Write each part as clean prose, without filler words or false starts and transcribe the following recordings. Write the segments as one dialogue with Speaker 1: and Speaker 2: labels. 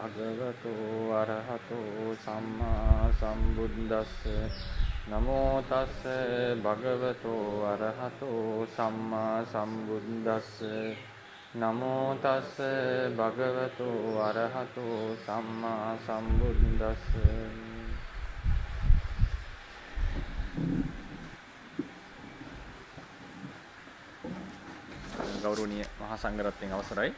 Speaker 1: භගවතු අරහතෝ සම්මා සම්බුද්දස්ස නමෝ තස්ස භගවතු අරහතෝ සම්මා සම්බුද්දස්ස නමෝ තස්ස භගවතු අරහතෝ සම්මා සම්බුද්දස්ස. ගෞරවනීය මහා සංඝරත්නයන් අවසරයි.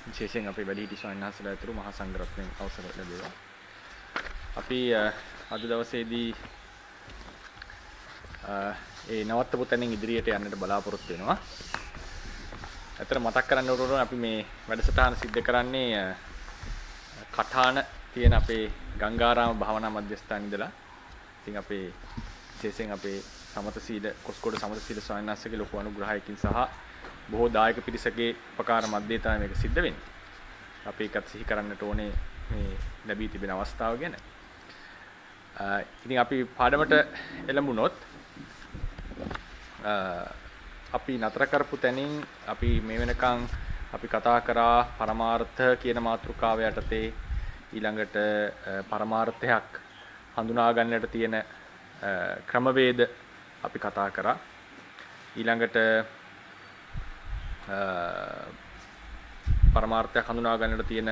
Speaker 1: විශේෂයෙන් අපේ වැඩිහිටි ස්වාමීන් වහන්සේලා ඇතුළු මහා සංඝරත්නයන් අවසර ලැබේවා. අපි අද දවසේදී ඒ නවත්තපු තැනින් ඉදිරියට යන්නට බලාපොරොත්තු වෙනවා. ඇත්තට මතක් කරන්න ඕන අපි මේ වැඩසටහන සිද්ධ කරන්නේ කඨාන තියෙන අපේ ගංගාරාම භාවනා මධ්‍යස්ථාන ඉඳලා. ඉතින් අපේ විශේෂයෙන් අපේ සමත සීල කොස්කොඩ සමත සීල ස්වාමීන් වහන්සේගේ ලොකු අනුග්‍රහයකින් සහ බොහෝ දායක පිරිසගේ උපකාර මැද්දේ තමයි මේක සිද්ධ වෙන්නේ. අපි ඒකත් සිහි කරන්නට ඕනේ මේ ලැබී තිබෙන අවස්ථාව ගැන. ඉතින් අපි පාඩමට එළඹුණොත් අපි නතර කරපු තැනින් අපි මේ වෙනකන් අපි කතා කරා පරමාර්ථ කියන මාතෘකාව යටතේ ඊළඟට පරමාර්ථයක් හඳුනා ගන්නට තියෙන ක්‍රමවේද අපි කතා කරා. ඊළඟට පරමාර්ථයක් හඳුනා ගන්නට තියෙන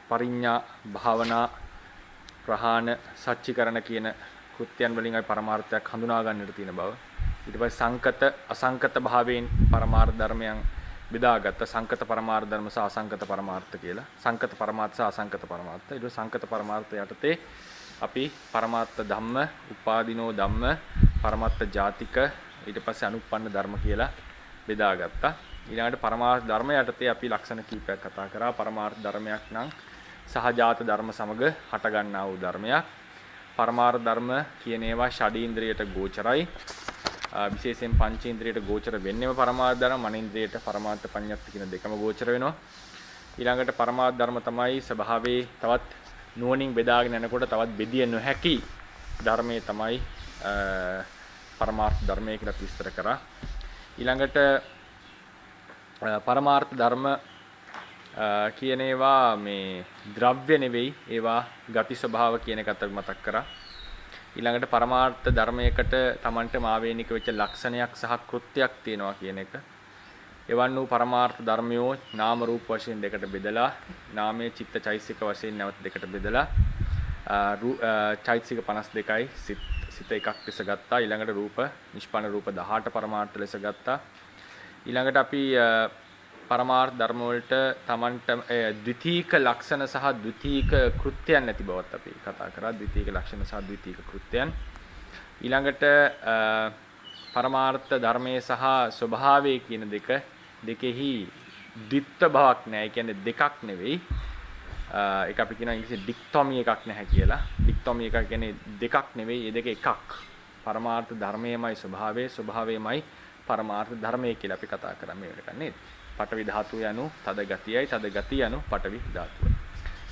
Speaker 1: පරිඤ්ඤා භාවනා ප්‍රහාණ සච්චිකරණ කියන කෘත්‍යයන් වලින් අපි පරමාර්ථයක් හඳුනා ගන්නට තියෙන බව. ඊට පස්සේ සංකත අසංකත භාවයෙන් පරමාර්ථ ධර්මයන් බෙදාගත්ත සංකත පරමාර්ථ ධර්ම සහ අසංකත පරමාර්ථ කියලා. සංකත පරමාර්ථ සහ අසංකත පරමාර්ථ. ඊට පස්සේ සංකත පරමාර්ථ යටතේ අපි පරමාර්ථ ධම්ම, උපාදීනෝ ධම්ම, පරමාර්ථ ජාතික, ඊට පස්සේ අනුප්පන්න ධර්ම කියලා බෙදාගත්තා. ඊළඟට පරමාර්ථ ධර්ම යටතේ අපි ලක්ෂණ කීපයක් කතා කරා. පරමාර්ථ ධර්මයක් නම් සහජාත ධර්ම සමග හටගන්නා වූ ධර්මයක්. පරමාර්ථ ධර්ම කියන ඒවා ෂඩීන්ද්‍රියට ගෝචරයි. විශේෂයෙන් පංචේන්ද්‍රියට ගෝචර වෙන්නේම පරමාර්ථ ධර්ම, මනේන්ද්‍රියට පරමාර්ථ පඤ්ඤප්ති කියන දෙකම ගෝචර වෙනවා. ඊළඟට පරමාර්ථ ධර්ම තමයි ස්වභාවයේ තවත් නුවණින් බෙදාගෙන යනකොට තවත් බෙදිය නොහැකි ධර්මයේ තමයි පරමාර්ථ ධර්මය කියලා විස්තර කරා. ඊළඟට පරමාර්ථ ධර්ම කියන ඒවා මේ ද්‍රව්‍ය නෙවෙයි, ඒවා ගති ස්වභාව කියන එකත් අපි මතක් කරා. ඊළඟට පරමාර්ථ ධර්මයකට Tamanට මාවේනික වෙච්ච ලක්ෂණයක් සහ කෘත්‍යයක් තියෙනවා කියන එක. එවන් වූ පරමාර්ථ ධර්මයෝ නාම රූප වශයෙන් දෙකට බෙදලා, නාමයේ චිත්ත චෛතසික වශයෙන් නැවත දෙකට බෙදලා, චෛතසික 52යි සිත එකක් ලෙස ගත්තා. ඊළඟට රූප නිෂ්පන්න රූප 18 පරමාර්ථ ලෙස ගත්තා. ඊළඟට අපි පරමාර්ථ ධර්ම වලට Tamanට ද්විතීක ලක්ෂණ සහ ද්විතීක කෘත්‍යයන් නැති බවත් අපි කතා කරා. ද්විතීක ලක්ෂණ සහ ද්විතීක කෘත්‍යයන්. ඊළඟට පරමාර්ථ ධර්මයේ සහ ස්වභාවයේ කියන දෙකෙහි ද්විත්ව බවක් නැහැ. ඒ කියන්නේ දෙකක් නෙවෙයි. ඒක අපි කියනවා ඉංග්‍රීසි ඩික්ටොමි එකක් නැහැ කියලා. ඩික්ටොමි එක කියන්නේ දෙකක් නෙවෙයි, ඒ දෙක එකක්. පරමාර්ථ ධර්මයේමයි ස්වභාවය, ස්වභාවයේමයි පරමාර්ථ ධර්මය කියලා අපි කතා කරා මේ වෙනකන් නේද? පඨවි ධාතුව යනු තද ගතියයි, තද ගතිය යනු පඨවි ධාතුවයි.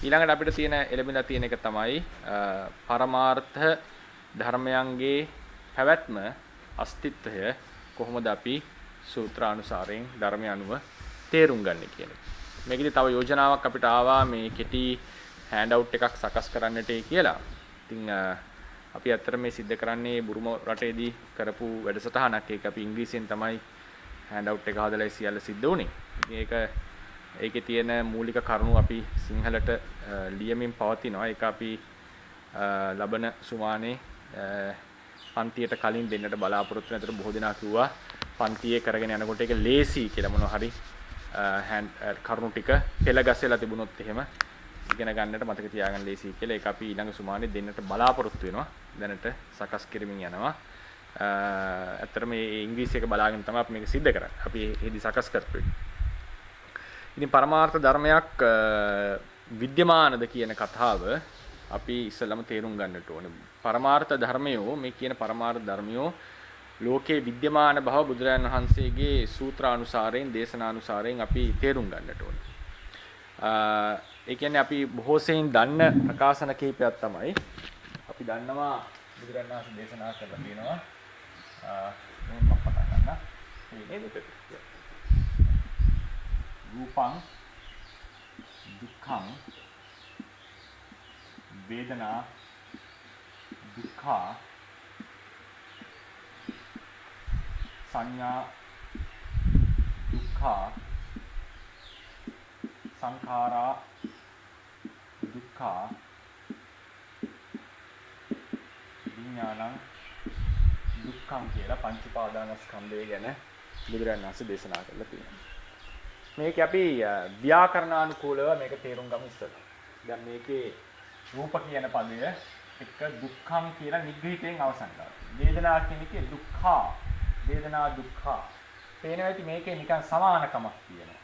Speaker 1: ඊළඟට අපිට තියෙන එළඹිලා තියෙන එක තමයි පරමාර්ථ ධර්මයන්ගේ පැවැත්ම, අස්තිත්වය කොහොමද අපි සූත්‍රානුසාරයෙන් ධර්මය අනුව තේරුම් ගන්න කියන එක. මේකෙදි තව යෝජනාවක් අපිට ආවා මේ කෙටි හෑන්ඩ් අවුට් එකක් සකස් කරන්නටයි කියලා. ඉතින් අපි අතර මේ සිද්ධ කරන්නේ බුරුම රටේදී කරපු වැඩසටහනක්. ඒක අපි ඉංග්‍රීසියෙන් තමයි හෑන්ඩ් අවුට් එක හදලා සියල්ල සිද්ධ වුණේ. ඒකේ තියෙන මූලික කරුණු අපි සිංහලට ලියමින් පවතිනවා. ඒක අපි ලබන සුමානේ පන්තියට කලින් දෙන්නට බලාපොරොත්තු වෙන අතර බොහෝ දෙනා කිව්වා පන්තියේ කරගෙන යනකොට ඒක ලේසි කියලා. මොනවා හරි කරුණු ටික පෙළ ගැසෙලා තිබුණොත් එහෙම ඉගෙන ගන්නට මතක තියාගන්න ලේසි කියලා. ඒක අපි ඊළඟ සුමානේ දෙන්නට බලාපොරොත්තු වෙනවා. දැනට සකස් කරමින් යනවා. ඇත්තට මේ ඉංග්‍රීසි එක බලාගෙන තමයි අපි මේක සිද්ධ කරන්නේ. අපි එහිදී සකස් කරපු. ඉතින් පරමාර්ථ ධර්මයක් විද්‍යමානද කියන කතාව අපි ඉස්සෙල්ලාම තේරුම් ගන්නට ඕනේ. පරමාර්ථ ධර්මයෝ, මේ කියන පරමාර්ථ ධර්මයෝ ලෝකේ විද්‍යමාන බව බුදුරජාණන් වහන්සේගේ සූත්‍රානුසාරයෙන්, දේශනානුසාරයෙන් අපි තේරුම් ගන්නට ඕනේ. ඒ කියන්නේ අපි බොහෝ සෙයින් දන්න ප්‍රකාශන කිහිපයක් තමයි අපි දන්නවා බුදුරජාණන් වහන්සේ දේශනා කරලා තියෙනවා. මේ මම පටන් ගන්න. මේ නේද? රූපං දුක්ඛං වේදනා දුක්ඛා සංඥා දුක්ඛා සංඛාරා දුක්ඛා විඥානං දුක්ඛං කියලා පංච උපාදානස්කන්ධය ගැන බුදුරජාණන් වහන්සේ දේශනා කරලා තියෙනවා. මේක අපි ව්‍යාකරණානුකූලව මේක තේරුම් ගමු ඉස්සෙල්ලා. දැන් මේකේ රූප කියන පදය එක දුක්ඛං කියලා නිග්‍රහිතයෙන් අවසන් කරනවා. වේදනා කියන එකේ දුක්ඛා වේදනා දුක්ඛා. පේනවා ඇති මේකේ නිකන් සමානකමක් තියෙනවා.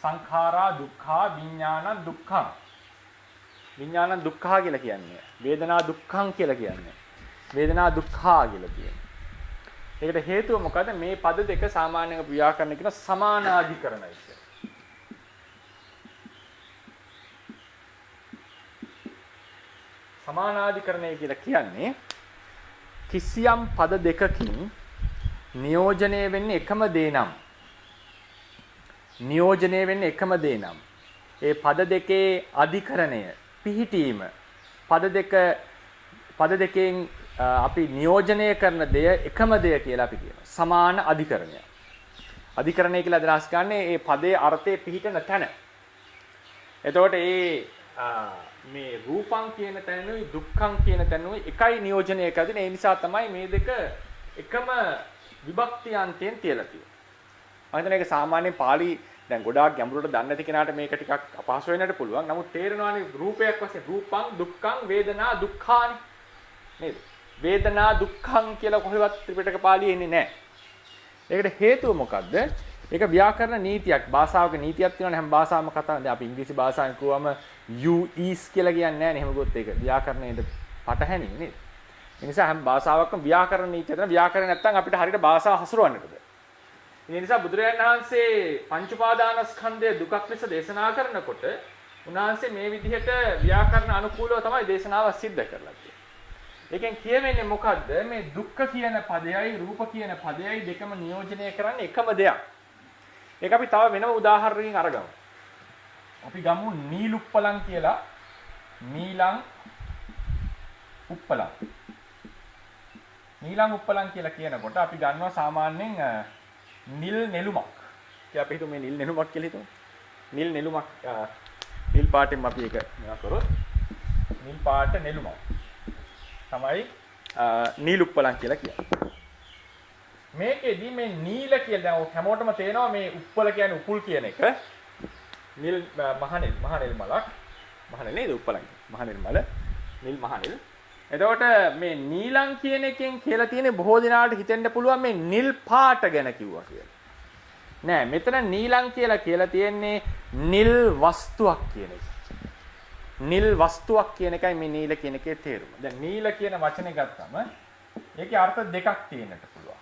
Speaker 1: සංඛාරා දුක්ඛා විඥානං දුක්ඛං. විඥානං දුක්ඛා කියලා කියන්නේ. වේදනා දුක්ඛං කියලා කියන්නේ. වේදනා දුක්ඛා කියලා කියන්නේ. ඒකට හේතුව මොකද? මේ පද දෙක සාමාන්‍යයෙන් ව්‍යාකරණ කියන සමානාධිකරණයි කියන්නේ. සමානාධිකරණය කියලා කියන්නේ කිසියම් පද දෙකකින් නියෝජනය වෙන්නේ එකම දේ නම් ඒ පද දෙකේ අධිකරණය පිහිටීම පද දෙකෙන් අපි නියෝජනය කරන දෙය එකම දෙය කියලා අපි කියනවා. සමාන අධිකරණය. අධිකරණය කියලා අදහස් ගන්නේ මේ පදයේ අර්ථයේ පිහිටන තැන. එතකොට මේ රූපං කියන තැනුයි දුක්ඛං කියන තැනුයි එකයි නියෝජනය කරදින. ඒ නිසා තමයි මේ දෙක එකම විභක්තියන්තයෙන් තියලා තියෙන්නේ. මම හිතන්නේ ඒක සාමාන්‍යයෙන් පාළි දැන් ගොඩාක් ගැඹුරට දන්නේ නැති කෙනාට මේක ටිකක් අපහසු වෙන්නට පුළුවන්. නමුත් තේරෙනවානේ රූපයක් වශයෙන් රූපං දුක්ඛං වේදනා දුක්ඛානි නේද? වේදනා දුක්ඛං කියලා කොහෙවත් ත්‍රිපිටක පාළියේ එන්නේ නැහැ. ඒකට හේතුව මොකද්ද? ඒක ව්‍යාකරණ නීතියක්. භාෂාවක නීතියක් තියෙනවානේ හැම භාෂාවකම කතා. දැන් අපි ඉංග්‍රීසි භාෂාවෙන් කිව්වම you is කියලා කියන්නේ නැහැ නේ. එහෙම ගොත් ඒක ව්‍යාකරණයට පටහැනි නේද? ඒ නිසා හැම භාෂාවකම ව්‍යාකරණ නීතිය තියෙනවා. ව්‍යාකරණ නැත්නම් අපිට හරියට භාෂාව හසුරවන්නට බෑ. ඒ නිසා බුදුරජාණන් වහන්සේ පංච උපාදානස්කන්ධය දුකක් ලෙස දේශනා කරනකොට උන්වහන්සේ මේ විදිහට ව්‍යාකරණ අනුකූලව තමයි දේශනාව සිද්ධ කරලා තියෙන්නේ. ඒකෙන් කියවෙන්නේ මොකද්ද? මේ දුක්ඛ කියන පදයයි රූප කියන පදයයි දෙකම නියෝජනය කරන්නේ එකම දෙයක්. ඒක අපි තව වෙනම උදාහරණකින් අරගමු. අපි ගමු නීලුප්පලං කියලා. නීලං උප්පලං. නීලං උප්පලං කියලා කියනකොට අපි ගන්නවා සාමාන්‍යයෙන් නිල් නෙළුමක්. කියලා අපි හිතමු මේ නිල් නෙළුමක් කියලා හිතමු. නිල් නෙළුමක් නිල් පාටෙන් අපි ඒක මෙයා කරොත් නිල් පාට නෙළුමක් තමයි නීලුප්පලං කියලා කියන්නේ. මේකෙදි මේ නීල කියලා දැන් හැමෝටම තේනවා මේ උප්පල කියන්නේ උපුල් කියන එක. නිල් මහනෙල් මලක්. මහනෙල් නේද උප්පලං. මහනෙල් මල නිල් මහනෙල්. එතකොට මේ නීලං කියන එකෙන් කියලා තියෙන්නේ බොහෝ දිනාට හිතෙන්න පුළුවන් මේ නිල් පාට ගැන කිව්වා කියලා. නෑ මෙතන නීලං කියලා තියෙන්නේ නිල් වස්තුවක් කියන එක. නිල් වස්තුවක් කියන එකයි මේ නීල කියන එකේ තේරුම. දැන් නීල කියන වචනේ ගත්තම ඒකේ අර්ථ දෙකක් තියෙන්නට පුළුවන්.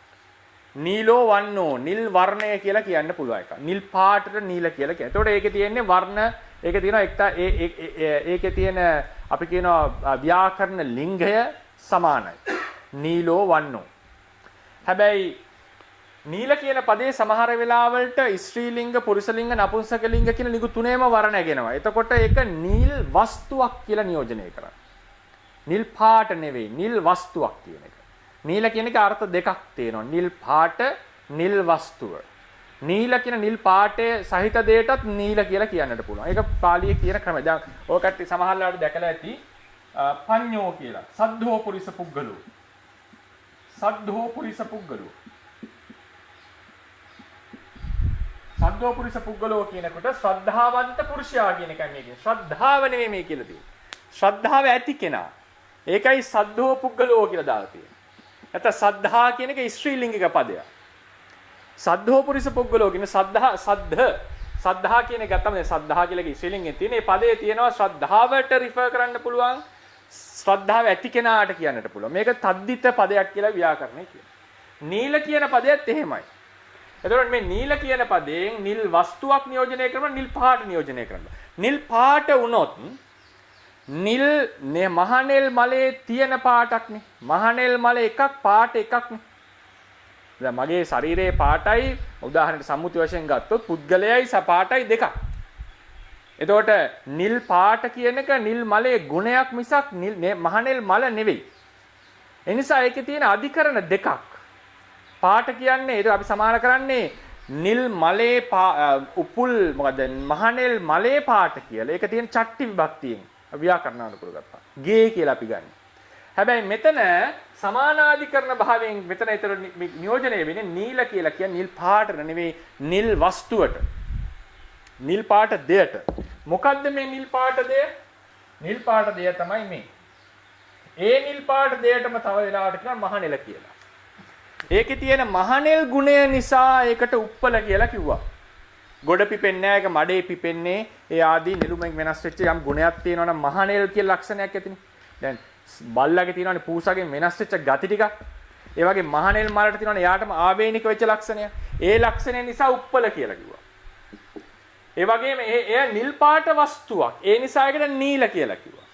Speaker 1: නීලෝ වන්නෝ නිල් වර්ණය කියලා කියන්න පුළුවන් එක. නිල් පාටට නීල කියලා කියනවා. එතකොට ඒකේ තියෙන්නේ වර්ණ ඒකේ තියෙනවා ඒකේ තියෙන අපි කියනවා ව්‍යාකරණ ලිංගය සමානයි. නීලෝ වන්නෝ. හැබැයි නීල කියන පදේ සමහර වෙලාවලට ස්ත්‍රී ලිංග, පුරුෂ ලිංග, නපුංසක ලිංග කියන ලිංග තුනේම වර්ණ නැගෙනවා. එතකොට ඒක නිල් වස්තුවක් කියලා නියෝජනය කරන්නේ. නිල් පාට නෙවෙයි, නිල් වස්තුවක් කියන එක. නීල කියන එකේ අර්ථ දෙකක් තියෙනවා. නිල් පාට, නිල් වස්තුව. නීල කියන නිල් පාටේ සහිත දෙයටත් නීල කියලා කියන්නට පුළුවන්. ඒක පාලියේ කියන ක්‍රමය. දැන් ඔය කට්ටිය සමහරවල්ලාට දැකලා ඇති පඤ්ඤෝ කියලා. සද්ධෝ පුරිස පුග්ගලෝ. සද්ධෝ පුරිස පුග්ගලෝ. සද්ධෝ පුරිස පුග්ගලෝ කියනකොට ශ්‍රද්ධාවන්ත පුරුෂයා කියන එකයි මේ කියන්නේ. ශ්‍රද්ධාව නෙමෙයි මේ කියලා තියෙන්නේ. ශ්‍රද්ධාව ඇති කෙනා. ඒකයි සද්ධෝ පුග්ගලෝ කියලා දාලා තියෙන්නේ. නැත්නම් සද්ධා කියන එක ස්ත්‍රී ලිංගික පදයක්. සද්ධෝ පුරිස පුග්ගලෝ කියන සද්ධා කියන එක ගත්තම සද්ධා කියලා ස්ත්‍රී ලිංගෙන් තියෙන මේ පදේ තියෙනවා ශ්‍රද්ධාවට රිෆර් කරන්න පුළුවන්. ශ්‍රද්ධාව ඇති කෙනාට කියන්නට පුළුවන්. මේක තද්දිත පදයක් කියලා ව්‍යාකරණය කියනවා. නීල කියන පදයත් එහෙමයි. එතකොට මේ නීල කියන පදයෙන් නිල් වස්තුවක් නියෝජනය කරනවා නිල් පාට නියෝජනය කරනවා. නිල් පාට වුණොත් නිල් මහනෙල් මලේ තියෙන පාටක්නේ. මහනෙල් මල එකක් පාට එකක්නේ. දැන් මගේ ශරීරයේ පාටයි උදාහරණයක් සම්මුති වශයෙන් ගත්තොත් පුද්ගලයයි සපාටයි දෙකක්. එතකොට නිල් පාට කියන එක නිල් මලේ ගුණයක් මිසක් මහනෙල් මල නෙවෙයි. ඒ නිසා ඒකේ තියෙන අධිකරණ දෙකක්. පාට කියන්නේ ඒක අපි සමාන කරන්නේ නිල් මලේ උපුල් මොකද මහනෙල් මලේ පාට කියලා. ඒක තියෙන චට්ටි විභක්තියෙන් ව්‍යාකරණ අනුකූල ගත්තා. ගේ කියලා අපි ගන්න. හැබැයි මෙතන සමානාධිකරණ භාවයෙන් මෙතන ඊතර නියෝජනය වෙන්නේ නීල කියලා කියන්නේ නිල් පාටට නෙවෙයි නිල් වස්තුවට. නිල් පාට දෙයට. මොකද්ද මේ නිල් පාට දෙය? නිල් පාට දෙය තමයි මේ. ඒ නිල් පාට දෙයටම තව වෙලාවට කියනවා මහනෙල කියලා. ඒකේ තියෙන මහනෙල් ගුණය නිසා ඒකට උප්පල කියලා කිව්වා. ගොඩ පිපෙන්නේ නැහැ, ඒක මඩේ පිපෙන්නේ. ඒ ආදී නිලුමෙන් වෙනස් වෙච්ච යම් ගුණයක් තියෙනවා නම් මහනෙල් කියලා ලක්ෂණයක් ඇතිනේ. දැන් බල්ලගේ තියෙනවානේ පූසගෙන් වෙනස් වෙච්ච ගති ටිකක්. ඒ වගේ මහනෙල් මලට තියෙනවානේ යාටම ආවේනික වෙච්ච ලක්ෂණය. ඒ ලක්ෂණය නිසා උප්පල කියලා කිව්වා. ඒ වගේම එය නිල් පාට වස්තුවක්. ඒ නිසා ඒකට නීල කියලා කිව්වා.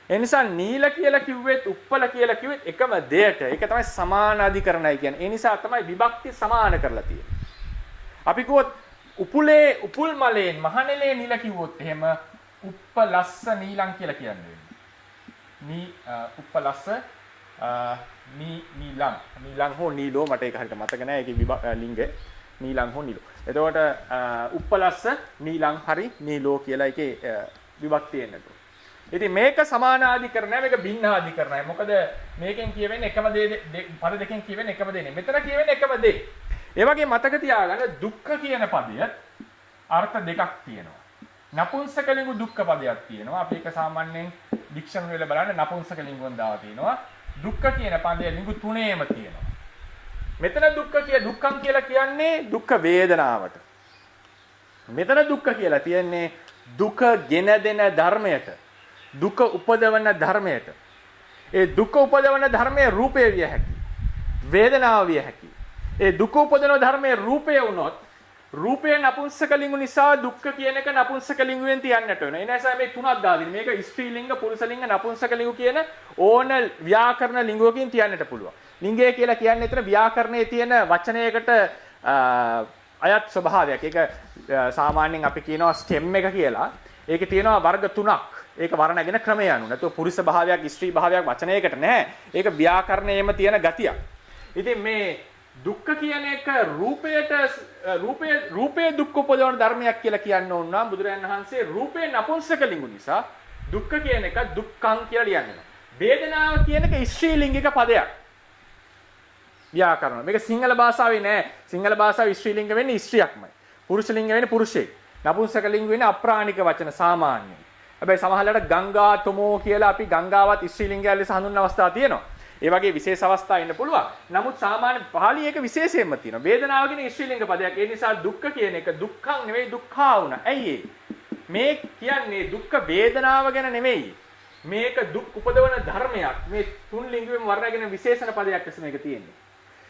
Speaker 1: ඒ නිසා නීල කියලා කිව්වෙත් උප්පල කියලා කිව්වෙත් එකම දෙයට. ඒක තමයි සමාන අධිකරණයි කියන්නේ. ඒ නිසා තමයි විභක්ති සමාන කරලා තියෙන්නේ. අපි කිව්වොත් උපුල් මලෙන් මහනෙලේ නිල කිව්වොත් එහෙම උප්පලස්ස නීලං කියලා කියන්නේ. උප්පලස්ස නීලං හෝ නීලෝ මට ඒක හරියට මතක නැහැ. ඒකේ ලිංගය නීලං හෝ නීලෝ. එතකොට උප්පලස්ස නීලං හරි නීලෝ කියලා එකේ විභක්තිය එන්නට. ඉතින් මේක සමානාධිකරණය මේක භින්නාධිකරණය. මොකද මේකෙන් කියවෙන්නේ එකම දේ පද දෙකෙන් කියවෙන්නේ එකම දේ නෙමෙයි. මෙතන කියවෙන්නේ එකම දේ. ඒ වගේ මතක තියාගන්න දුක්ඛ කියන පදය අර්ථ දෙකක් තියෙනවා. නපුංසකලිංගු දුක්ඛ පදයක් තියෙනවා. අපි ඒක සාමාන්‍යයෙන් ඩික්ෂනරි වල බලන්න නපුංසකලිංගුන් දාලා තියෙනවා. දුක්ඛ කියන පදය ලිංගු තුනේම තියෙනවා. මෙතන දුක්ඛම් කියලා කියන්නේ දුක්ඛ වේදනාවට. මෙතන දුක්ඛ කියලා තියන්නේ දුක ගෙන දෙන ධර්මයට. දුක උපදවන ධර්මයට. ඒ දුක උපදවන ධර්මයේ රූපය විය හැකියි. වේදනාව විය හැකියි. ඒ දුක උපදවන ධර්මයේ රූපය වුණොත් රූපේ නපුංසකලිංගු නිසා දුක්ඛ කියන එක නපුංසකලිංගුවෙන් තියන්නට වෙනවා. ඒ නිසා මේ තුනක් දාදින. මේක ස්ත්‍රීලිංග, පුරුෂලිංග, නපුංසකලිංගු කියන ඕන ව්‍යාකරණ ලිංගුවකින් තියන්නට පුළුවන්. ලිංගය කියලා කියන්නේ එතන ව්‍යාකරණයේ තියෙන වචනයකට අයත් ස්වභාවයක්. ඒක සාමාන්‍යයෙන් අපි කියනවා ස්ටෙම් එක කියලා. ඒකේ තියෙනවා වර්ග තුනක්. ඒක වර්ණගෙන ක්‍රමය අනුව. නැත්නම් පුරුෂ භාවයක්, ස්ත්‍රී භාවයක් වචනයකට නැහැ. ඒක ව්‍යාකරණයේම තියෙන ගතියක්. ඉතින් මේ දුක්ඛ කියන එක රූපයේ දුක්ඛ උපදවන ධර්මයක් කියලා කියන්න ඕන නම් බුදුරජාණන් වහන්සේ රූපේ නපුංසකලිංගු නිසා දුක්ඛ කියන එක දුක්ඛං කියලා ලියන්නේ. වේදනාව කියන එක ස්ත්‍රී ලිංගික පදයක්. ව්‍යාකරණ. මේක සිංහල භාෂාවේ නෑ. සිංහල භාෂාවේ ස්ත්‍රී ලිංග වෙන්නේ ස්ත්‍රියක්මයි. පුරුෂ ලිංග වෙන්නේ පුරුෂයෙක්. නපුංසකලිංග වෙන්නේ අප්‍රාණික වචන සාමාන්‍යයෙන්. හැබැයි සමහරවිට ගංගා තොමෝ කියලා අපි ගංගාවත් ස්ත්‍රී ලිංගය ලෙස හඳුන්වන අවස්ථා තියෙනවා. ඒ වගේ විශේෂ අවස්ථා ඉන්න පුළුවන්. නමුත් සාමාන්‍ය පහළිය එක විශේෂයෙන්ම තියෙනවා. වේදනාව කියන ස්ත්‍රී ලිංග පදයක්. ඒ නිසා දුක්ඛ කියන එක දුක්ඛං නෙවෙයි දුක්ඛා වුණා. ඇයි මේ කියන්නේ දුක්ඛ වේදනාව ගැන නෙවෙයි. මේක දුක් උපදවන ධර්මයක්. මේ තුන් ලිංගෙම වර්ණගෙන විශේෂණ පදයක් ලෙස මේක තියෙන්නේ.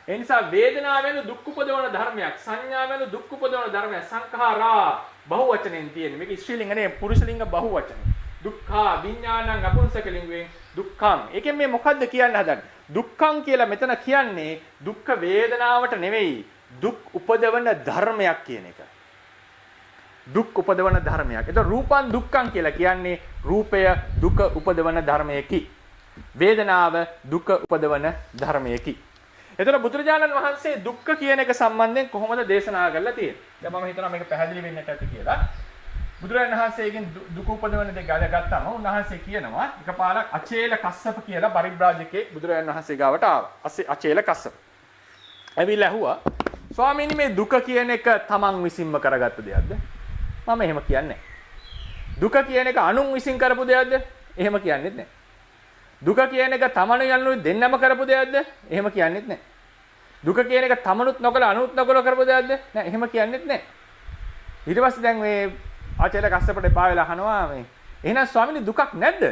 Speaker 1: ඒ නිසා වේදනාව වෙන දුක් උපදවන ධර්මයක්. සංඥා වෙන දුක් උපදවන ධර්මයක්. සංඛාරා බහුවචනෙන් තියෙන්නේ. මේක ස්ත්‍රී ලිංග නෙවෙයි පුරුෂ ලිංග බහුවචන. දුක්ඛා විඥානං අපුංසකලිංගයෙන් දුක්ඛං. ඒකෙන් මේ මොකද්ද කියන්න හදන්නේ? දුක්ඛං කියලා මෙතන කියන්නේ දුක්ඛ වේදනාවට නෙවෙයි දුක් උපදවන ධර්මයක් කියන එක. දුක් උපදවන ධර්මයක්. එතකොට රූපං දුක්ඛං කියලා කියන්නේ රූපය දුක උපදවන ධර්මයකි. වේදනාව දුක උපදවන ධර්මයකි. එතකොට බුදුරජාණන් වහන්සේ දුක්ඛ කියන එක සම්බන්ධයෙන් කොහොමද දේශනා කරලා තියෙන්නේ? දැන් මම හිතනවා මේක පැහැදිලි වෙන්නට ඇති කියලා. බුදුරජාණන් වහන්සේගෙන් දුක උපදවන දේ ගත්තම උන්වහන්සේ කියනවා එකපාරක් අචේල කස්සප කියලා පරිබ්‍රාජකේ බුදුරජාණන් වහන්සේ ගාවට ආවා. අචේල කස්සප. ඇවිල්ලා ඇහුවා ස්වාමීනි මේ දුක කියන එක තමන් විසින්ම කරගත්ත දෙයක්ද? මම එහෙම කියන්නේ නැහැ. දුක කියන එක අනුන් විසින් කරපු දෙයක්ද? එහෙම කියන්නේත් නැහැ. දුක කියන එක තමන යනුයි දෙන්නම කරපු දෙයක්ද? එහෙම කියන්නේත් නැහැ. දුක කියන එක තමනුත් නොකල අනුත් නොකල කරපු දෙයක්ද? නෑ එහෙම කියන්නේත් නැහැ. ඊට පස්සේ දැන් මේ ආචාර්ය කස්සපට එපා වෙලා අහනවා මේ එහෙනම් ස්වාමීනි දුකක් නැද්ද?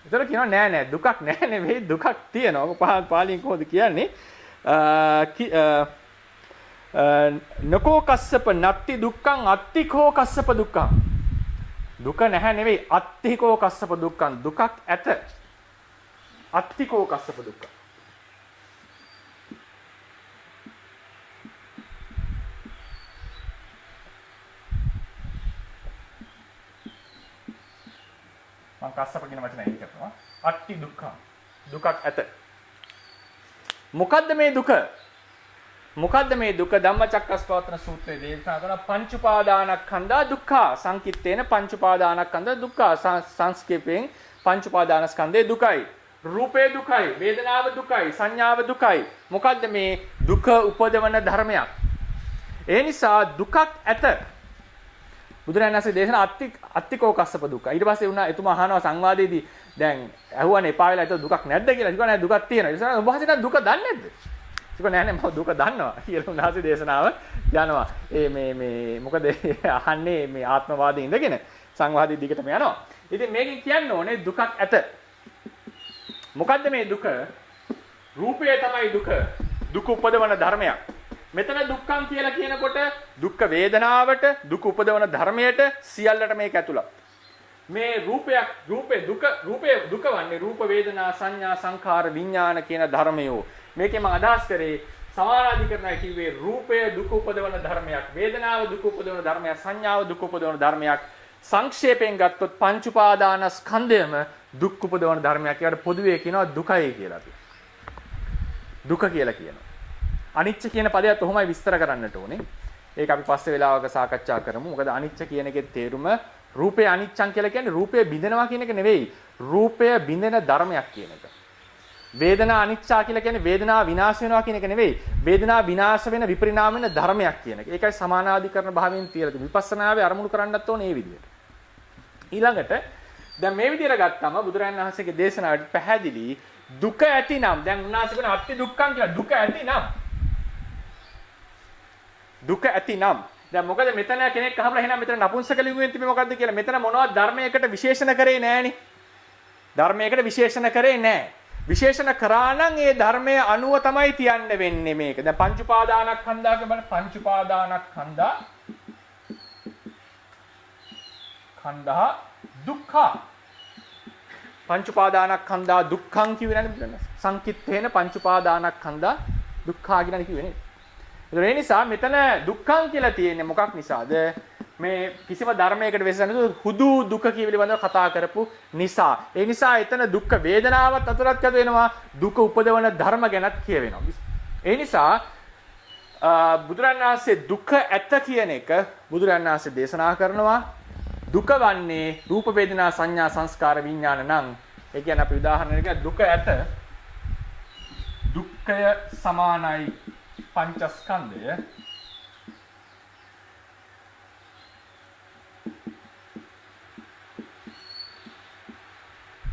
Speaker 1: ඒතර කියනවා නෑ දුකක් නෑ නෙවෙයි දුකක් තියෙනවා. ඔක පාලියෙන් කොහොමද කියන්නේ? නකෝ කස්සප නත්ති දුක්ඛං අත්තිකෝ කස්සප දුක්ඛං. දුක නැහැ නෙවෙයි අත්තිකෝ කස්සප දුක්ඛං. දුකක් ඇත. අත්තිකෝ කස්සප දුක්ඛං. මම කස්සප කියන වචනේ එන්නේ කරනවා. අට්ටි දුක්ඛ. දුකක් ඇත. මොකද්ද මේ දුක? මොකද්ද මේ දුක? ධම්මචක්කස්පවත්තන සූත්‍රයේ දේශනා කරන පංච උපාදානස්කන්ධා දුක්ඛ. සංකිට්ඨේන පංච උපාදානස්කන්ධා දුක්ඛ. සංස්කේපයෙන් පංච උපාදානස්කන්ධේ දුකයි. රූපේ දුකයි, වේදනාව දුකයි, සංඥාව දුකයි. මොකද්ද මේ දුක උපදවන ධර්මයක්? ඒ නිසා දුකක් ඇත. බුදුරජාණන් වහන්සේ දේශනා අත්තිකෝ කස්සප දුක්ඛ. ඊට පස්සේ උනා එතුමා අහනවා සංවාදයේදී දැන් ඇහුවානේ එපා වෙලා ඒක දුකක් නැද්ද කියලා. කිව්වා නෑ දුකක් තියෙනවා. ඒ නිසා ඔබ වහන්සේ දුක දන්නේ නැද්ද? කිව්වා නෑ නෑ මම දුක දන්නවා කියලා උන්වහන්සේ දේශනාව යනවා. මේ මොකද අහන්නේ මේ ආත්මවාදී ඉඳගෙන සංවාදී දිගටම යනවා. ඉතින් මේකෙන් කියන්න ඕනේ දුකක් ඇත. මොකද්ද මේ දුක? රූපය තමයි දුක. දුක උපදවන ධර්මයක්. මෙතන දුක්ඛම් කියලා කියනකොට දුක්ඛ වේදනාවට, දුක උපදවන ධර්මයට සියල්ලට මේක ඇතුළත්. මේ රූපේ දුක වන්නේ රූප වේදනා සංඥා සංඛාර විඥාන කියන ධර්මයෝ. මේකේ මම අදහස් කරේ සමානාධිකරණය කිව්වේ රූපය දුක උපදවන ධර්මයක්, වේදනාව දුක උපදවන ධර්මයක්, සංඥාව දුක උපදවන ධර්මයක්. සංක්ෂේපයෙන් ගත්තොත් පංච උපාදානස්කන්ධයම දුක් උපදවන ධර්මයක්. ඒකට පොදුවේ කියනවා දුකයි කියලා අපි. දුක කියලා කියනවා. අනිච්ච කියන පදයට ඔහොමයි විස්තර කරන්නට ඕනේ. ඒක අපි පස්සේ වෙලාවක සාකච්ඡා කරමු. මොකද අනිච්ච කියන එකේ තේරුම රූපේ අනිච්චං කියලා කියන්නේ රූපය බිඳෙනවා කියන එක නෙවෙයි. රූපය බිඳෙන ධර්මයක් කියන එක. වේදනා අනිච්චා කියලා කියන්නේ වේදනාව විනාශ වෙනවා කියන එක නෙවෙයි. වේදනාව විනාශ වෙන විපරිණාම වෙන ධර්මයක් කියන එක. ඒකයි සමානාධිකරණ භාවයෙන් තියලා තියෙන්නේ. විපස්සනාවේ අරමුණු කරන්නත් ඕනේ මේ විදිහට. ඊළඟට දැන් මේ විදිහට ගත්තම බුදුරජාණන් වහන්සේගේ දේශනාවට පැහැදිලි දුක ඇතිනම් දැන් උන්වහන්සේ කියන අත්ති දුක්ඛං කියලා දුක ඇතිනම් දුක ඇතිනම් දැන් මොකද මෙතන කෙනෙක් අහලා එහෙනම් මෙතන නපුංසක ලිංගුවෙන් තිබෙ මොකද්ද කියලා මෙතන මොනවද ධර්මයකට විශේෂණ කරේ නෑනේ ධර්මයකට විශේෂණ කරේ නෑ විශේෂණ කරා නම් ඒ ධර්මයේ අනුව තමයි තියන්න වෙන්නේ මේක දැන් පංච උපාදානස්කන්ධා කියන පංච උපාදානස්කන්ධා කන්දා දුක්ඛ පංච උපාදානස්කන්ධා දුක්ඛං කියුවේ නේද සංකිට්ඨේන පංච උපාදානස්කන්ධා දුක්ඛ කියන කිව්වේ නේද ඒ නිසා මෙතන දුක්ඛං කියලා තියෙන්නේ මොකක් නිසාද මේ කිසිම ධර්මයකට වෙසෙන්නේ හුදු දුක කියවිලිබඳව කතා කරපු නිසා ඒ නිසා එතන දුක්ඛ වේදනාවත් අතරත් කද වෙනවා දුක උපදවන ධර්ම ගැනත් කියවෙනවා ඒ නිසා බුදුරණන් වහන්සේ දුක ඇත කියන එක බුදුරණන් වහන්සේ දේශනා කරනවා දුක වන්නේ රූප වේදනා සංඥා සංස්කාර විඥාන නම් ඒ කියන්නේ අපි උදාහරණයකට දුක ඇත දුක්ඛය සමානයි පංචස්කන්ධය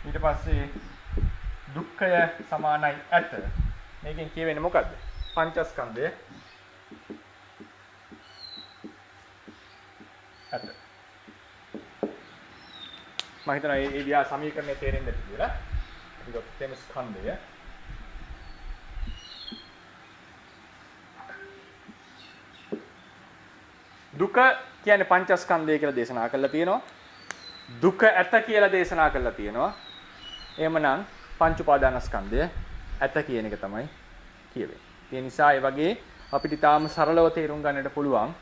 Speaker 1: ඊට පස්සේ දුක්ඛය සමානයි ඇත මේකෙන් කියවෙන්නේ මොකද්ද පංචස්කන්ධය ඇත මම හිතනවා මේ විදිහ සමීකරණය තේරෙන්න ඇති කියලා අපි ගොතේම ස්කන්ධය දුක කියන්නේ පංචස්කන්ධය කියලා දේශනා කරලා තියෙනවා. දුක ඇත කියලා දේශනා කරලා තියෙනවා. එහෙමනම් පංච උපාදානස්කන්ධය ඇත කියන එක තමයි කියවෙන්නේ. ඒ නිසා ඒ වගේ අපිට ඊටාම සරලව තේරුම් ගන්නට පුළුවන්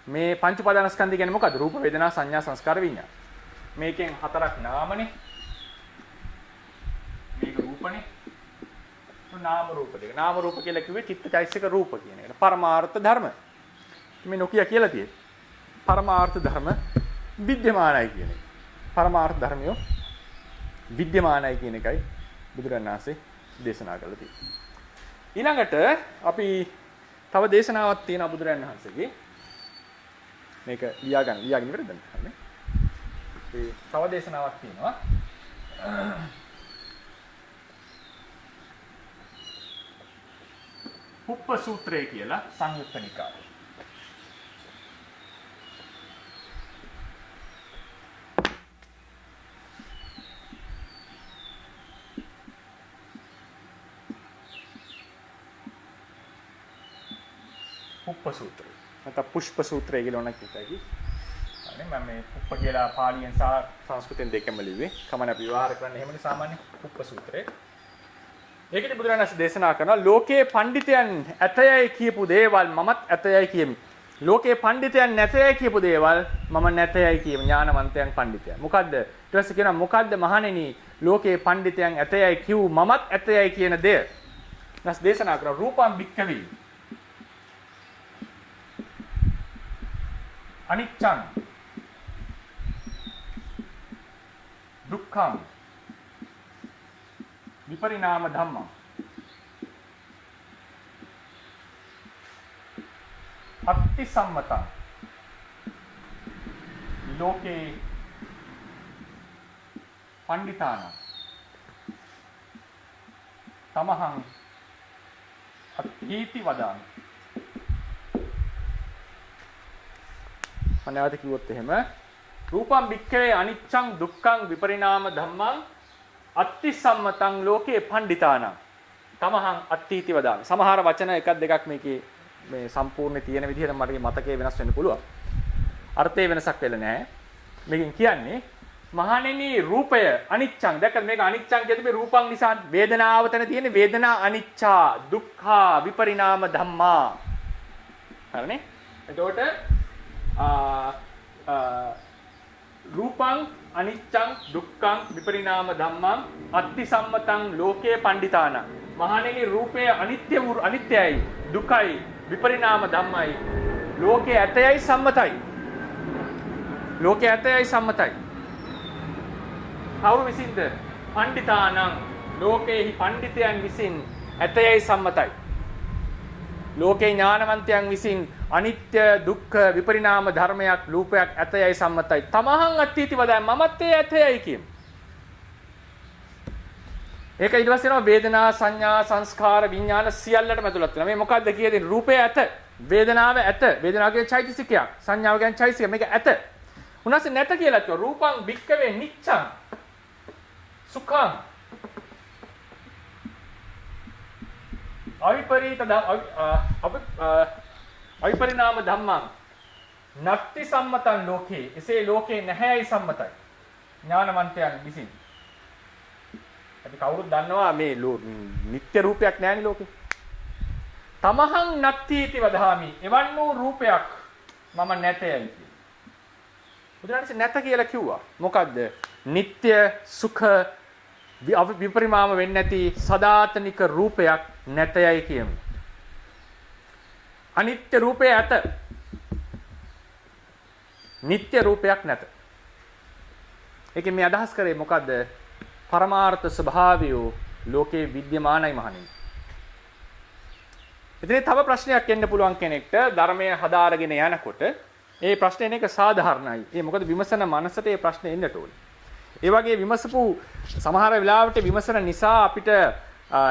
Speaker 1: මේ පංච උපාදානස්කන්ධය කියන්නේ මොකද්ද? රූප වේදනා සංඥා සංස්කාර විඤ්ඤාණ. මේකෙන් හතරක් නාමනේ. මේක රූපනේ. නාම රූප දෙක. නාම රූප කියලා කිව්වේ චිත්තචෛතසික රූප කියන එකට. පරමාර්ථ ධර්ම. මේ නොකිය කියලා තියෙන්නේ. පරමාර්ථ ධර්ම විද්‍යමානයි කියන එක. පරමාර්ථ ධර්මිය විද්‍යමානයි කියන එකයි බුදුරණන් වහන්සේ දේශනා කළා තියෙන්නේ. ඊළඟට අපි තව දේශනාවක් තියෙනවා බුදුරණන් වහන්සේගේ. මේක ලියාගෙන ඉවරද නැහැ. ඒ තව දේශනාවක් තියෙනවා. උප්ප සූත්‍රය කියලා සංයුත්ත නිකායේ උප්ප සූත්‍රය. නැත්නම් පුෂ්ප සූත්‍රය කියලා උනක් කියතයි. අනේ මම මේ උප්ප කියලා පාලියෙන් සහ සංස්කෘතෙන් දෙකම ලිව්වේ. කමන අපි විවහාර කරන්නේ එහෙමනේ සාමාන්‍ය උප්ප සූත්‍රය. ඒකදී බුදුරජාණන් වහන්සේ දේශනා කරනවා ලෝකයේ පඬිතයන් ඇතයයි කියපු දේවල් මමත් ඇතයයි කියමි. ලෝකේ පඬිතයන් නැතයි කියපු දේවල් මම නැතයි කියම ඥානවන්තයන් පඬිතයන්. මොකද්ද? ඊට පස්සේ කියනවා මොකද්ද මහණෙනි ලෝකේ පඬිතයන් ඇතයි කිව් මමත් ඇතයි කියන දේ. නැස් දේශනා කරා රූපං භික්ඛවේ අනිච්චං දුක්ඛං විපරිණාම ධම්මං අත්ති සම්මතං ලෝකේ පණ්ඩිතාන තමහං අත්ථීති වදාමි. අනවත කිව්වොත් එහෙම රූපං භික්ඛවේ අනිච්ඡං දුක්ඛං විපරිණාම ධම්මං අත්ති සම්මතං ලෝකේ පණ්ඩිතාන තමහං අත්ථීති වදාමි. සමහර වචන එකක් දෙකක් මේකේ මේ සම්පූර්ණ තියෙන විදිහට මට මතකයේ වෙනස් වෙන්න පුළුවන්. අර්ථයේ වෙනසක් වෙලා නැහැ. මේකෙන් කියන්නේ මහණෙනි රූපය අනිච්චං. දැක්කද මේක අනිච්චං කියද්දී මේ රූපං නිසා වේදනාව තන තියෙන්නේ වේදනා අනිච්චා දුක්ඛා විපරිණාම ධම්මා. හරිනේ? එතකොට රූපං අනිච්චං දුක්ඛං විපරිණාම ධම්මං අත්ති සම්මතං ලෝකේ පණ්ඩිතාන. මහණෙනි රූපය අනිත්‍යයි දුකයි විපරිණාම ධම්මයි ලෝකේ ඇතයයි සම්මතයි. ලෝකේ ඇතයයි සම්මතයි. කවුරු විසින්ද? පණ්ඩිතානං ලෝකේහි පණ්ඩිතයන් විසින් ඇතයයි සම්මතයි. ලෝකේ ඥානවන්තයන් විසින් අනිත්‍ය දුක්ඛ විපරිණාම ධර්මයක් රූපයක් ඇතයයි සම්මතයි. තමහං අත්ථීති වදයි මමත් ඒ ඇතයයි කියමු. ඒක ඊට පස්සේ යනවා වේදනා සංඥා සංස්කාර විඥාන සියල්ලටම ඇතුළත් වෙනවා. මේ මොකද්ද කියන්නේ? රූපය ඇත, වේදනාව ඇත. වේදනාව කියන්නේ චෛතසිකයක්, සංඥාව කියන්නේ චෛතසිකයක්. මේක ඇත. උනස්සේ නැත කියලා කිව්වා. රූපං භික්ඛවේ නිච්ඡං සුඛං අවිපරිණාම ධම්මං නත්ති සම්මතං ලෝකේ. එසේ ලෝකේ නැහැයි සම්මතයි ඥානවන්තයන් විසින්. අපි කවුරුත් දන්නවා මේ නිත්‍ය රූපයක් නැහැනේ ලෝකේ. තමහං නත්ථීති වදාමි. එවන් වූ රූපයක් මම නැතයි කියලා. බුදුරජාණන් නැත කියලා කිව්වා. මොකද්ද? නිත්‍ය සුඛ විපරිණාම වෙන්නේ නැති සදාතනික රූපයක් නැතයයි කියමු. අනිත්‍ය රූපය ඇත. නිත්‍ය රූපයක් නැත. ඒකෙන් මේ අදහස් කරේ මොකද්ද? පරමාර්ථ ස්වභාවය ලෝකේ විද්‍යමානයි මහණෙනි. ඉතින් තව ප්‍රශ්නයක් එන්න පුළුවන් කෙනෙක්ට ධර්මය හදාරගෙන යනකොට ඒ ප්‍රශ්නේ එක සාධාරණයි. ඒ මොකද විමසන මනසට ඒ ප්‍රශ්නේ එන්නට ඕනේ. ඒ වගේ විමසපු සමහර වෙලාවට විමසන නිසා අපිට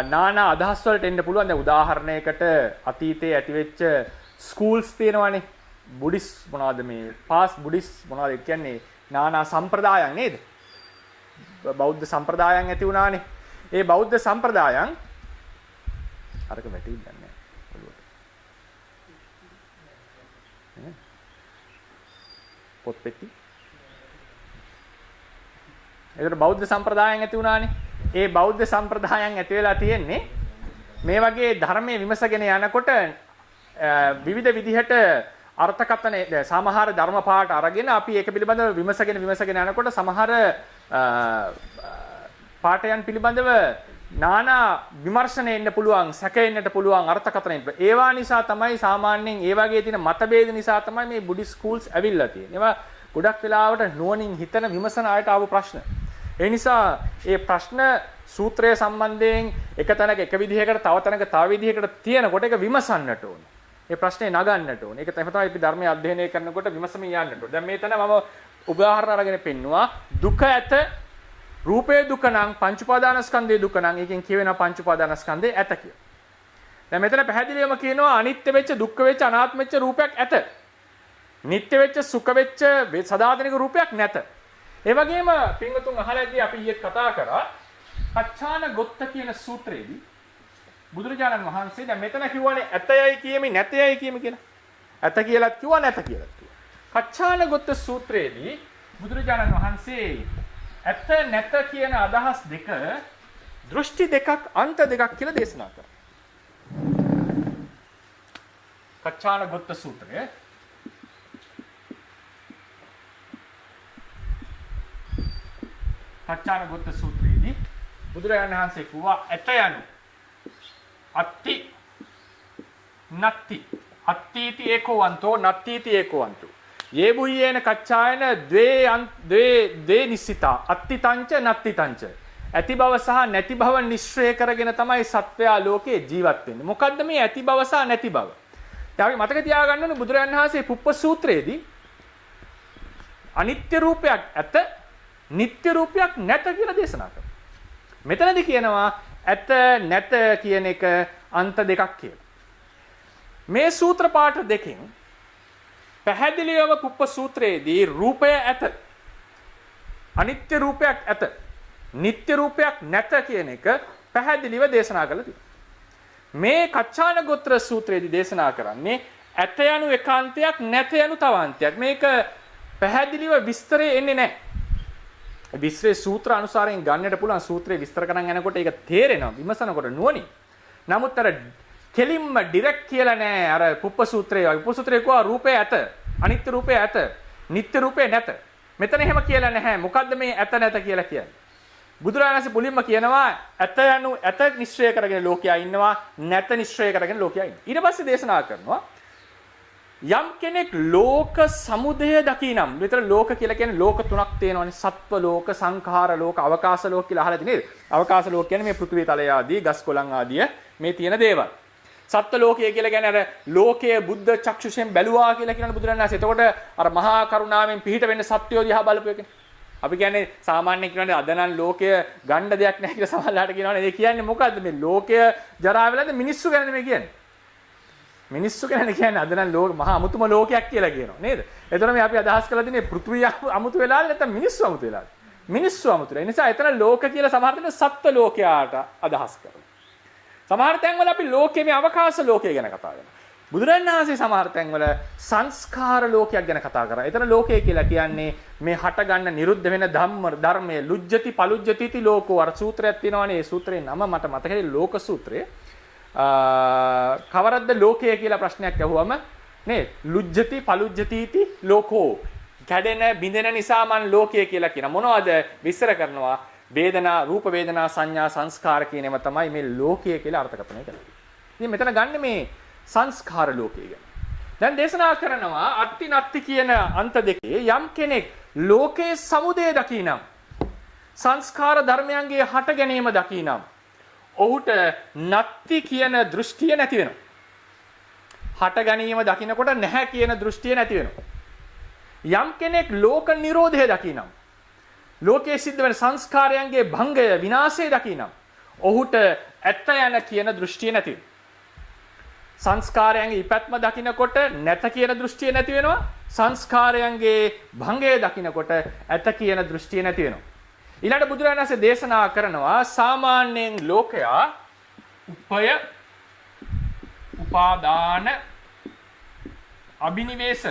Speaker 1: නානා අදහස් වලට එන්න පුළුවන්. දැන් උදාහරණයකට අතීතයේ ඇතිවෙච්ච ස්කූල්ස් තියෙනවානේ. බුද්දිස් මොනවද මේ පාස් බුද්දිස් මොනවද කියන්නේ නානා සම්ප්‍රදායන් නේද? බෞද්ධ සම්ප්‍රදායන් ඇති වුණානේ. ඒ බෞද්ධ සම්ප්‍රදායන් අරක වැටෙන්නේ නැහැ. පොත් පෙට්ටි. ඒකට බෞද්ධ සම්ප්‍රදායන් ඇති වුණානේ. ඒ බෞද්ධ සම්ප්‍රදායන් ඇති වෙලා තියෙන්නේ මේ වගේ ධර්මයේ විමසගෙන යනකොට විවිධ විදිහට අර්ථකථන සමහර ධර්ම පාඩ අරගෙන අපි ඒක පිළිබඳව විමසගෙන යනකොට සමහර පාඨයන් පිළිබඳව නානා විමර්ශන එන්න පුළුවන්, සැකෙන්නට පුළුවන් අර්ථකථන එන්න. ඒවා නිසා තමයි සාමාන්‍යයෙන් ඒ වගේ තියෙන මතභේද නිසා තමයි මේ බුද්දිස් ස්කූල්ස් ඇවිල්ලා තියෙන්නේ. ඒවා ගොඩක් වෙලාවට නුවණින් හිතන විමසන අයට ආව ප්‍රශ්න. ඒ නිසා ඒ ප්‍රශ්න සූත්‍රය සම්බන්ධයෙන් එක තැනක එක විදිහකට තව තැනක තව විදිහකට තියෙනකොට ඒක විමසන්නට ඕනේ. ඒ ප්‍රශ්නේ නගන්නට ඕනේ. ඒක තමයි අපි ධර්මයේ අධ්‍යයනය කරනකොට විමසමින් යන්නට ඕනේ. දැන් මේ තැන මම උදාහරණ අරගෙන පෙන්නවා. දුක ඇත, රූපේ දුක නම් පංච උපාදානස්කන්ධයේ දුක නම් එකෙන් කියවෙන පංච උපාදානස්කන්ධය ඇත කියලා. දැන් මෙතන පැහැදිලිවම කියනවා අනිත්‍ය වෙච්ච, දුක්ඛ වෙච්ච, අනාත්ම වෙච්ච රූපයක් ඇත. නිට්ටය වෙච්ච, සුඛ වෙච්ච, සදාතනික රූපයක් නැත. ඒ වගේම පින්වතුන් අහලා ඉදී අපි ඊයේ කතා කරා කච්චාන ගොත්ත කියන සූත්‍රයේදී බුදුරජාණන් වහන්සේ දැන් මෙතන කියවනේ ඇතයයි කියමි නැතයයි කියමි කියලා. ඇත කියලාත් කිව්වා නැත කියලාත් කිව්වා. කච්චාන ගොත්ත සූත්‍රයේදී බුදුරජාණන් වහන්සේ ඇත නැත කියන අදහස් දෙක දෘෂ්ටි දෙකක් අන්ත දෙකක් කියලා දේශනා කරා. කච්චාන ගොත්ත සූත්‍රය කච්චානගොත්ත සූත්‍රයේදී බුදුරජාණන් වහන්සේ කිව්වා ඇත යනු අත්ති නත්ති අත්තිති ඒකෝවන්තෝ නත්තිති ඒකෝවන්තෝ යේ බුයේන කච්චායන ද්වේ නිස්සිතා අත්ති තංච නත්ති තංච ඇති බව සහ නැති බව නිශ්චය කරගෙන තමයි සත්වයා ලෝකේ ජීවත් වෙන්නේ. මොකද්ද මේ ඇති බව සහ නැති බව? අපි මතක තියාගන්න ඕනේ බුදුරජාණන් වහන්සේ පුප්ප සූත්‍රයේදී අනිත්‍ය රූපයක් ඇත, නිට්ටය රූපයක් නැත කියලා දේශනා කරනවා. මෙතනදී කියනවා ඇත නැත කියන එක අන්ත දෙකක් කියලා. මේ සූත්‍ර පාඨ දෙකෙන් පැහැදිලිවම පුප්ප සූත්‍රයේදී රූපය ඇත, අනිත්‍ය රූපයක් ඇත, නිට්ටය රූපයක් නැත කියන එක පැහැදිලිව දේශනා කරලා තියෙනවා. මේ කච්චානගොත්‍ර සූත්‍රයේදී දේශනා කරන්නේ ඇත යනු එකාන්තයක්, නැත යනු තවාන්තයක්. මේක පැහැදිලිව විස්තරේ එන්නේ නැහැ. විස්තරේ සූත්‍ර අනුසාරයෙන් ගන්නට පුළුවන්. සූත්‍රේ විස්තර කරන් යනකොට ඒක තේරෙනවා විමසනකොට නුවණින්. නමුත් අර කෙලින්ම ඩිරෙක්ට් කියලා නෑ. අර පුප්ප සූත්‍රයේ වගේ. පුප්ප සූත්‍රයේ කෝ රූපය ඇත, අනිත්‍ය රූපය ඇත, නිට්ටය රූපය නැත. මෙතන එහෙම කියලා නැහැ. මොකද්ද මේ ඇත නැත කියලා කියන්නේ? බුදුරජාණන් වහන්සේ මුලින්ම කියනවා ඇත යනු ඇත නිශ්චය කරගෙන ලෝකයා ඉන්නවා, නැත නිශ්චය කරගෙන ලෝකයා ඉන්නවා. ඊට පස්සේ දේශනා කරනවා යම් කෙනෙක් ලෝක සමුදය දකිනම්. මෙතන ලෝක කියලා කියන්නේ ලෝක තුනක් තියෙනවානේ. සත්ව ලෝක, සංඛාර ලෝක, අවකාශ ලෝක කියලා අහලා තියෙනේද? අවකාශ ලෝක කියන්නේ මේ පෘථිවි තලය ආදී, ගස් කොළන් ආදී මේ තියෙන දේවල්. සත්ත්ව ලෝකය කියලා කියන්නේ අර ලෝකයේ බුද්ධ චක්ෂුෂෙන් බැලුවා කියලා කියනවා බුදුරජාණන් වහන්සේ. එතකොට අර මහා කරුණාවෙන් පිහිට වෙන්න සත්‍යෝ දිහා බලපු එකනේ. අපි කියන්නේ සාමාන්‍යයෙන් කියනවානේ අද නම් ලෝකය ගන්න දෙයක් නැහැ කියලා සමහරලාට කියනවානේ. ඒ කියන්නේ මොකද්ද? මේ ලෝකය ජරා වෙලාද මිනිස්සු ගැනද මේ කියන්නේ? මිනිස්සු ගැන කියන්නේ අද නම් ලෝක මහා අමුතුම ලෝකයක් කියලා කියනවා නේද? එතන මේ අපි අදහස් කරලා තියෙන්නේ පෘථුවිය අමුතු වෙලාද නැත්නම් මිනිස්සු අමුතු වෙලාද? මිනිස්සු අමුතු වෙලා. ඒ නිසා එතන ලෝක කියලා සමහර දෙනා සත්ත්ව ලෝකයට අදහස් කරනවා. සමහර තැන්වල අපි ලෝකයේ මේ අවකාශ ලෝකය ගැන කතා කරනවා. බුදුරජාණන් වහන්සේ සමහර තැන්වල සංස්කාර ලෝකයක් ගැන කතා කරා. එතන ලෝකය කියලා කියන්නේ මේ හට ගන්න නිරුද්ධ වෙන ධර්මයේ ලුජ්ජති පලුජ්ජතිති ලෝකෝ අර සූත්‍රයක් තියෙනවානේ. ඒ සූත්‍රේ නම මට මතකයි ලෝක සූත්‍රය. කවරද්ද ලෝකය කියලා ප්‍රශ්නයක් අහුවම නේ ලුජ්ජති පලුජ්ජතිති ලෝකෝ කැඩෙන බිඳෙන නිසා මන් ලෝකය කියලා කියන මොනවද විස්තර කරනවා වේදනා රූප වේදනා සංඥා සංස්කාර කියනම තමයි මේ ලෝකය කියලා අර්ථකථනය කරන්නේ. ඉතින් මෙතන ගන්න මේ සංස්කාර ලෝකය ගැන. දැන් දේශනා කරනවා අත්ති නත්ති කියන අන්ත දෙකේ යම් කෙනෙක් ලෝකයේ සමුදය දකිනම් සංස්කාර ධර්මයන්ගේ හට ගැනීම දකිනම් ඔහුට නත්ති කියන දෘෂ්ටිය නැති වෙනවා. හට ගැනීම දකිනකොට නැහැ කියන දෘෂ්ටිය නැති වෙනවා. යම් කෙනෙක් ලෝක නිරෝධය දකිනම් ලෝකයේ සිද්ධ වෙන සංස්කාරයන්ගේ භංගය විනාශය දකිනම් ඔහුට ඇත්ත යන කියන දෘෂ්ටිය නැති වෙනවා. සංස්කාරයන්ගේ ඉපැත්ම දකිනකොට නැත කියන දෘෂ්ටිය නැති වෙනවා. සංස්කාරයන්ගේ භංගය දකිනකොට ඇත කියන දෘෂ්ටිය නැති වෙනවා. ඊළඟ බුදුරජාණන් වහන්සේ දේශනා කරනවා සාමාන්‍යයෙන් ලෝකයා උපය උපාදාන අබිනිවේෂ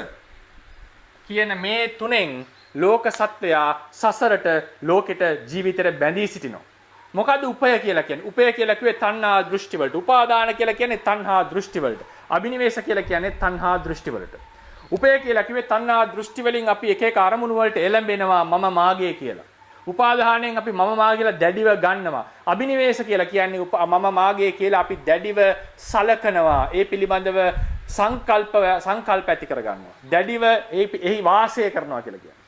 Speaker 1: කියන මේ තුනෙන් ලෝක සත්වයා සසරට ලෝකෙට ජීවිතේට බැඳී සිටිනවා. මොකද්ද උපය කියලා කියන්නේ? උපය කියලා කිව්වේ තණ්හා දෘෂ්ටි වලට. උපාදාන කියලා කියන්නේ තණ්හා දෘෂ්ටි වලට. අබිනිවේෂ කියලා කියන්නේ තණ්හා දෘෂ්ටි වලට. උපය කියලා කිව්වේ තණ්හා දෘෂ්ටි වලින් අපි එක එක අරමුණු වලට එළඹෙනවා මම මාගේ කියලා. උපාදානයෙන් අපි මම මාගේ කියලා දැඩිව ගන්නවා. අබිනිවේෂ කියලා කියන්නේ මම මාගේ කියලා අපි දැඩිව සලකනවා. ඒ පිළිබඳව සංකල්ප ඇති කර ගන්නවා. දැඩිව එහි වාසය කරනවා කියලා කියන්නේ.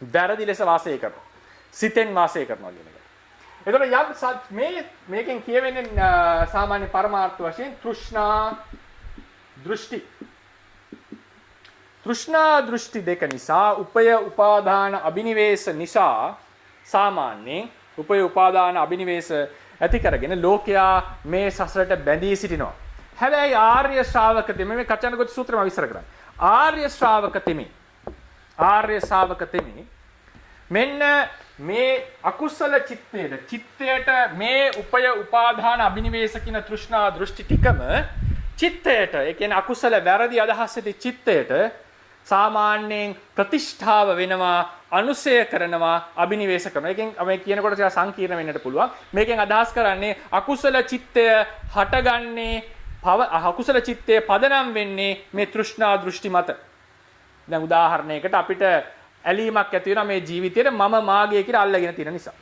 Speaker 1: වැරදි ලෙස වාසය කරනවා. සිතෙන් වාසය කරනවා කියන එක. එතකොට මේකෙන් කියවෙන්නේ සාමාන්‍ය පරමාර්ථ වශයෙන් තෘෂ්ණා දෘෂ්ටි දෙක නිසා උපය උපාදාන අබිනිවේෂ නිසා සාමාන්‍යයෙන් උපය උපාදාන අබිනිවේෂ ඇති කරගෙන ලෝකයා මේ සසරට බැඳී සිටිනවා. හැබැයි ආර්ය ශ්‍රාවක තෙමේ මේ කච්චානගොත්ත සූත්‍රෙම විස්තර කරන්නේ. ආර්ය ශ්‍රාවක තෙමේ මෙන්න මේ අකුසල චිත්තයට මේ උපය උපාදාන අබිනිවේෂ කියන තෘෂ්ණා දෘෂ්ටි ටිකම චිත්තයට ඒ කියන්නේ අකුසල වැරදි අදහස් ඇති චිත්තයට සාමාන්‍යයෙන් ප්‍රතිෂ්ඨාව වෙනවා අනුසය කරනවා අබිනිවේෂ කරනවා. ඒකෙන් අපි කියනකොට ටිකක් සංකීර්ණ වෙන්නට පුළුවන්. මේකෙන් අදහස් කරන්නේ අකුසල චිත්තය හටගන්නේ අකුසල චිත්තය පදනම් වෙන්නේ මේ තෘෂ්ණා දෘෂ්ටි මත. දැන් උදාහරණයකට අපිට ඇලීමක් ඇති වෙනවා මේ ජීවිතේට මම මාගේ කියලා අල්ලගෙන තියෙන නිසා.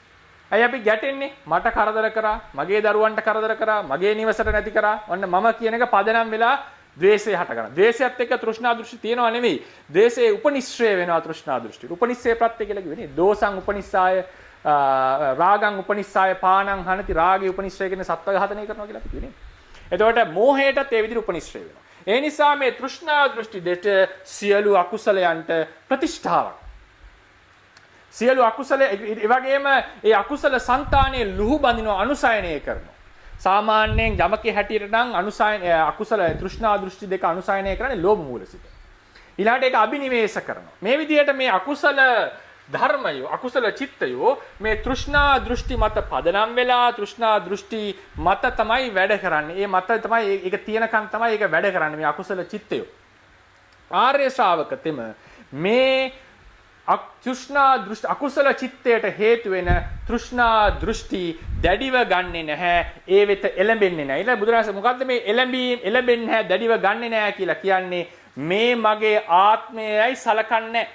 Speaker 1: ඇයි අපි ගැටෙන්නේ? මට කරදර කරා, මගේ දරුවන්ට කරදර කරා, මගේ නිවසට නැති කරා. ඔන්න මම කියන එක පදනම් වෙලා ද්වේෂය හට ගන්නවා. ද්වේෂයත් එක්ක තෘෂ්ණා දෘෂ්ටි තියෙනවා නෙමෙයි. ද්වේෂයේ උපනිශ්‍රය වෙනවා තෘෂ්ණා දෘෂ්ටි. උපනිශ්‍රය ප්‍රත්‍ය කියලා කිව්වේ දෝසං උපනිස්සාය රාගං උපනිස්සාය පානං හනති රාගේ උපනිශ්‍රය කියන සත්ව ඝාතනය කරනවා කියලා අපි කියන්නේ. එතකොට මෝහයටත් ඒ විදිහට උපනිශ්‍රය වෙනවා. ඒ නිසා මේ තෘෂ්ණා දෘෂ්ටි දෙට සියලු අකුසලයන්ට ප්‍රතිෂ්ඨාවක්. සියලු අකුසල ඒ වගේම ඒ අකුසල సంతානයේ ලුහු බඳිනවා අනුසයනය කරනවා. සාමාන්‍යයෙන් යමකේ හැටියට නම් අනුසයන අකුසල තෘෂ්ණා දෘෂ්ටි දෙක අනුසයනය කරන්නේ ලෝභ මූලසිත. ඊළඟට ඒක අබිනිවේෂ කරනවා. මේ විදිහට මේ අකුසල ධර්මය අකුසල චිත්තය මේ තෘෂ්ණා දෘෂ්ටි මත පදනම් වෙලා තෘෂ්ණා දෘෂ්ටි මත තමයි වැඩ කරන්නේ. ඒ මත තමයි ඒක තියෙනකන් තමයි ඒක වැඩ කරන්නේ මේ අකුසල චිත්තය. ආර්ය ශ්‍රාවකතෙම මේ තෘෂ්ණා දෘෂ්ටි අකුසල චිත්තයට හේතු වෙන තෘෂ්ණා දෘෂ්ටි දැඩිව ගන්නෙ නැහැ. ඒ වෙත එළඹෙන්නේ නැහැ. ඊළඟ බුදුරජාණන් මොකද්ද මේ එළඹෙන්නේ නැහැ දැඩිව ගන්නෙ නැහැ කියලා කියන්නේ මේ මගේ ආත්මයයි සලකන්නේ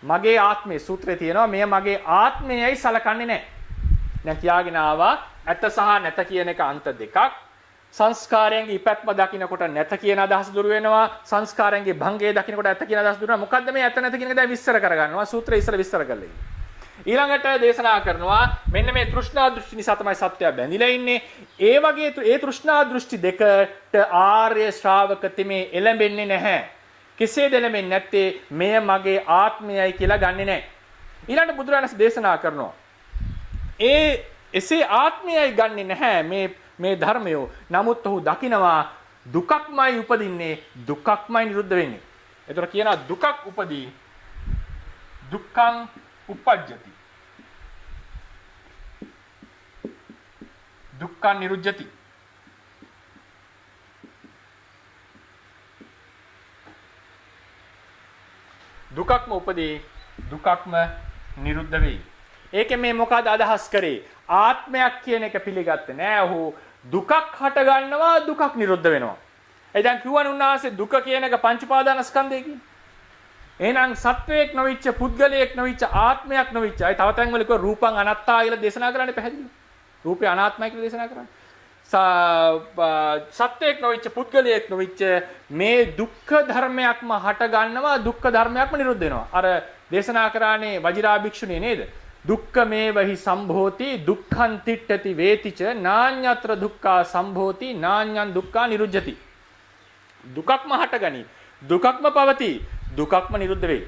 Speaker 1: මගේ ආත්මයේ සූත්‍රයේ තියෙනවා මේ මගේ ආත්මයයි සලකන්නේ නැහැ. දැන් කියාගෙන ආවා ඇත සහ නැත කියන එක අන්ත දෙකක්. සංස්කාරයන්ගේ ඉපැත්ම දකින්නකොට නැත කියන අදහස දුර වෙනවා. සංස්කාරයන්ගේ භංගය දකින්නකොට ඇත කියන අදහස දුර වෙනවා. මොකද්ද මේ ඇත නැත කියන එක දැන් විස්තර කරගන්නවා. සූත්‍රය ඉස්සර විස්තර කරලා ඉන්නේ. ඊළඟට දේශනා කරනවා මෙන්න මේ තෘෂ්ණා දෘෂ්ටි නිසා තමයි සත්‍යය බැඳිලා ඉන්නේ. ඒ වගේ ඒ තෘෂ්ණා දෘෂ්ටි දෙකට ආර්ය ශ්‍රාවක තෙමේ එළඹෙන්නේ නැහැ. කෙසේද එළඹෙන්නේ නැත්තේ මෙය මගේ ආත්මයයි කියලා ගන්නෙ නැහැ. ඊළඟට බුදුරජාණන් දේශනා කරනවා එසේ ආත්මයයි ගන්නෙ නැහැ මේ ධර්මය. නමුත් ඔහු දකිනවා දුකක්මයි උපදින්නේ දුකක්මයි නිරුද්ධ වෙන්නේ. ඒතර කියනවා දුකක් උපදී දුක්ඛං උපජ්ජති දුක්ඛං නිරුද්ධති. දුකක්ම උපදී දුකක්ම නිරුද්ධ වෙයි. ඒකෙන් මේ මොකද අදහස් කරේ? ආත්මයක් කියන එක පිළිගත්තේ නෑ. ඔහු දුකක් හට ගන්නවා දුකක් නිරුද්ධ වෙනවා. ඒ දැන් කියවන උන්වහන්සේ දුක කියන එක පංච උපාදානස්කන්ධය කියන්නේ. එහෙනම් සත්වයක් නොවිච්ච පුද්ගලයෙක් නොවිච්ච ආත්මයක් නොවිච්ච. අය තව තැන් වල කිව්ව රූපං අනාත්තා කියලා දේශනා කරන්නේ පැහැදිලිව. රූපේ අනාත්මයි කියලා දේශනා කරන්නේ. සත්‍යයක් නොවිච්ච පුද්ගලයෙක් නොවිච්ච මේ දුක්ඛ ධර්මයක්ම හට ගන්නවා දුක්ඛ ධර්මයක්ම නිරුද්ධ වෙනවා. අර දේශනා කරානේ වජිරා භික්ෂුණිය නේද? දුක්ඛ මේවහි සම්භෝති දුක්ඛං තිට්ඨති වේතිච නාඤ්ඤත්‍ර දුක්ඛා සම්භෝති නාඤ්ඤං දුක්ඛා නිරුද්ධති. දුකක්ම හටගනි දුකක්ම පවති දුකක්ම නිරුද්ධ වෙයි.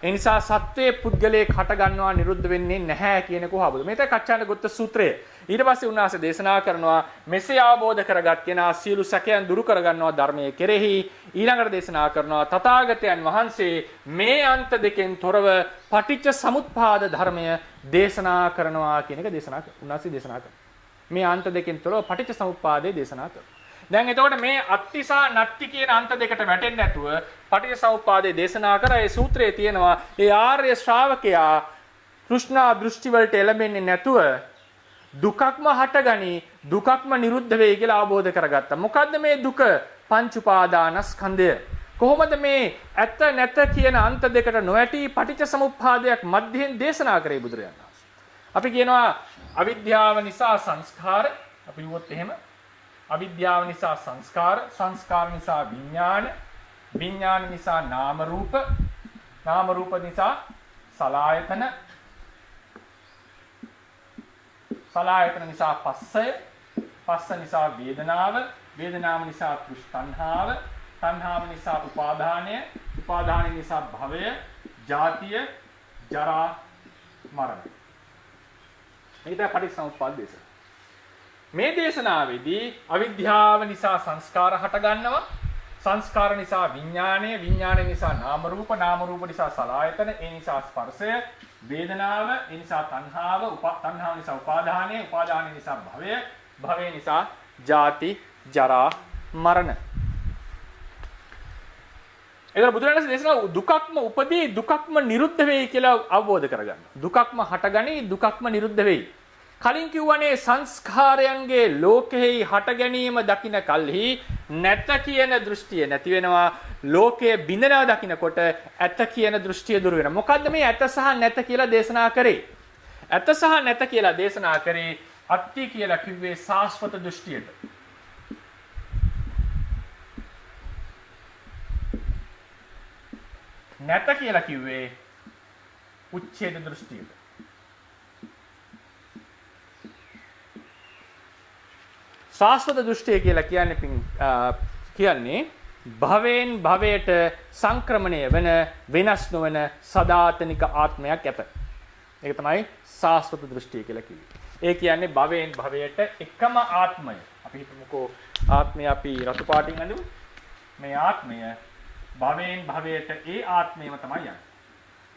Speaker 1: ඒ නිසා සත්වයේ පුද්ගලයෙක් හට ගන්නවා නිරුද්ධ වෙන්නේ නැහැ කියන කොහොමද? මේක කච්චාන ගොත්ත සූත්‍රය. ඊට පස්සේ උන්වහන්සේ දේශනා කරනවා මෙසේ අවබෝධ කරගත් කෙනා සියලු සැකයන් දුරු කරගන්නවා ධර්මයේ කෙරෙහි. ඊළඟට දේශනා කරනවා තථාගතයන් වහන්සේ මේ අන්ත දෙකෙන් තොරව පටිච්ච සමුප්පාද ධර්මය දේශනා කරනවා කියන එක දේශනා කරනවා. උන්වහන්සේ දේශනා කරනවා. මේ අන්ත දෙකෙන් තොරව පටිච්ච සමුප්පාදේ දේශනා කරනවා. දැන් එතකොට මේ අත්තිසා නත්ති කියන අන්ත දෙකට වැටෙන්නේ නැතුව පටිච්චසමුප්පාදේ දේශනා කර ඒ සූත්‍රයේ තියෙනවා ඒ ආර්ය ශ්‍රාවකයා තෘෂ්ණා දෘෂ්ටි වලට එළඹෙන්නේ නැතුව දුකක්ම හටගනි දුකක්ම නිරුද්ධ වෙයි කියලා අවබෝධ කරගත්තා. මොකද්ද මේ දුක? පංච උපාදානස්කන්ධය. කොහොමද මේ ඇත්ත නැත කියන අන්ත දෙකට නොඇටි පටිච්චසමුප්පාදයක් මැදින් දේශනා කරේ බුදුරජාණන් වහන්සේ. අපි කියනවා අවිද්‍යාව නිසා සංස්කාර අපි කිව්වොත් එහෙම අවිද්‍යාව නිසා සංස්කාර, සංස්කාර නිසා විඥාන, විඥාන නිසා නාම රූප, නාම රූප නිසා සලආයතන, සලආයතන නිසා පස්සය, පස්ස නිසා වේදනාව, වේදනාව නිසා තණ්හාව, තණ්හාව නිසා උපාදානය, උපාදානය නිසා භවය, ජාතිය, ජරා, මරණය. මේක තමයි පටිච්චසමුප්පාද දේශනාව. මේ දේශනාවේදී අවිද්‍යාව නිසා සංස්කාර හට ගන්නවා, සංස්කාර නිසා විඥාණය, විඥාණය නිසා නාම රූප, නාම රූප නිසා සලආයතන, ඒ නිසා ස්පර්ශය, වේදනාව, ඒ නිසා තණ්හාව, තණ්හාව නිසා උපාදානය, උපාදානය නිසා භවය, භවය නිසා ජාති, ජරා, මරණ. එතන බුදුරජාණන් දේශනා දුකක්ම උපදී දුකක්ම නිරුද්ධ වෙයි කියලා අවබෝධ කරගන්න. දුකක්ම හටගනි දුකක්ම නිරුද්ධ වෙයි. කලින් කිව්වනේ සංස්කාරයන්ගේ ලෝකෙහි හට ගැනීම දකින්න කල්හි නැත කියන දෘෂ්ටිය නැති වෙනවා. ලෝකයේ බිඳනවා දකින්නකොට ඇත කියන දෘෂ්ටිය දුර වෙනවා. මොකද්ද මේ ඇත සහ නැත කියලා දේශනා කරේ? ඇත සහ නැත කියලා දේශනා කරේ අත්ති කියලා කිව්වේ සාස්වත දෘෂ්ටියට. නැත කියලා කිව්වේ උච්ඡේද දෘෂ්ටියට. සාස්වත දෘෂ්ටිය කියලා කියන්නේ භවයෙන් භවයට සංක්‍රමණය වෙන වෙනස් නොවන සදාතනික ආත්මයක් ඇත. ඒක තමයි සාස්වත දෘෂ්ටිය කියලා කිව්වේ. ඒ කියන්නේ භවයෙන් භවයට එකම ආත්මය. අපි හිතමුකෝ ආත්මය අපි රතු පාටින් අඳිමු. මේ ආත්මය භවයෙන් භවයට ඒ ආත්මයම තමයි යන්නේ.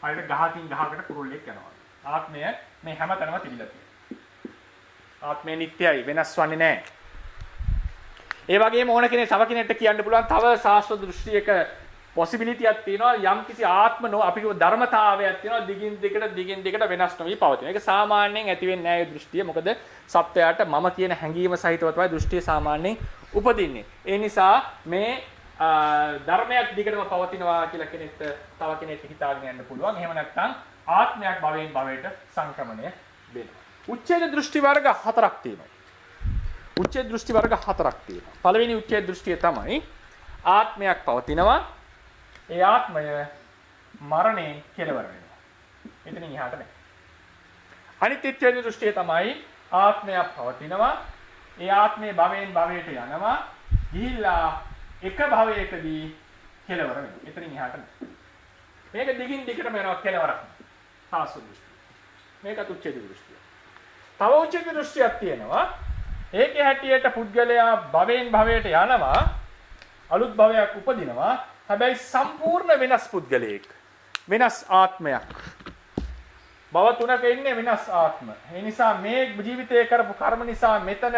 Speaker 1: හරියට ගහකින් ගහකට කුරුල්ලෙක් යනවා. ආත්මය මේ හැමතැනම තිබිලා තියෙනවා. ආත්මය නිට්ටයයි වෙනස් වන්නේ නැහැ. ඒ වගේම ඕන කෙනෙක් තව කෙනෙක්ට කියන්න පුළුවන් තව සාස්ත්‍ව දෘෂ්ටියක possibility එකක් තියෙනවා යම් කිසි ආත්ම නෝ අපි කියව ධර්මතාවයක් තියෙනවා දිගින් දිගට වෙනස් නොවි පවතින. ඒක සාමාන්‍යයෙන් ඇති වෙන්නේ නැහැ ඒ දෘෂ්ටිය. මොකද සත්වයාට මම කියන හැඟීම සහිතව තමයි දෘෂ්ටිය සාමාන්‍යයෙන් උපදින්නේ. ඒ නිසා මේ ධර්මයක් දිගටම පවතිනවා කියලා කෙනෙක්ට තව කෙනෙක්ට හිතාගෙන යන්න පුළුවන්. එහෙම නැත්නම් ආත්මයක් භවයෙන් භවයට සංක්‍රමණය වෙනවා. උච්ඡේද දෘෂ්ටි වර්ග 4ක් තියෙනවා. උච්ඡේද දෘෂ්ටි වර්ග 4ක් තියෙනවා. පළවෙනි උච්ඡේද දෘෂ්ටිය තමයි ආත්මයක් පවතිනවා. ඒ ආත්මය මරණයෙන් කෙලවර වෙනවා. එතනින් එහාට නැහැ. අනිත් උච්ඡේද දෘෂ්ටිය තමයි ආත්මයක් පවතිනවා. ඒ ආත්මේ භවයෙන් භවයට යනවා. ගිහිල්ලා එක භවයකදී කෙලවර වෙනවා. එතනින් එහාට නැහැ. මේක දිගින් දිගටම යනවා කෙලවරක්. සාස්ත්‍ව දෘෂ්ටිය. මේකත් උච්ඡේද දෘෂ්ටිය. තව උච්ඡේද දෘෂ්ටියක් තියෙනවා. ඒකේ හැටියට පුද්ගලයා භවයෙන් භවයට යනවා. අලුත් භවයක් උපදිනවා. හැබැයි සම්පූර්ණ වෙනස් පුද්ගලයෙක්. වෙනස් ආත්මයක්. භව තුනක ඉන්නේ වෙනස් ආත්ම. ඒ නිසා මේ ජීවිතයේ කරපු කර්ම නිසා මෙතන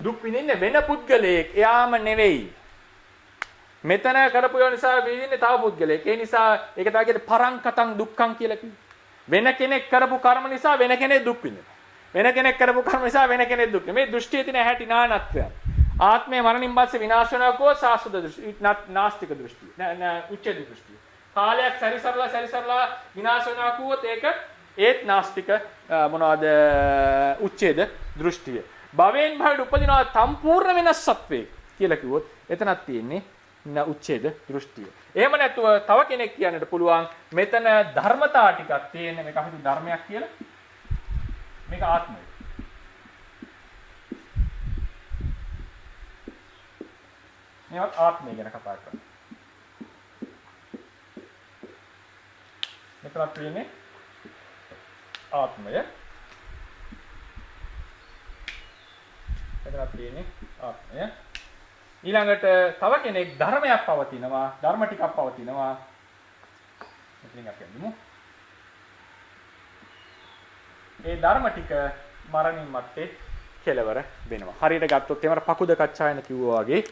Speaker 1: දුක් විඳින්නේ වෙන පුද්ගලයෙක්. එයාම නෙවෙයි. මෙතන කරපු ඒ නිසා විඳින්නේ තව පුද්ගලයෙක්. ඒ නිසා ඒක තමයි කියන්නේ පරංකතං දුක්ඛං කියලා කිව්වේ. වෙන කෙනෙක් කරපු කර්ම නිසා වෙන කෙනෙක් දුක් විඳිනවා. වෙන කෙනෙක් කරපු කර්ම නිසා වෙන කෙනෙක් දුක් විඳිනවා. මේ දෘෂ්ටියේ තියෙන හැටි නානත්වය. ආත්මය මරණින් පස්සේ විනාශ වෙනවා කෝ සාස්වත දෘෂ්ටි නාස්තික දෘෂ්ටි උච්ඡේද දෘෂ්ටි. කාලයක් සැරිසරලා විනාශ වෙනවා කිව්වොත් ඒක ඒත් නාස්තික මොනවද උච්ඡේද දෘෂ්ටිය. භවයෙන් භවයට උපදිනවා සම්පූර්ණ වෙනස් සත්වේ කියලා කිව්වොත් එතනක් තියෙන්නේ උච්ඡේද දෘෂ්ටිය. එහෙම නැතුව තව කෙනෙක් කියන්නට පුළුවන් මෙතන ධර්මතා ටිකක් තියෙන මේක අපි ධර්මයක් කියලා. මේක ආත්මය. මේවත් ආත්මය ගැන කතා කරනවා. මෙතන තියෙන්නේ ආත්මය. මෙතන තියෙන්නේ ආත්මය. ඊළඟට තව කෙනෙක් ධර්මයක් පවතිනවා. ධර්ම ටිකක් පවතිනවා. මෙතනින් අපි යමු. ඒ ධර්ම ටික මරණින් මත්තේ කෙලවර වෙනවා. හරියට ගත්තොත් එහෙම පකුද කච්චායන කිව්වා වගේ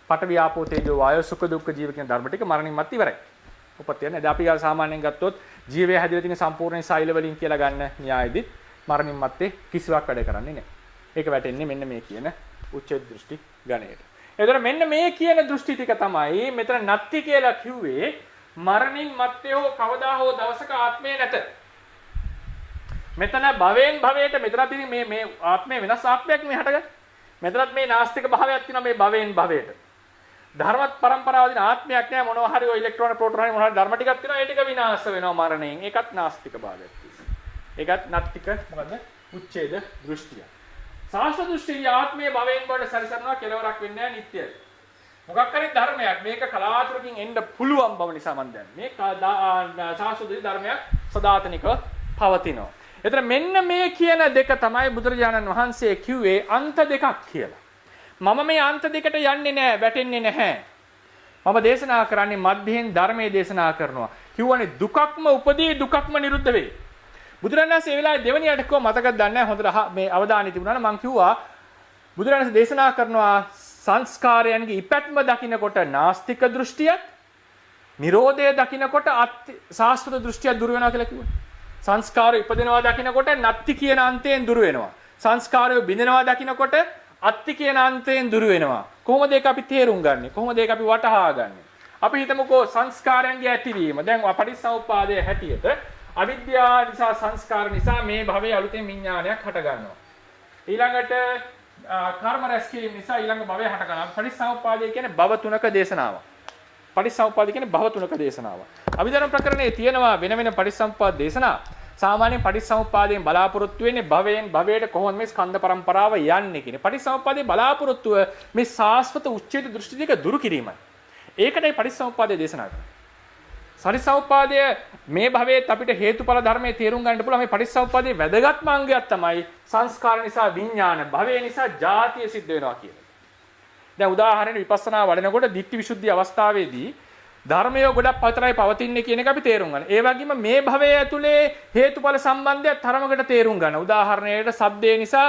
Speaker 1: පඨවි ආපෝ තේජෝ වායෝ සුඛ දුක්ඛ ජීව කියන ධර්ම ටික මරණින් මත් ඉවරයි. උපත් යන්නේ. දැන් අපි සාමාන්‍යයෙන් ගත්තොත් ජීවය හැදිලා තියෙන සම්පූර්ණ සෛල වලින් කියලා ගන්න න්‍යායදිත් මරණින් මත්තේ කිසිවක් වැඩ කරන්නේ නැහැ. ඒක වැටෙන්නේ මෙන්න මේ කියන උච්ඡේද දෘෂ්ටි ගණයට. එතකොට මෙන්න මේ කියන දෘෂ්ටි ටික තමයි මෙතන නැත්ති කියලා කිව්වේ මරණින් මත්තේ හෝ කවදා හෝ දවසක ආත්මය නැත. මෙතන භවයෙන් භවයට මෙතන තියෙන මේ ආත්මය වෙනස් ආත්මයක් මේ හටගන්නේ. මෙතනත් මේ නාස්තික භාවයක් තියෙනවා මේ භවයෙන් භවයට. ධර්මත් පරම්පරාව දින ආත්මයක් නෑ මොනවා හරි ඔය ඉලෙක්ට්‍රෝන ප්‍රෝටෝන හරි මොනවා හරි ධර්ම ටිකක් තියෙනවා ඒ ටික විනාශ වෙනවා මරණයෙන්. ඒකත් නාස්තික භාවයක් තියෙනවා. ඒකත් නැත්තික මොකද්ද? උච්ඡේද දෘෂ්ටිය. සාස්ත්‍ව දෘෂ්ටියේ ආත්මයේ භවයෙන් භවයට සැරිසරනවා කෙලවරක් වෙන්නේ නෑ නිට්ටයයි. මොකක් හරි ධර්මයක් මේක කලාතුරකින් එන්න පුළුවන් බව නිසා මම දන්නේ. මේ සාස්ත්‍ව ධර්මයක් සදාතනිකව පවතිනවා. එතන මෙන්න මේ කියන දෙක තමයි බුදුරජාණන් වහන්සේ කිව්වේ අන්ත දෙකක් කියලා. මම මේ අන්ත දෙකට යන්නේ නැහැ, වැටෙන්නේ නැහැ. මම දේශනා කරන්නේ මධ්‍යයෙන් ධර්මයේ දේශනා කරනවා. කිව්වනේ දුකක්ම උපදී දුකක්ම නිරුද්ධ වේ. බුදුරජාණන් වහන්සේ ඒ වෙලාවේ දෙවෙනියට කිව්ව මතකද දන්නේ නැහැ. හොඳට මේ අවධානය තිබුණා නම් මම කිව්වා බුදුරජාණන් වහන්සේ දේශනා කරනවා සංස්කාරයන්ගේ ඉපැත්ම දකින්නකොට නාස්තික දෘෂ්ටියත්, නිරෝධය දකින්නකොට සාස්වත දෘෂ්ටිය දුර වෙනවා කියලා කිව්වා. සංස්කාරය ඉපදෙනවා දකින්නකොට නැත්ති කියන අන්තයෙන් දුර වෙනවා. සංස්කාරය බිඳෙනවා දකින්නකොට අත්ති කියන අන්තයෙන් දුර වෙනවා. කොහොමද ඒක අපි තේරුම් ගන්නෙ? කොහොමද ඒක අපි වටහා ගන්නෙ? අපි හිතමුකෝ සංස්කාරයන්ගේ ඇතිවීම. දැන් පටිච්චසමුප්පාදයේ හැටියට අවිද්‍යාව නිසා සංස්කාර නිසා මේ භවයේ අලුතෙන් විඥානයක් හට ගන්නවා. ඊළඟට කර්ම රැස් කිරීම නිසා ඊළඟ භවය හට ගන්නවා. පටිච්චසමුප්පාදය කියන්නේ භව තුනක දේශනාවක්. පටිච්චසමුප්පාදය කියන්නේ භව තුනක දේශනාවක්. අභිධර්ම ප්‍රකරණයේ තියෙනවා වෙන වෙන පටිච්චසමුප්පාද දේශනා. සාමාන්‍යයෙන් පටිච්චසමුප්පාදයෙන් බලාපොරොත්තු වෙන්නේ භවයෙන් භවයට කොහොමද මේ ස්කන්ධ පරම්පරාව යන්නේ කියන. පටිච්චසමුප්පාදයේ බලාපොරොත්තුව මේ සාස්වත උච්ඡේද දෘෂ්ටි දෙක දුරු කිරීමයි. ඒකටයි පටිච්චසමුප්පාදයේ දේශනා කරන්නේ. පටිච්චසමුප්පාදය මේ භවයේත් අපිට හේතුඵල ධර්මයේ තේරුම් ගන්න පුළුවන්. මේ පටිච්චසමුප්පාදයේ වැදගත්ම අංගයක් තමයි සංස්කාර නිසා විඥාන, භවය නිසා ජාතිය සිද්ධ වෙනවා කියන එක. දැන් උදාහරණයක් විපස්සනා වඩනකොට ditthi visuddhi අවස්ථාවේදී ධර්මය ගොඩක් පතරයි පවතින්නේ කියන එක අපි තේරුම් ගන්න. ඒ වගේම මේ භවයේ ඇතුලේ හේතුඵල සම්බන්ධයක් තරමකට තේරුම් ගන්න. උදාහරණයකට ශබ්දේ නිසා,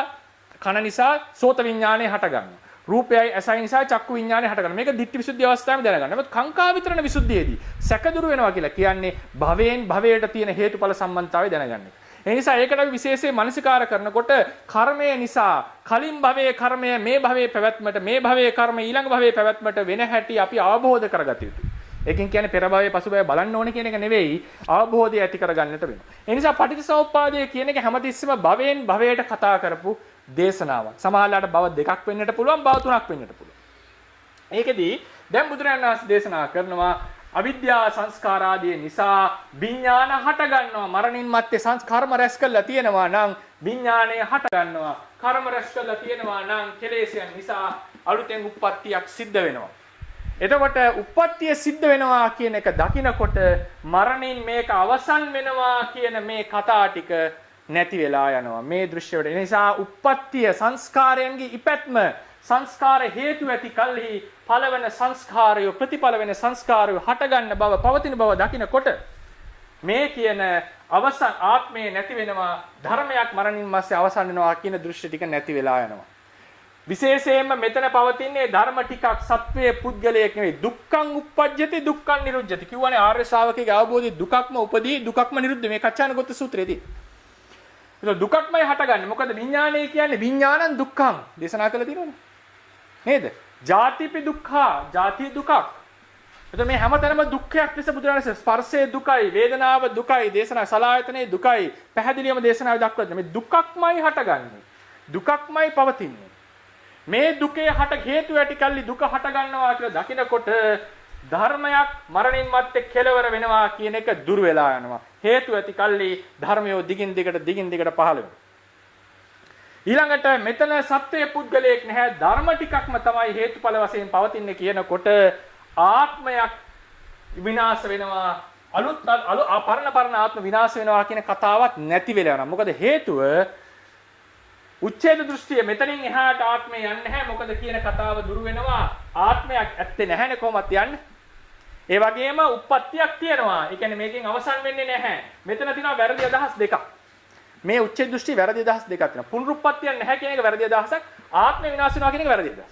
Speaker 1: කන නිසා සෝත විඥානය හට ගන්නවා. රූපයයි ඇසයි නිසා චක්කු විඥානය හට ගන්නවා. මේක ditthi visuddhi අවස්ථාවෙම දැනගන්න. නමුත් කාංකා විතරණ විසුද්ධියේදී සැකදුරු වෙනවා කියලා කියන්නේ භවයෙන් භවයට තියෙන හේතුඵල සම්බන්ධතාවය දැනගන්න. ඒ නිසා ඒකට අපි විශේෂයෙන් මනසිකාර කරනකොට කර්මය නිසා කලින් භවයේ කර්මය මේ භවයේ පැවැත්මට, මේ භවයේ කර්ම ඊළඟ භවයේ පැවැත්මට වෙන හැටි අපි අවබෝධ කරගත යුතුයි. ඒකෙන් කියන්නේ පෙර භවයේ පසු භවයේ බලන්න ඕනේ කියන එක නෙවෙයි, අවබෝධය ඇති කරගන්නට වෙනවා. ඒ නිසා පටිච්චසමුප්පාදය කියන එක හැමතිස්සෙම භවයෙන් භවයට කතා කරපු දේශනාවක්. සමහරවිට භව දෙකක් වෙන්නට පුළුවන්, භව තුනක් වෙන්නට පුළුවන්. ඒකෙදී දැන් බුදුරජාණන් වහන්සේ දේශනා කරනවා අවිද්‍යා සංස්කාර ආදී නිසා විඥාන හට ගන්නවා. මරණින් මත්තේ සංස්කර්ම රැස් කළා තියෙනවා නම් විඥාණය හට ගන්නවා. කර්ම රැස් කළා තියෙනවා නම් කෙලෙසයන් නිසා අලුතෙන් උප්පත්තියක් සිද්ධ වෙනවා. එතකොට උප්පත්තිය සිද්ධ වෙනවා කියන එක දකිනකොට මරණින් මේක අවසන් වෙනවා කියන මේ කතා ටික නැති වෙලා යනවා. මේ දෘශ්‍ය වලට. ඒ නිසා උප්පත්තිය සංස්කාරයන්ගේ ඉපැත්ම, සංස්කාර හේතු ඇති කල්හි පළවෙන සංස්කාරය ප්‍රතිඵල වෙන සංස්කාරය හටගන්න බව, පවතින බව දකිනකොට මේ කියන අවසන් ආත්මේ නැති වෙනවා, ධර්මයක් මරණින් මස්සේ අවසන් වෙනවා කියන දෘශ්‍ය ටික නැති වෙලා යනවා. විශේෂයෙන්ම මෙතන පවතින්නේ ධර්ම ටිකක්, සත්වයේ පුද්ගලයෙක් නෙවෙයි. දුක්ඛං uppajjati දුක්ඛං නිරුද්ධති. කියවනේ ආර්ය ශ්‍රාවකගේ අවබෝධය දුකක්ම උපදී, දුකක්ම නිරුද්ධ. මේ කච්චානගත සූත්‍රයේදී. ඒක දුකක්මයි හටගන්නේ. මොකද විඥානය කියන්නේ විඥානං දුක්ඛං දේශනා කළා තියෙනවනේ. නේද? ජාතිපි දුක්ඛා, ජාති දුකක්. එතකොට මේ හැමතැනම දුක්ඛයක් ලෙස බුදුරජාණන් ස්පර්ශයේ දුකයි, වේදනාව දුකයි, දේශනා සලආයතනයේ දුකයි, පැහැදිලිවම දේශනාවේ දක්වලා මේ දුකක්මයි හටගන්නේ. දුකක්මයි පවතින්නේ. මේ දුකේ හට හේතු ඇති කල්ලි දුක හට ගන්නවා කියලා දකිනකොට ධර්මයක් මරණින් මත්තේ කෙලවර වෙනවා කියන එක දුර වෙලා යනවා. හේතු ඇති කල්ලි ධර්මයෝ දිගින් දිගට පහළ වෙනවා. ඊළඟට මෙතන සත්වයේ පුද්ගලයෙක් නැහැ, ධර්ම ටිකක්ම තමයි හේතුඵල වශයෙන් පවතින්නේ කියනකොට ආත්මයක් විනාශ වෙනවා, පරණ ආත්ම විනාශ වෙනවා කියන කතාවක් නැති වෙලා යනවා. මොකද හේතුව උච්ඡේද දෘෂ්ටිය මෙතනින් එහාට ආත්මය යන්නේ නැහැ. මොකද කියන කතාව දුරු වෙනවා. ආත්මයක් ඇත්තේ නැහැනේ කොහොමද යන්නේ? ඒ වගේම උප්පත්තියක් තියෙනවා. ඒ කියන්නේ මේකෙන් අවසන් වෙන්නේ නැහැ. මෙතන තියෙනවා වැරදි අදහස් දෙකක්. මේ උච්ඡේද දෘෂ්ටි වැරදි අදහස් දෙකක් තියෙනවා. පුනරුත්පත්තිය නැහැ කියන එක වැරදි අදහසක්. ආත්මය විනාශ වෙනවා කියන එක වැරදි අදහසක්.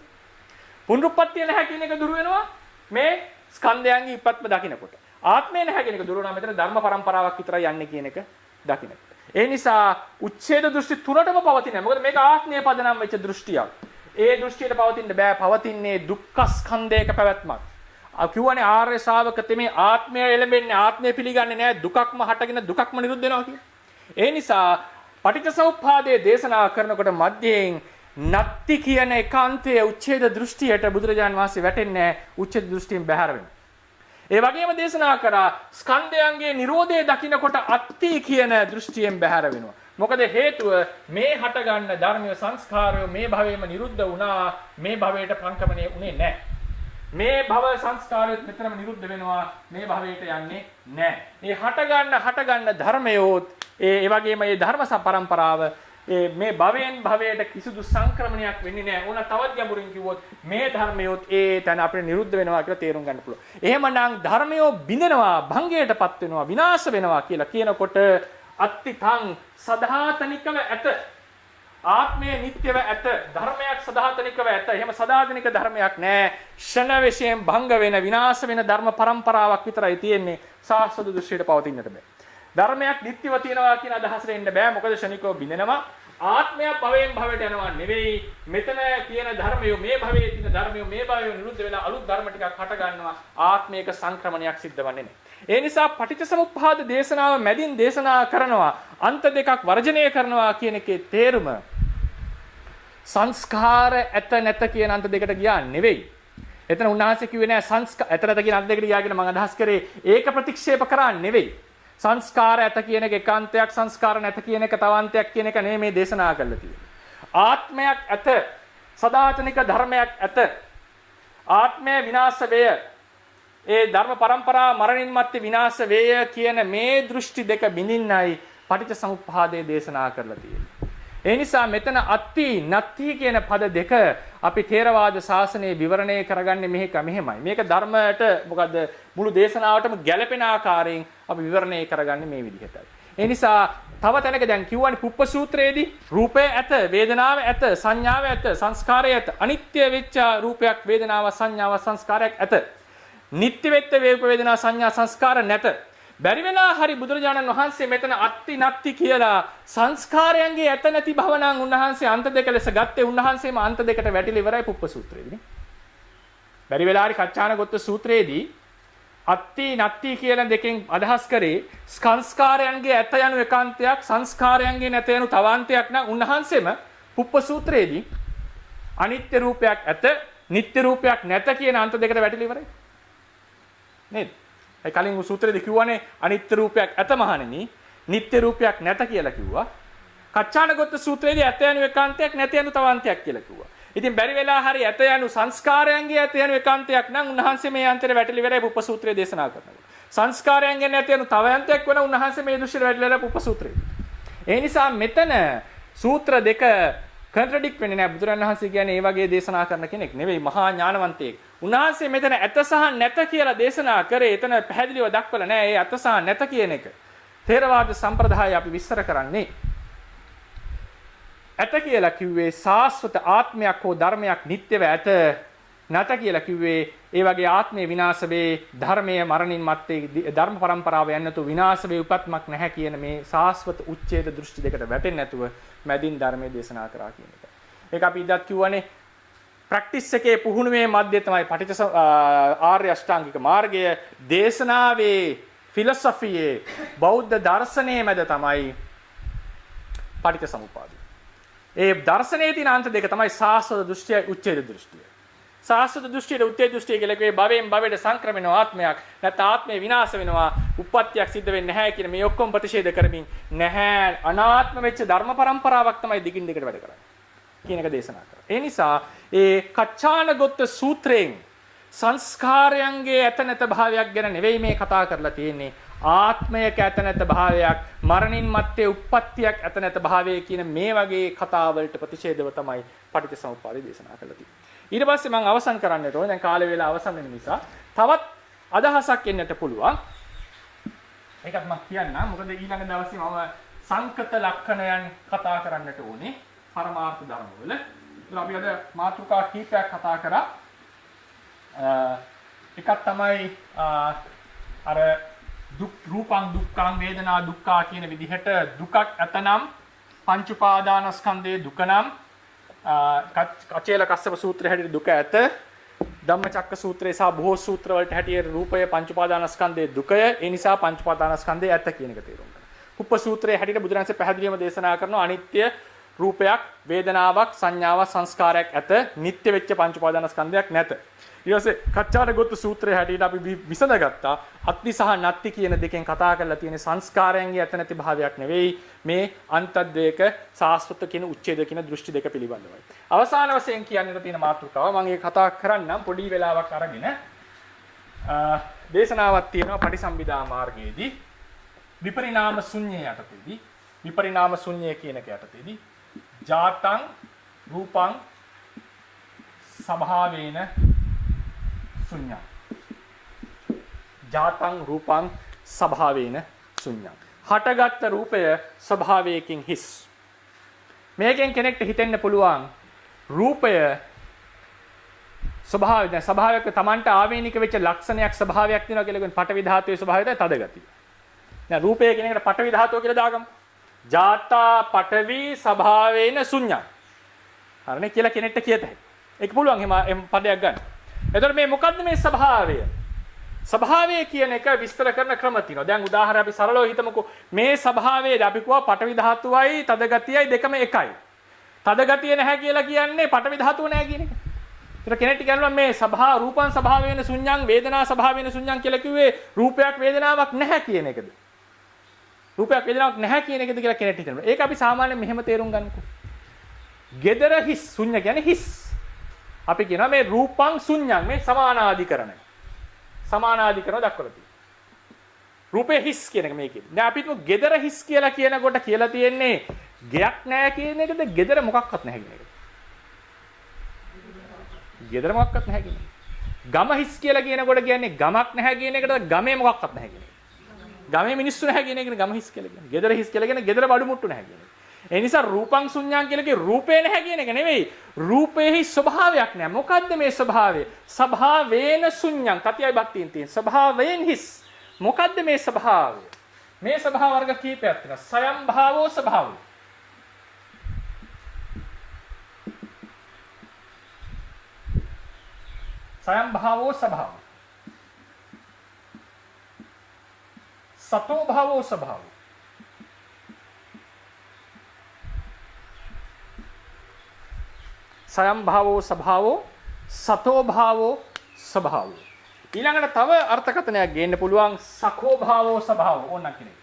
Speaker 1: පුනරුත්පත්තිය නැහැ කියන එක දුරු වෙනවා මේ ස්කන්ධයන්ගේ ඉපත්ම දකින්නකොට. ආත්මය නැහැ කියන එක දුරු වෙනවා. මෙතන ධර්ම પરම්පරාවක් විතරයි යන්නේ කියන එක දකින්නකොට. ඒ නිසා උච්ඡේද දෘෂ්ටි තුනටම පවතිනවා. මොකද මේක ආත්මයේ පදනම් වෙච්ච දෘෂ්ටියක්. ඒ දෘෂ්ටියට පවතින්න බෑ. පවතින්නේ දුක්ඛ ස්කන්ධයක පැවැත්මක්. කියවනේ ආර්ය ශ්‍රාවක තෙමේ ආත්මය එළඹෙන්නේ, ආත්මය පිළිගන්නේ නැහැ. දුකක්ම හටගෙන දුකක්ම නිරුද්ධ වෙනවා කියන්නේ. ඒ නිසා පටිච්චසමුප්පාදයේ දේශනා කරනකොට මධ්‍යයෙන් නත්ති කියන ඒකාන්තයේ උච්ඡේද දෘෂ්ටියට බුදුරජාන් වහන්සේ වැටෙන්නේ නැහැ. උච්ඡේද දෘෂ්ටියෙන් බැහැර වෙනවා. ඒ වගේම දේශනා කරා ස්කන්ධයන්ගේ Nirodhe දකින්නකොට අත්ති කියන දෘෂ්ටියෙන් බැහැර වෙනවා. මොකද හේතුව මේ හට ගන්න ධර්මීය සංස්කාරය මේ භවයේම නිරුද්ධ වුණා. මේ භවයට ප්‍රංකමණය උනේ නැහැ. මේ භව සංස්කාරයත් මෙතනම නිරුද්ධ වෙනවා. මේ භවයට යන්නේ නැහැ. මේ හට ගන්න ධර්මයෝත් ඒ වගේම මේ ධර්ම પરම්පරාව මේ භවයෙන් භවයට කිසිදු සංක්‍රමණයක් වෙන්නේ නැහැ. ඕන තවත් ගැඹුරින් කිව්වොත් මේ ධර්මයොත් ඒ තැන අපිට නිරුද්ධ වෙනවා කියලා තේරුම් ගන්න පුළුවන්. එහෙමනම් ධර්මයෝ බිඳෙනවා, භංගයටපත් වෙනවා, විනාශ වෙනවා කියලා කියනකොට අත්තිතං සදාතනිකව ඇත. ආත්මය නිට්ටයව ඇත. ධර්මයක් සදාතනිකව ඇත. එහෙම සදාතනික ධර්මයක් නැහැ. ෂණ වශයෙන් භංග වෙන, විනාශ වෙන ධර්ම પરම්පරාවක් විතරයි තියෙන්නේ. සාස්වත දෘෂ්ටියට පවතින්නට බෑ. ධර්මයක් නිට්ටයව තියනවා කියන අදහසට එන්න බෑ. මොකද ෂණිකව බිඳෙනවා. ආත්මය භවයෙන් භවයට යනවා නෙවෙයි. මෙතන තියෙන ධර්මය මේ භවයේ තියෙන ධර්මය මේ භවයේ නිරුද්ධ වෙලා අලුත් ධර්ම ටිකක් හට ගන්නවා. ආත්මයක සංක්‍රමණයක් සිද්ධ වෙන්නේ නැහැ. ඒ නිසා පටිච්චසමුප්පාද දේශනාව මැදින් දේශනා කරනවා. අන්ත දෙකක් වර්ජනය කරනවා කියන එකේ තේරුම සංස්කාර ඇත නැත කියන අන්ත දෙකට ගියා නෙවෙයි. එතන උන්වහන්සේ කිව්වේ නෑ සංස්කාර ඇතරද කියන අන්ත දෙකට ගියා කියලා මම අදහස් කරේ ඒක ප්‍රතික්ෂේප කරන්නේ නෙවෙයි. සංස්කාර ඇත කියන එක එකාන්තයක් සංස්කාර නැත කියන එක තවාන්තයක් කියන එක නෙමෙයි මේ දේශනා කරලා තියෙන්නේ. ආත්මයක් ඇත සදාතනික ධර්මයක් ඇත. ආත්මය විනාශ වේ. ඒ ධර්ම પરම්පරාව මරණින් මත්තේ විනාශ වේය කියන මේ දෘෂ්ටි දෙක බිඳින්නයි පටිච්චසමුප්පාදයේ දේශනා කරලා තියෙන්නේ. ඒ නිසා මෙතන අත්ති නත්ති කියන පද දෙක අපි ථේරවාද ශාසනයේ විවරණය කරගන්නේ මෙහෙමයි. මේක ධර්මයට මොකද මුළු දේශනාවටම ගැළපෙන ආකාරයෙන් අපි විවරණය කරගන්නේ මේ විදිහටයි. ඒ නිසා තව තැනක දැන් කියවනේ පුප්ප සූත්‍රයේදී රූපය ඇත, වේදනාව ඇත, සංඥාව ඇත, සංස්කාරය ඇත. අනිත්‍ය වෙච්ච රූපයක්, වේදනාව, සංඥාව, සංස්කාරයක් ඇත. නිට්ටය වෙච්ච වේදනා, සංඥා, සංස්කාර නැත. බැරි වෙලා හරි බුදුරජාණන් වහන්සේ මෙතන අත්ති නත්ති කියලා සංස්කාරයන්ගේ ඇත නැති බව නම් උන්වහන්සේ අන්ත දෙක ලෙස ගත්තේ. උන්වහන්සේම අන්ත දෙකට වැටිලා ඉවරයි පුප්ප සූත්‍රයේදී. බැරි වෙලා හරි කච්චානගොත්ත සූත්‍රයේදී අත්ති නත්ති කියලා දෙකෙන් අදහස් කරේ සංස්කාරයන්ගේ ඇත යනු ඒකාන්තයක්, සංස්කාරයන්ගේ නැත යනු තවාන්තයක් නම් උන්වහන්සේම පුප්ප සූත්‍රයේදී අනිත්‍ය රූපයක් ඇත, නිට්ටය රූපයක් නැත කියන අන්ත දෙකට වැටිලා ඉවරයි. නේද? ඒ කලින් සූත්‍රයේදී කිව්වනේ අනිත්‍ය රූපයක් ඇත මහණෙනි, නිට්ටය රූපයක් නැත කියලා කිව්වා. කච්චානගොත්ත සූත්‍රයේදී ඇත යනු ඒකාන්තයක්, නැත යනු තවාන්තයක් කියලා කිව්වා. ඉතින් බැරි වෙලා හරි ඇත යනු සංස්කාරයන්ගේ ඇත යනු ඒකාන්තයක් නම් උන්වහන්සේ මේ අන්තරේ වැටලි ඉවරයි පුප්ප සූත්‍රයේ දේශනා කරනවා. සංස්කාරයන්ගේ නැත යනු තවාන්තයක් වෙන උන්වහන්සේ මේ දෘෂ්ටියට වැටලිලා පුප්ප සූත්‍රයේ. ඒ නිසා මෙතන සූත්‍ර දෙක කන්ට්‍රඩික්ට් වෙන්නේ නැහැ. බුදුරණන් වහන්සේ කියන්නේ මේ වගේ දේශනා කරන කෙනෙක් නෙවෙයි, මහා ඥානවන්තයෙක්. උන්වහන්සේ මෙතන ඇත සහ නැත කියලා දේශනා කරේ. එතන පැහැදිලිව දක්වලා නැහැ මේ ඇත සහ නැත කියන එක. ථේරවාද සම්ප්‍රදාය අපි විස්තර කරන්නේ ඇත කියලා කිව්වේ සාස්වත ආත්මයක් හෝ ධර්මයක් නිට්ටයව ඇත. නැත කියලා කිව්වේ ඒ වගේ ආත්මේ විනාශ වේ, ධර්මයේ මරණින් මත්තේ ධර්ම પરම්පරාව යන්නතු විනාශ වේ, උපත්මක් නැහැ කියන මේ සාස්වත උච්ඡේද දෘෂ්ටි දෙකට වැටෙන්නේ නැතුව මැදින් ධර්මයේ දේශනා කරා කියන එක. ඒක අපි ඉදත් කිව්වනේ ප්‍රැක්ටිස් එකේ පුහුණුවේ මැද්දේ තමයි පටිච්ච ආර්ය අෂ්ටාංගික මාර්ගය. දේශනාවේ ෆිලොසොෆියේ බෞද්ධ දර්ශනයේ මැද තමයි පටිච්ච සමුප්පාදය. ඒ දර්ශනයේ තියෙන අන්ත දෙක තමයි සාස්වත දෘෂ්ටිය, උච්ඡේද දෘෂ්ටිය. සාස්වත දෘෂ්ටියේ උච්ඡේද දෘෂ්ටිය කියලා කිව්වේ භවයෙන් භවයට සංක්‍රමණ ආත්මයක්, නැත්නම් ආත්මේ විනාශ වෙනවා, උප්පත්තියක් සිද්ධ වෙන්නේ නැහැ කියන මේ ඔක්කොම ප්‍රතිෂේධ කරමින් නැහැ අනාත්ම වෙච්ච ධර්ම પરම්පරාවක් තමයි දිගින් දිගට වැඩ කරන්නේ කියන එක දේශනා කරා. ඒ නිසා ඒ කච්චානගොත්ත සූත්‍රයෙන් සංස්කාරයන්ගේ ඇත නැත භාවයක් ගැන නෙවෙයි මේ කතා කරලා තියෙන්නේ. ආත්මයක ඇත නැත භාවයක්, මරණින් මත්තේ උප්පත්තියක් ඇත නැත භාවය කියන මේ වගේ කතාවලට ප්‍රතිෂේධව තමයි පටිච්චසමුප්පාදය දේශනා කරලා තියෙන්නේ. ඊට පස්සේ මම අවසන් කරන්නට ඕනේ. දැන් කාලය වේලා අවසන් වෙන නිසා තවත් අදහසක් එන්නට පුළුවන්. ඒකත් මම කියන්නම්. මොකද ඊළඟ දවසේ මම සංකත ලක්ෂණයන් කතා කරන්නට ඕනේ පරමාර්ථ ධර්මවල. ඒක අපි අද මාතෘකා කීපයක් කතා කරා. එකක් තමයි අර රූපං දුක්ඛං වේදනා දුක්ඛා කියන විදිහට දුකක් ඇතනම් පංච උපාදානස්කන්ධයේ දුක නම් කචේල කස්සප සූත්‍රය හැටියට දුක ඇත. ධම්මචක්ක සූත්‍රය සහ බොහෝ සූත්‍ර වලට හැටියට රූපය පංච උපාදානස්කන්ධයේ දුකය. ඒ නිසා පංච උපාදානස්කන්ධය ඇත කියන එක තේරුම් ගන්න. කුප්ප සූත්‍රයේ හැටියට බුදුරජාණන්සේ පැහැදිලිවම දේශනා කරනවා අනිත්‍ය රූපයක්, වේදනාවක්, සංඥාවක්, සංස්කාරයක් ඇත. නිට්ටය වෙච්ච පංච උපාදානස්කන්ධයක් නැත. ඊට පස්සේ කච්චානගොත්ත සූත්‍රයේ හැටියට අපි විසඳගත්තා අත්ති සහ නත්ති කියන දෙකෙන් කතා කරලා තියෙන සංස්කාරයන්ගේ ඇත නැති භාවයක් නෙවෙයි මේ අන්තද්වේක සාස්වත කියන උච්ඡේද කියන දෘෂ්ටි දෙක පිළිබඳවයි. අවසාන වශයෙන් කියන්නට තියෙන මාතෘකාව මම ඒක කතා කරන්නම් පොඩි වෙලාවක් අරගෙන. දේශනාවක් තියෙනවා පටිසම්භිදා මාර්ගයේදී විපරිණාම ශුන්‍ය යටතේදී. විපරිණාම ශුන්‍ය කියන එක යටතේදී ජාතං රූපං සභාවේන ශුන්‍යං. ජාතං රූපං සභාවේන ශුන්‍යං. හටගත් රූපය ස්වභාවයකින් හිස්. මේකෙන් කෙනෙක්ට හිතෙන්න පුළුවන් රූපය ස්වභාවය දැන් ස්වභාවයක Tamanට ආවේනික වෙච්ච ලක්ෂණයක් ස්වභාවයක් තියෙනවා කියලා කියන්නේ පඨවි ධාතුවේ ස්වභාවය තමයි තද ගතිය. දැන් රූපය කියන එකට පඨවි ධාතුව කියලා දාගමු. ජාතා පඨවි ස්වභාවේන ශුඤ්ඤං. හරිනේ කියලා කෙනෙක්ට කියත හැකියි. ඒක පුළුවන් එහෙම පදයක් ගන්න. එතකොට මේ මොකද්ද මේ ස්වභාවය? ස්වභාවය කියන එක විස්තර කරන ක්‍රම තියෙනවා. දැන් උදාහරණ අපි සරලව හිතමුකෝ. මේ ස්වභාවයේද අපි කිව්වා පඨවි ධාතුවයි තද ගතියයි දෙකම එකයි. තද ගතිය නැහැ කියලා කියන්නේ පඨවි ධාතුව නැහැ කියන එක. ඒතර කෙනෙක්ට කියනවා මේ සභා රූපං ස්වභාවේන ශුඤ්ඤං වේදනා ස්වභාවේන ශුඤ්ඤං කියලා කිව්වේ රූපයක් වේදනාවක් නැහැ කියන එකද? රූපයක් වේදනාවක් නැහැ කියන එකද කියලා කෙනෙක්ට හිතනවා. ඒක අපි සාමාන්‍යයෙන් මෙහෙම තේරුම් ගන්නකෝ. gedara his ශුඤ්ඤ කියන්නේ හිස්. අපි කියනවා මේ රූපං ශුඤ්ඤං මේ සමානාධිකරණය. සමානාධිකරණ දක්වලා තියෙනවා. රූපේ හිස් කියන එක මේකේ. දැන් අපි හිතමු gedara හිස් කියලා කියනකොට කියලා තියෙන්නේ ගයක් නැහැ කියන එකද gedara මොකක්වත් නැහැ කියන එකද? gedara මොකක්වත් නැහැ කියන එක. ගම හිස් කියලා කියනකොට කියන්නේ ගමක් නැහැ කියන එකද ගමේ මොකක්වත් නැහැ කියන එක. ගමේ මිනිස්සු නැහැ කියන එකනේ ගම හිස් කියලා කියන්නේ. gedara හිස් කියලා කියන්නේ gedara බඩු මුට්ටු නැහැ කියන එක. ඒ නිසා රූපං ශුඤ්ඤං කියලා කිය රූපේ නැහැ කියන එක නෙවෙයි. රූපේහි ස්වභාවයක් නැහැ. මොකද්ද මේ ස්වභාවය? ස්වභාවේන ශුඤ්ඤං. තතියයි බක්තියින් තියෙන. ස්වභාවයෙන් හිස්. මොකද්ද මේ ස්වභාවය? මේ ස්වභාව වර්ග කීපයක් තියෙනවා. සයම් භාවෝ ස්වභාවය. සයම් භාවෝ ස්වභාවය. සතෝ භාවෝ ස්වභාවය. සයම් භාවෝ ස්වභාවෝ සතෝ භාවෝ ස්වභාවෝ. ඊළඟට තව අර්ථකථනයක් ගේන්න පුළුවන් සඛෝ භාවෝ ස්වභාවෝ ඕනනම් කෙනෙක්.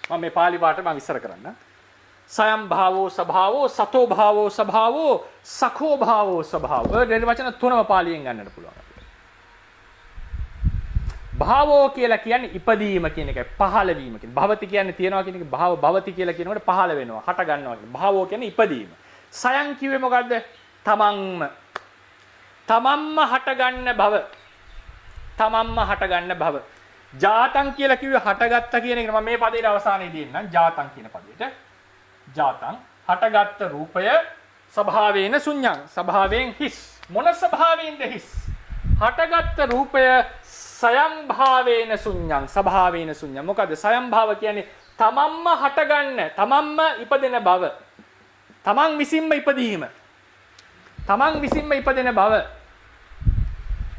Speaker 1: මම මේ පාලි පාඨ මම විස්තර කරන්න. සයම් භාවෝ ස්වභාවෝ සතෝ භාවෝ ස්වභාවෝ සඛෝ භාවෝ ස්වභාවෝ. ඔය වචන තුනම පාලියෙන් ගන්නට පුළුවන්. භාවෝ කියලා කියන්නේ ඉපදීම කියන එකයි පහළ වීම කියන. භවති කියන්නේ තියනවා කියන එක භාව භවති කියලා කියනකොට පහළ වෙනවා හට ගන්නවා කියන. භාවෝ කියන්නේ ඉපදීම. සයන් කිව්වේ මොකද්ද? තමන්ම හට ගන්න භව. තමන්ම හට ගන්න භව. ජාතං කියලා කිව්වේ හටගත්ත කියන එක. මම මේ පදේ අවසානයේදී එන්නම් ජාතං කියන පදේට. ජාතං හටගත්ත රූපය ස්වභාවේන ශුඤ්ඤං. ස්වභාවයෙන් හිස්. මොන ස්වභාවයෙන්ද හිස්? හටගත්ත රූපය සයම් භාවේන ශුඤ්ඤං. ස්වභාවේන ශුඤ්ඤං. මොකද සයම් භාව කියන්නේ තමන්ම හටගන්න, තමන්ම ඉපදෙන බව. තමන් විසින්ම ඉපදීම. තමන් විසින්ම ඉපදෙන බව.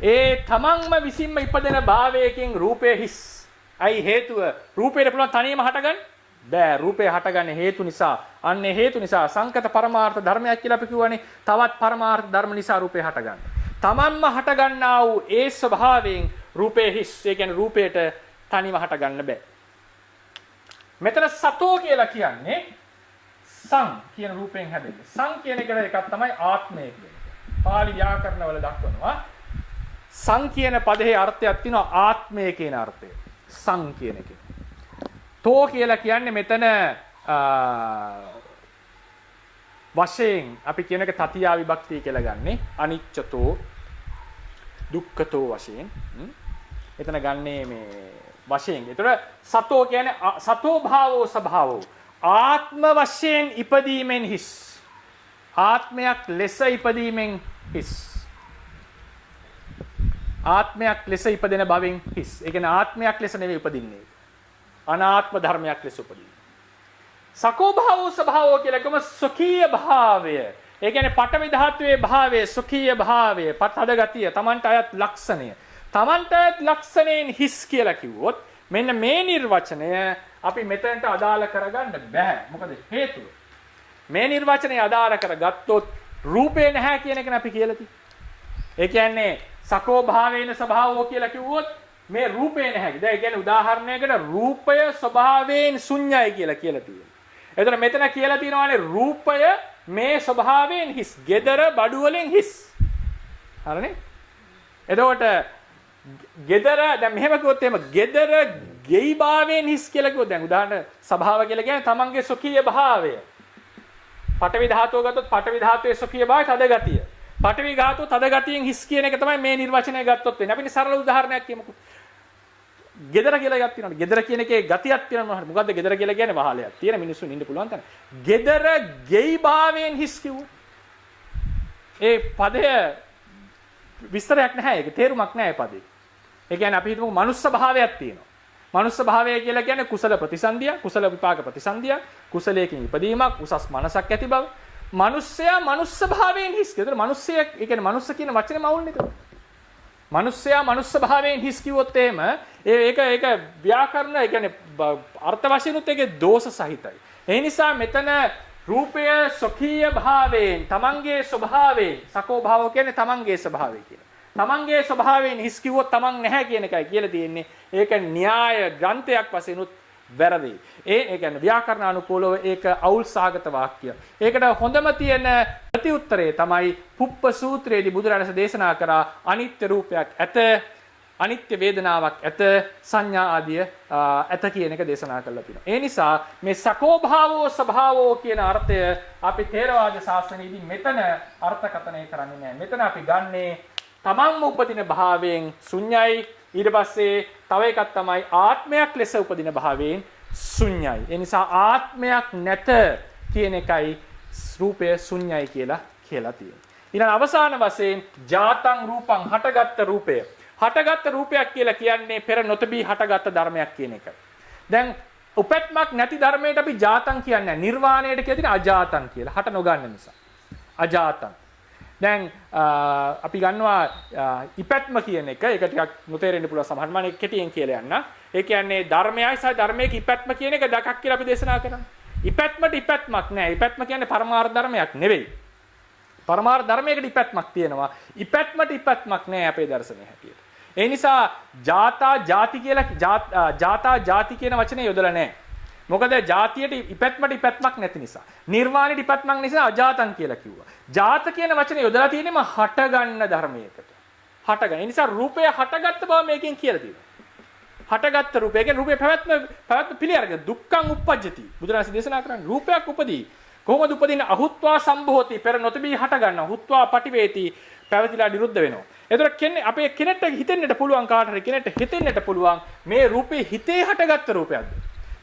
Speaker 1: ඒ තමන්ම විසින්ම ඉපදෙන භාවයකින් රූපය හිස්. අයි හේතුව රූපයට පුළුවන් තනියම හටගන්න බෑ. රූපය හටගන්නේ හේතු නිසා. අන්නේ හේතු නිසා සංකත පරමාර්ථ ධර්මයක් කියලා අපි කියවනේ. තවත් පරමාර්ථ ධර්ම නිසා රූපය හටගන්නේ. තමන්ම හටගන්නා වූ ඒ ස්වභාවයෙන් රූපේ හිස්. ඒ කියන්නේ රූපයට තනිව හටගන්න බෑ. මෙතන සතෝ කියලා කියන්නේ සං කියන රූපයෙන් හැදෙන්නේ. සං කියන එකට එකක් තමයි ආත්මය කියන්නේ. පාලි ව්‍යාකරණවල දක්වනවා. සං කියන පදේ අර්ථයක් තියෙනවා ආත්මය කියන අර්ථය. සං කියන එක. තෝ කියලා කියන්නේ මෙතන වශයෙන් අපි කියන එක තතියා විභක්තිය කියලා ගන්නෙ. අනිච්චතෝ දුක්ඛතෝ වශයෙන්. එතන ගන්නේ මේ වශයෙන්. ඒතර සතෝ කියන්නේ සතෝ භාවෝ ස්වභාවෝ. ආත්ම වශයෙන් ඉපදීමෙන් හිස්. ආත්මයක් ලෙස ඉපදීමෙන් හිස්. ආත්මයක් ලෙස ඉපදෙන බවෙන් හිස්. ඒ කියන්නේ ආත්මයක් ලෙස නෙවෙයි උපදින්නේ. අනාත්ම ධර්මයක් ලෙස උපදින්නේ. සකෝ භාවෝ ස්වභාවෝ කියලා කියම සුඛීය භාවය. ඒ කියන්නේ පඨවි ධාතුවේ භාවය, සුඛීය භාවය, පතද ගතිය, Tamanට අයත් ලක්ෂණය. Tamanට අයත් ලක්ෂණයෙන් හිස් කියලා කිව්වොත් මෙන්න මේ නිර්වචනය අපි මෙතනට අදාළ කරගන්න බෑ. මොකද හේතුව? මේ නිර්වචනය අදාළ කරගත්තොත් රූපේ නැහැ කියන එකනේ අපි කියලා තියෙන්නේ. ඒ කියන්නේ සකෝ භාවේන ස්වභාවෝ කියලා කිව්වොත් මේ රූපේ නැහැ. දැන් ඒ කියන්නේ උදාහරණයකට රූපය ස්වභාවයෙන් ශුන්‍යයි කියලා තියෙනවා. එතන මෙතන කියලා තියෙනවානේ රූපය මේ ස්වභාවයෙන් හිස්. gedara බඩු වලින් හිස්. හරිනේ? එතකොට gedara දැන් මෙහෙම කිව්වොත් එහෙම gedara ගෙයි භාවයෙන් හිස් කියලා කිව්වොත් දැන් උදාහරණ ස්වභාව කියලා කියන්නේ තමන්ගේ සුඛීය භාවය. පඨවි ධාතුව ගත්තොත් පඨවි ධාතුවේ සුඛීය භාවය තද ගතිය. පඨවි ධාතුව තද ගතියෙන් හිස් කියන එක තමයි මේ නිර්වචනය ගත්තොත් වෙන්නේ. අපි සරල උදාහරණයක් කියමුකෝ. gedara කියලා එකක් තියෙනවා. gedara කියන එකේ ගතියක් තියෙනවා. මොකද්ද gedara කියලා කියන්නේ? වහලයක් තියෙන මිනිස්සුන් ඉන්න පුළුවන් තැන. gedara ගෙයි භාවයෙන් හිස් කිව්වොත් ඒ පදය විස්තරයක් නැහැ. ඒක තේරුමක් නැහැ පදේ. ඒ කියන්නේ අපි හිතමු මනුස්ස භාවයක් තියෙනවා. මනුස්ස භාවය කියලා කියන්නේ කුසල ප්‍රතිසන්දිය, කුසල විපාක ප්‍රතිසන්දිය, කුසලයකින් ඉපදීමක්, උසස් මනසක් ඇති බව. මනුස්සයා මනුස්ස භාවයෙන් හිස්. ඒතර මනුස්සයෙක්, ඒ කියන්නේ මනුස්ස කියන වචනේ මවුල්නේ ඒක. මනුස්සයා මනුස්ස භාවයෙන් හිස් කිව්වොත් එහෙම ඒක ව්‍යාකරණ, ඒ කියන්නේ අර්ථ වශයෙන් උත් ඒකේ දෝෂ සහිතයි. ඒ නිසා මෙතන රූපය සොකීය භාවයෙන්, තමන්ගේ ස්වභාවයෙන්, සකෝ භාව කියන්නේ තමන්ගේ ස්වභාවය කියලා. තමන්ගේ ස්වභාවයෙන් හිස් කිව්වොත් තමන් නැහැ කියන එකයි කියලා තියෙන්නේ. ඒක න්‍යාය ග්‍රන්ථයක් වශයෙන් උත් වැරදි. ඒ කියන්නේ ව්‍යාකරණ අනුකූලව ඒක අවුල් සහගත වාක්‍ය. ඒකට හොඳම තියෙන ප්‍රතිඋත්තරය තමයි පුප්ප සූත්‍රයේදී බුදුරජාණන් දේශනා කරා අනිත්‍ය රූපයක් ඇත, අනිත්‍ය වේදනාවක් ඇත, සංඥා ආදිය ඇත කියන එක දේශනා කරලා තියෙනවා. ඒ නිසා මේ සකෝ භාවෝ ස්වභාවෝ කියන අර්ථය අපි ථේරවාද ශාස්ත්‍රයේදී මෙතන අර්ථකථනය කරන්නේ නැහැ. මෙතන අපි ගන්නේ තමන්ම උපදින භාවයෙන් ශුන්‍යයි, ඊට පස්සේ තව එකක් තමයි ආත්මයක් ලෙස උපදින භාවයෙන් ශුන්‍යයි. ඒ නිසා ආත්මයක් නැත කියන එකයි රූපය ශුන්‍යයි කියලා තියෙනවා. ඊළඟ අවසාන වශයෙන් ජාතං රූපං, හටගත් රූපය. හටගත් රූපයක් කියලා කියන්නේ පෙර නොතබී හටගත් ධර්මයක් කියන එකයි. දැන් උපැත්මක් නැති ධර්මයට අපි ජාතං කියන්නේ නැහැ. නිර්වාණයට කියලා තියෙන අජාතං කියලා. හට නොගන්න නිසා. අජාතං. දැන් අපි ගන්නවා ඉපැත්ම කියන එක. ඒක ටිකක් නොතේරෙන්න පුළුවන් සමහරවිට. මම කෙටියෙන් කියලා යන්න. ඒ කියන්නේ ධර්මයයි සහ ධර්මයක ඉපැත්ම කියන එක දෙකක් කියලා අපි දේශනා කරනවා. ඉපැත්මට ඉපැත්මක් නැහැ. ඉපැත්ම කියන්නේ පරමාර්ථ ධර්මයක් නෙවෙයි. පරමාර්ථ ධර්මයකට ඉපැත්මක් තියෙනවා. ඉපැත්මට ඉපැත්මක් නැහැ අපේ දර්ශනය හැටියට. ඒ නිසා ජාතා ජාති කියලා ජාතා ජාති කියන වචනේ යොදලා නැහැ. මොකද ජාතියට ඉපැත්මට ඉපැත්මක් නැති නිසා. නිර්වාණයට ඉපැත්මක් නිසා අජාතං කියලා කිව්වා. ජාත කියන වචනේ යොදලා තියෙනම හටගන්න ධර්මයකට. හටගන්න. ඒ නිසා රූපය හටගත්ත බව මේකෙන් කියලා තියෙනවා. හටගත්ත රූපය කියන්නේ රූපේ පැවැත්ම පිළිඅරගෙන දුක්ඛං uppajjati. බුදුරජාණන් දේශනා කරන්නේ රූපයක් උපදී. කොහොමද උපදින්නේ? අහුත්වා සම්භෝති. පෙර නොතිබී හට ගන්නවා. හුත්වා පටිවේති. පැවතිලා නිරුද්ධ වෙනවා. එතකොට කියන්නේ අපේ කෙනෙක්ට හිතෙන්නට පුළුවන්, කාට හරි කෙනෙක්ට හිතෙන්නට පුළුවන් මේ රූපේ හිතේ හටගත්ත රූපයක්ද?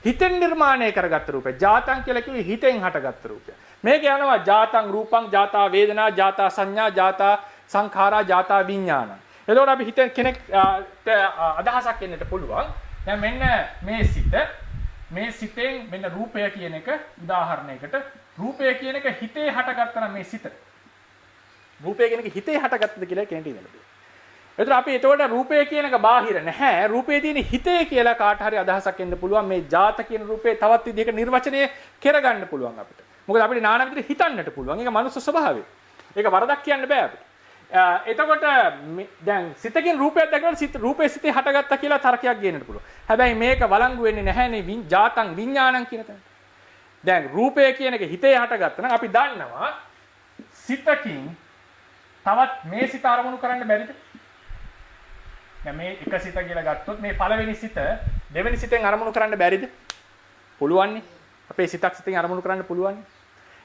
Speaker 1: හිතෙන් නිර්මාණය කරගත්ත රූපය. ජාතං කියලා කිව්වේ හිතෙන් හටගත්ත රූපය. මේක යනවා ජාතං රූපං, ජාතා වේදනා, ජාතා සංඥා, ජාතා සංඛාරා, ජාතා විඥාන. එතකොට අපි හිතෙන් කෙනෙක් අදහසක් එන්නට පුළුවන්. දැන් මෙන්න මේ සිතෙන් මෙන්න රූපය කියන එක උදාහරණයකට, රූපය කියන එක හිතේ හටගත්තා නම් මේ සිත. රූපය කියන එක හිතේ හටගත්තද කියලා කෙනෙක් ඉඳලා. එතකොට අපි එතකොට රූපය කියන එක බාහිර නැහැ. රූපේ තියෙන හිතේ කියලා කාට හරි අදහසක් එන්න පුළුවන්. මේ ජාත කියන රූපේ තවත් විදිහකට නිර්වචනය කරගන්න පුළුවන් අපිට. මොකද අපිට নানা විදිහට හිතන්නට පුළුවන්. ඒක මනුස්ස ස්වභාවය. ඒක වරදක් කියන්න බෑ අපිට. එතකොට දැන් සිතකින් රූපයක් දැකනකොට රූපේ සිතේ හටගත්තා කියලා තර්කයක් ගේන්නට පුළුවන්. හැබැයි මේක වළංගු වෙන්නේ නැහැනේ ජාතං විඥානං කියන තැන. දැන් රූපය කියන එක හිතේ හටගත්තා නම් අපි දන්නවා සිතකින් තවත් මේ සිත අරමුණු කරන්න බැරිද? දැන් මේ එක සිත කියලා ගත්තොත් මේ පළවෙනි සිත දෙවෙනි සිතෙන් අරමුණු කරන්න බැරිද? පුළුවන්නේ. අපේ සිතක් සිතෙන් අරමුණු කරන්න පුළුවන්නේ.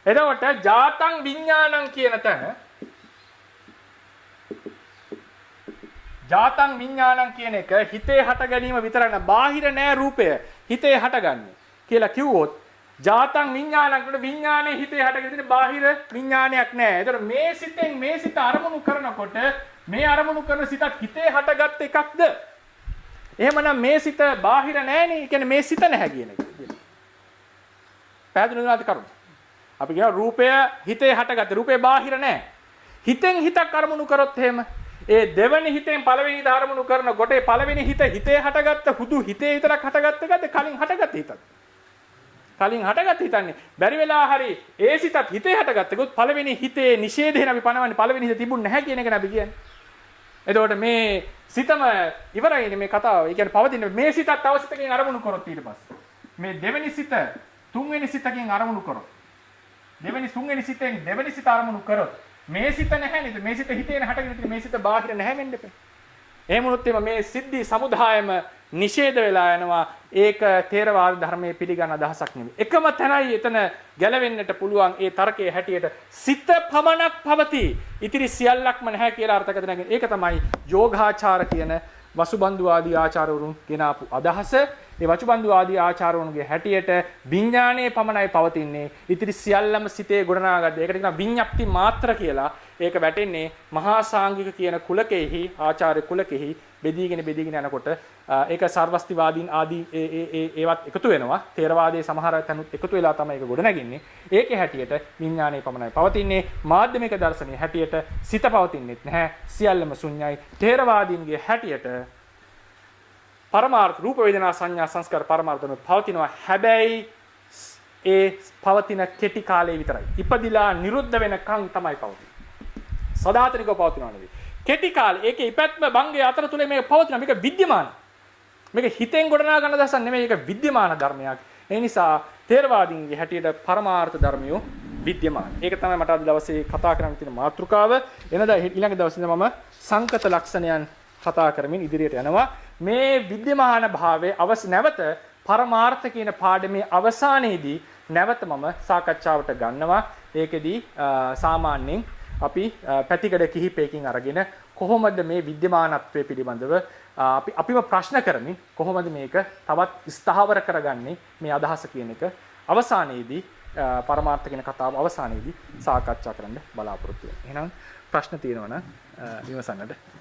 Speaker 1: එතකොට ජාතං විඥානං කියන තැන ජාතං විඥානං කියන එක හිතේ හට ගැනීම විතරක් නෑ, බාහිර නෑ රූපය හිතේ හටගන්නේ කියලා කිව්වොත් ජාතං විඥානං කියන විඥානේ හිතේ හටගෙන බාහිර විඥානයක් නෑ. ඒතර මේ සිතෙන් මේ සිත අරමුණු කරනකොට මේ අරමුණු කරන සිතත් හිතේ හටගත් එකක්ද? එහෙමනම් මේ සිත බාහිර නෑනේ. ඒ කියන්නේ මේ සිත නැහැ කියන එක. පැහැදිලි වෙනවද කරුණ? අපි කියනවා රූපය හිතේ හටගත්ත. රූපේ බාහිර නෑ. හිතෙන් හිතක් අරමුණු කරොත් එහෙම ඒ දෙවෙනි හිතෙන් පළවෙනි හිත අරමුණු කරනකොට ඒ පළවෙනි හිත හිතේ හටගත්ත හුදු හිතේ විතරක් හටගත්ත එකද කලින් හටගත්ත හිතක්? කලින් හටගත්ත හිතන්නේ. බැරි වෙලා හරි ඒ සිතත් හිතේ හටගත්තකොත් පළවෙනි හිතේ නිෂේධයෙන් අපි පනවන්නේ පළවෙනි හිත තිබුණ නැහැ කියන එකනේ අපි කියන්නේ. එතකොට මේ සිතම ඉවරයිනේ මේ කතාව. ඒ කියන්නේ පවතින මේ සිතත් තව සිතකින් අරමුණු කරොත් ඊට පස්සේ මේ දෙවෙනි සිත තුන්වෙනි සිතකින් අරමුණු කරොත් දෙවෙනි තුන්වෙනි සිතෙන් දෙවෙනි සිත අරමුණු කරොත් මේ සිත නැහැ නේද? මේ සිත හිතේන හටගෙන තියෙන මේ සිත බාහිර නැහැ වෙන්න එපා. එහෙම වුණොත් මේ සිද්ධි සමුදායම නිෂේධ වෙලා යනවා. ඒක ථේරවාද ධර්මයේ පිළිගන්න අදහසක් නෙමෙයි. එකම තැනයි එතන ගැලවෙන්නට පුළුවන් ඒ තර්කයේ හැටියට සිත පමණක් පවතී. ඉතිරි සියල්ලක්ම නැහැ කියලා අර්ථකථන ගන්න. ඒක තමයි යෝගාචාර කියන වසුබන්දු ආදී ආචාර්යවරුන් ගෙනාපු අදහස. ඒ වසුබන්දු ආදී ආචාර්යවරුන්ගේ හැටියට විඥානයේ පමණයි පවතින්නේ. ඉතිරි සියල්ලම සිතේ ගොඩනගාගත්ත. ඒකට කියනවා විඤ්ඤාප්ති මාත්‍ර කියලා.
Speaker 2: ඒක වැටෙන්නේ මහා සාංගික කියන කුලකෙහි ආචාර්ය කුලකෙහි බෙදීගෙන යනකොට ඒක සර්වස්තිවාදීන් ආදී ඒවත් එකතු වෙනවා. තේරවාදයේ සමහර තැනුත් එකතු වෙලා තමයි ඒක ගොඩ නැගින්නේ. ඒකේ හැටියට විඥානයේ පමණයි පවතින්නේ. මාධ්‍යමික දර්ශනයේ හැටියට සිත පවතින්නේත් නැහැ. සියල්ලම ශුන්‍යයි. තේරවාදීන්ගේ හැටියට පරමාර්ථ රූප වේදනා සංඥා සංස්කාර පරමාර්ථම පවතිනවා. හැබැයි ඒ පවතින කෙටි කාලය විතරයි. ඉපදිලා නිරුද්ධ වෙනකන් තමයි පවතින්නේ. සදාතනිකව පවතිනවා නෙවෙයි. කෙටි කාලේ ඒකේ ඉපැත්ම භංගය අතර තුල මේක පවතිනවා. මේක විද්‍යමාන. මේක හිතෙන් ගොඩනගා ගන්න දසක් නෙමෙයි. ඒක විද්‍යමාන ධර්මයක්. ඒ නිසා තේරවාදීන්ගේ හැටියට පරමාර්ථ ධර්මියෝ විද්‍යමාන. ඒක තමයි මට අද දවසේ කතා කරන්න තියෙන මාතෘකාව. එනදා ඊළඟ දවසේ මම සංකත ලක්ෂණයන් කතා කරමින් ඉදිරියට යනවා. මේ විද්‍යමාන භාවයේ නැවත පරමාර්ථ කියන පාඩමේ අවසානයේදී නැවත මම සාකච්ඡාවට ගන්නවා. ඒකෙදී සාමාන්‍යයෙන් අපි පැතිකඩ කිහිපයකින් අරගෙන කොහොමද මේ විද්‍යමානත්වයේ පිළිබඳව අපිම ප්‍රශ්න කරමින් කොහොමද මේක තවත් ස්ථාවර කරගන්නේ මේ අදහස කියන එක අවසානයේදී පරමාර්ථ කියන කතාව අවසානයේදී සාකච්ඡා කරන්න බලාපොරොත්තු වෙනවා. එහෙනම් ප්‍රශ්න තියෙනවා නම් විමසන්නට.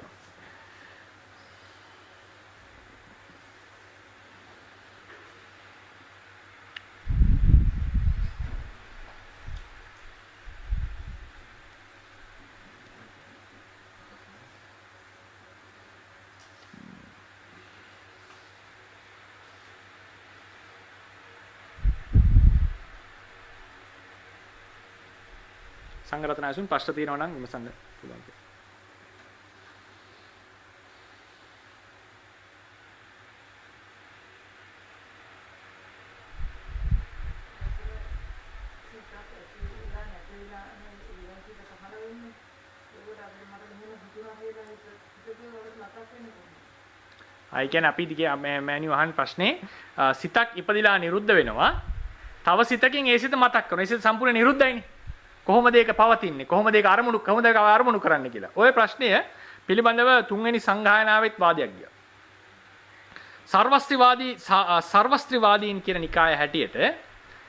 Speaker 2: සංගරතන ඇසුන් ප්‍රශ්න තියෙනවා නම් විමසන්න පුළුවන්. අය කියන්නේ අපි දිගේ මෑනියු අහන ප්‍රශ්නේ සිතක් ඉපදිලා නිරුද්ධ වෙනවා. තව සිතකින් ඒ සිත මතක් කරනවා. ඒ සිත සම්පූර්ණ නිරුද්ධයිනේ. කොහොමද ඒක පවතින්නේ? කොහොමද ඒක අරමුණු කරන්නේ කියලා. ওই ප්‍රශ්නය පිළිබඳව තුන්වෙනි සංගායනාවෙත් වාදයක් ගියා. සර්වස්ත්‍රිවාදීන් කියන නිකාය හැටියට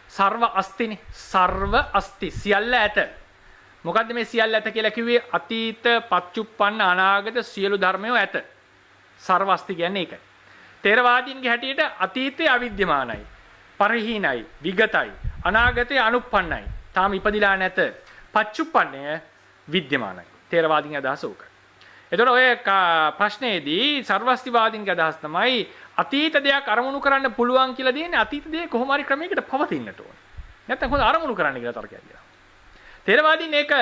Speaker 2: සර්ව අස්තිනේ. සර්ව අස්ති සියල්ල ඇත. මොකද්ද මේ සියල්ල ඇත කියලා කිව්වේ? අතීත, පච්චුප්පන්න, අනාගත සියලු ධර්මයෝ ඇත. සර්ව අස්ති කියන්නේ ඒකයි. තේරවාදීන්ගේ හැටියට අතීතය අවිද්‍යමානයි, පරිහීනයි, විගතයි, අනාගතය අනුප්පන්නයි. තාම ඉපදිලා නැත. පච්චුප්පන්නය විද්‍යමානයි. තේරවාදීන්ගේ අදහස ඕක. එතකොට ඔය ප්‍රශ්නේදී සර්වස්තිවාදීන්ගේ අදහස් තමයි අතීත දෙයක් අරමුණු කරන්න පුළුවන් කියලා දෙන්නේ අතීත දෙය කොහොම හරි ක්‍රමයකට පවතින්නට ඕන. නැත්නම් කොහොමද අරමුණු කරන්න කියලා තර්කයක් දෙනවා. තේරවාදීන් ඒක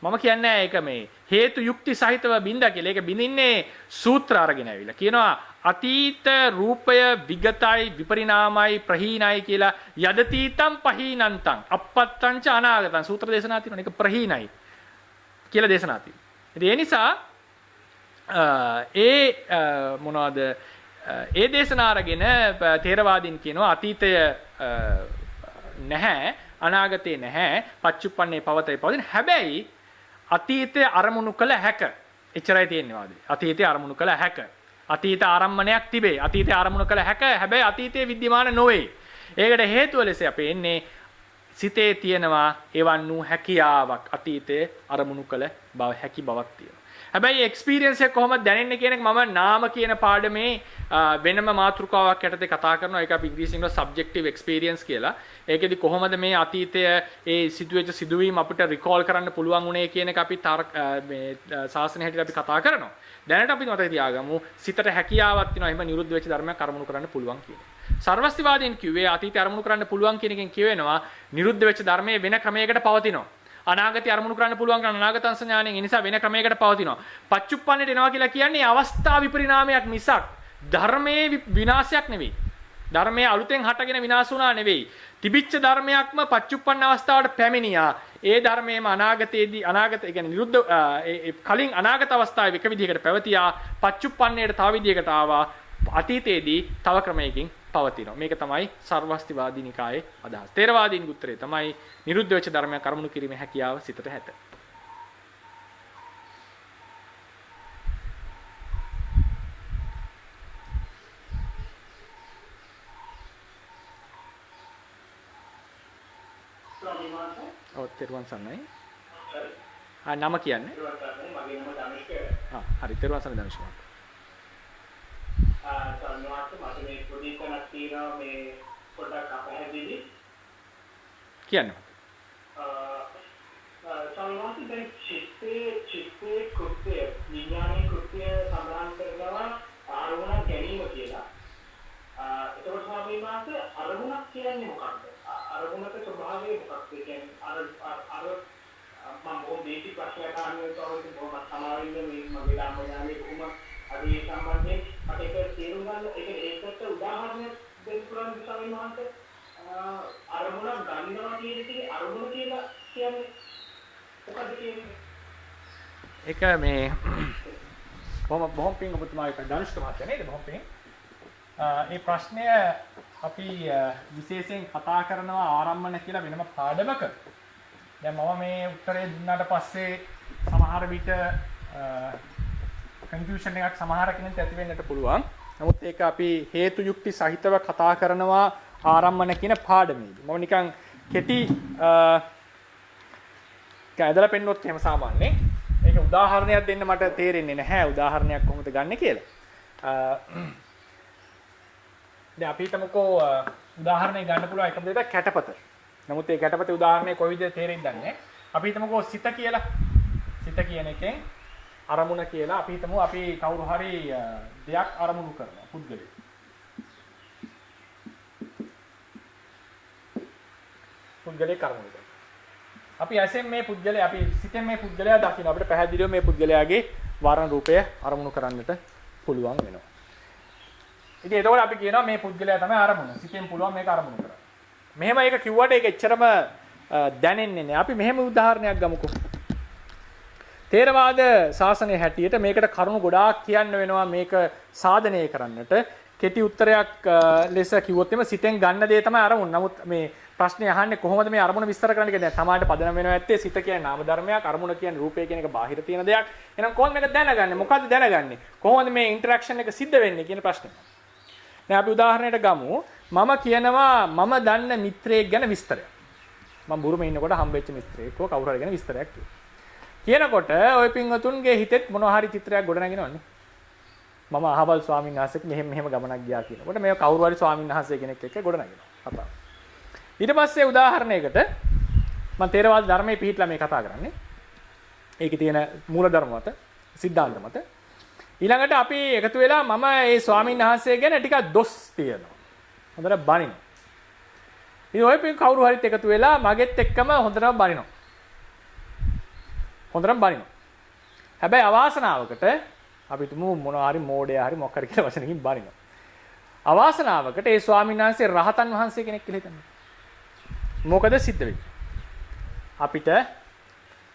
Speaker 2: මම කියන්නේ ඒක මේ හේතු යුක්ති සහිතව බින්දා කියලා. ඒක බින්දින්නේ සූත්‍ර අරගෙන ඇවිල්ලා. කියනවා අතීත රූපය විගතයි විපරිණාමයි ප්‍රහීනයි කියලා යදතීතම් පහීනන්තං අපත්තං ච අනාගතං සූත්‍ර දේශනා තියෙනවා. ඒක ප්‍රහීනයි කියලා දේශනා තියෙනවා. ඉතින් ඒ නිසා මොනවද ඒ දේශනා අරගෙන තේරවාදීන් කියනවා අතීතය නැහැ, අනාගතේ නැහැ, පච්චුප්පන්නේ පවතයි. හැබැයි අතීතය අරමුණු කළ හැක. එච්චරයි තියෙන්නේ වාදේ. අතීතය අරමුණු කළ හැක. අතීත ආරම්මණයක් තිබේ. අතීතය අරමුණු කළ හැක. හැබැයි අතීතයේ විද්‍යමාන නොවේ. ඒකට හේතුව ලෙස අපි එන්නේ සිතේ තියෙනවා එවන් වූ හැකියාවක්. අතීතයේ අරමුණු කළ බව හැකි බවක් තියෙනවා. හැබැයි එක්ස්පීරියන්ස් එක කොහොමද දැනෙන්නේ කියන එක මම නාම කියන පාඩමේ වෙනම මාතෘකාවක් යටතේ කතා කරනවා. ඒක අපි ඉංග්‍රීසියෙන් කියනවා සබ්ජෙක්ටිව් එක්ස්පීරියන්ස් කියලා. ඒකෙදි කොහොමද මේ අතීතය ඒ සිදුවෙච්ච සිදුවීම් අපිට රිකෝල් කරන්න පුළුවන් උනේ කියන එක අපි මේ සාසන හැටියට අපි කතා කරනවා. දැනට අපි මතක තියාගමු සිතට හැකියාවක් තියෙනවා. එහෙම නිරුද්ධ වෙච්ච ධර්මයක් අරමුණු කරන්න පුළුවන් කියන එක. සර්වස්තිවාදීන් කිව්වේ අතීතය අරමුණු කරන්න පුළුවන් කියන එකෙන් කියවෙනවා නිරුද්ධ වෙච්ච ධර්මයේ වෙන ක්‍රමයකට පවතිනවා. අනාගතය අරමුණු කරන්න පුළුවන් කරන අනාගත සංඥාණයෙන් ඒ නිසා වෙන ක්‍රමයකට පවතිනවා. පච්චුප්පන්නට එනවා කියලා කියන්නේ අවස්ථා විපරිණාමයක් මිසක් ධර්මයේ විනාශයක් නෙවෙයි. ධර්මයේ අලුතෙන් හටගෙන විනාශ වුණා නෙවෙයි. තිබිච්ච ධර්මයක්ම පච්චුප්පන්න අවස්ථාවට පැමිණියා. ඒ ධර්මයේම අනාගතයේදී අනාගත ඒ කියන්නේ නිරුද්ධ කලින් අනාගත අවස්ථාවේ එක විදිහකට පැවතියා. පච්චුප්පන්නයට තව විදිහකට ආවා. අතීතයේදී තව ක්‍රමයකින් පවතිනවා. මේක තමයි සර්වස්තිවාදී නිකායේ අදහස. තේරවාදීන්ගේ උත්තරේ තමයි නිරුද්ධ වෙච්ච ධර්මයක් අරමුණු කිරීමේ හැකියාව සිතට ඇත. තෙරුවන් සරණයි. නම කියන්නේ.
Speaker 3: මගේ නම ධනුෂ්ක.
Speaker 2: හරි තෙරුවන් සරණයි ධනුෂ්.
Speaker 3: සම්මාත මට මේ පොඩි කනක් තියෙනවා මේ පොඩක් අපහැදිලි.
Speaker 2: කියන්න.
Speaker 3: සම්මාත දැන් චිත්තේ කෘත්‍ය විඥානයේ කෘත්‍ය සඳහන් කරනවා ආරමුණ ගැනීම කියලා. ඒතකොට ස්වාමීන් වහන්සේ අරමුණක් කියන්නේ මොකක්ද? අරමුණක ස්වභාවය මොකක්ද? කියන්නේ අර මම බේසික් ප්‍රශ්නයක් අහන්නේ තවද බොහොම සමාවෙන්න මේ මගේ ධර්මඥානයේ කොහොම අද ඒ සම්බන්ධයෙන් මට ඒක තේරුම් ගන්න ඒකට උදාහරණයක් දෙන්න පුළුවන් ස්වාමීන් වහන්සේ. අරමුණක් ගන්නවා කියන එකේ අරමුණ කියලා කියන්නේ මොකක්ද කියන්නේ?
Speaker 2: ඒක මේ බොහොම පිං ඔබතුමාගේ ධනුෂ්ක මහත්තයා නේද? බොහොම පිං. මේ ප්‍රශ්නය අපි විශේෂයෙන් කතා කරනවා ආරම්භන කියලා වෙනම පාඩමක. දැන් මම මේ උත්තරේ දුන්නාට පස්සේ සමහර විට කන්ෆියුෂන් එකක් සමහර කෙනෙක්ට ඇති වෙන්නට පුළුවන්. නමුත් ඒක අපි හේතු යුක්ති සහිතව කතා කරනවා ආරම්භන කියන පාඩමේදී. මම නිකන් කෙටි කැදලා පෙන්නොත් එහෙම සාමාන්‍යයෙන් ඒක උදාහරණයක් දෙන්න මට තේරෙන්නේ නැහැ. උදාහරණයක් කොහොමද ගන්න කියලා. දැන් අපි හිතමුකෝ උදාහරණයක් ගන්න පුළුවන් එකම දෙයක් කැටපත. නමුත් ඒ කැටපතේ උදාහරණය කොයි විදිහට තේරෙයිද දන්නේ. අපි හිතමුකෝ සිත කියලා. සිත කියන එකෙන් අරමුණ කියලා අපි හිතමු අපි කවුරු හරි දෙයක් අරමුණු කරනවා පුද්ගලයෙක්. පුද්ගලයෙක් අරමුණු කරනවා. අපි ඇසෙන් මේ පුද්ගලයා අපි සිතෙන් මේ පුද්ගලයා දකින්න අපිට පැහැදිලිව මේ පුද්ගලයාගේ වර්ණ රූපය අරමුණු කරන්නට පුළුවන් වෙනවා. ඉතින් එතකොට අපි කියනවා මේ පුද්ගලයා තමයි අරමුණ. සිතෙන් පුළුවන් මේක අරමුණු කරන්න. මෙහෙම ඒක කිව්වට ඒක එච්චරම දැනෙන්නේ නැහැ. අපි මෙහෙම උදාහරණයක් ගමුකෝ. තේරවාද ශාසනයේ හැටියට මේකට කරුණු ගොඩාක් කියන්න වෙනවා මේක සාධනය කරන්නට. කෙටි උත්තරයක් ලෙස කිව්වොත් එimhe සිතෙන් ගන්න දේ තමයි අරමුණ. නමුත් මේ ප්‍රශ්නේ අහන්නේ කොහොමද මේ අරමුණ විස්තර කරන්න කියලා. දැන් තමාට පදනම් වෙනවා ඇත්තේ සිත කියන්නේ නාම ධර්මයක්, අරමුණ කියන්නේ රූපය කියන එක බාහිර තියෙන දෙයක්. එහෙනම් කොහොමද මේක දැනගන්නේ? මොකද්ද දැනගන්නේ? කොහොමද මේ ඉන්ටරැක්ෂන් එක සිද්ධ වෙන්නේ කියන ප්‍රශ්නේ. දැන් අපි උදාහරණයකට ගමු. මම කියනවා මම දන්න මිත්‍රයෙක් ගැන විස්තරයක්. මම බුරුමේ ඉන්නකොට හම්බෙච්ච මිත්‍රයෙක් හෝ කවුරු හරි ගැන විස්තරයක් කියනකොට ওই පින්වතුන්ගේ හිතෙත් මොනවා හරි චිත්‍රයක් ගොඩ නැගෙනවනේ. මම අහවල් ස්වාමීන් වහන්සේට මෙහෙම ගමනක් ගියා කියනකොට මේ කවුරු හරි ස්වාමීන් වහන්සේ කෙනෙක් එක්ක ගොඩ නැගෙනවා කතාව. ඊට පස්සේ උදාහරණයකට මම තේරවාද ධර්මයේ පිළිහිట్లా මේ කතා කරන්නේ. ඒකේ තියෙන මූල ධර්ම මත, සිද්ධාන්ත මත. ඊළඟට අපි එකතු වෙලා මම ඒ ස්වාමීන් වහන්සේ ගැන ටිකක් දොස් තියනවා. හොඳට බනිනවා. ඉතින් ඔය පින් කවුරු හරිත් එකතු වෙලා මගෙත් එක්කම හොඳටම බනිනවා. හැබැයි අවාසනාවකට අපි තුමු මොනවා හරි මෝඩයා හරි මොකක් හරි කියලා වචනකින් බනිනවා. අවාසනාවකට ඒ ස්වාමීන් වහන්සේ රහතන් වහන්සේ කෙනෙක් කියලා හිතන්න. මොකද සිද්ධ වෙන්නේ?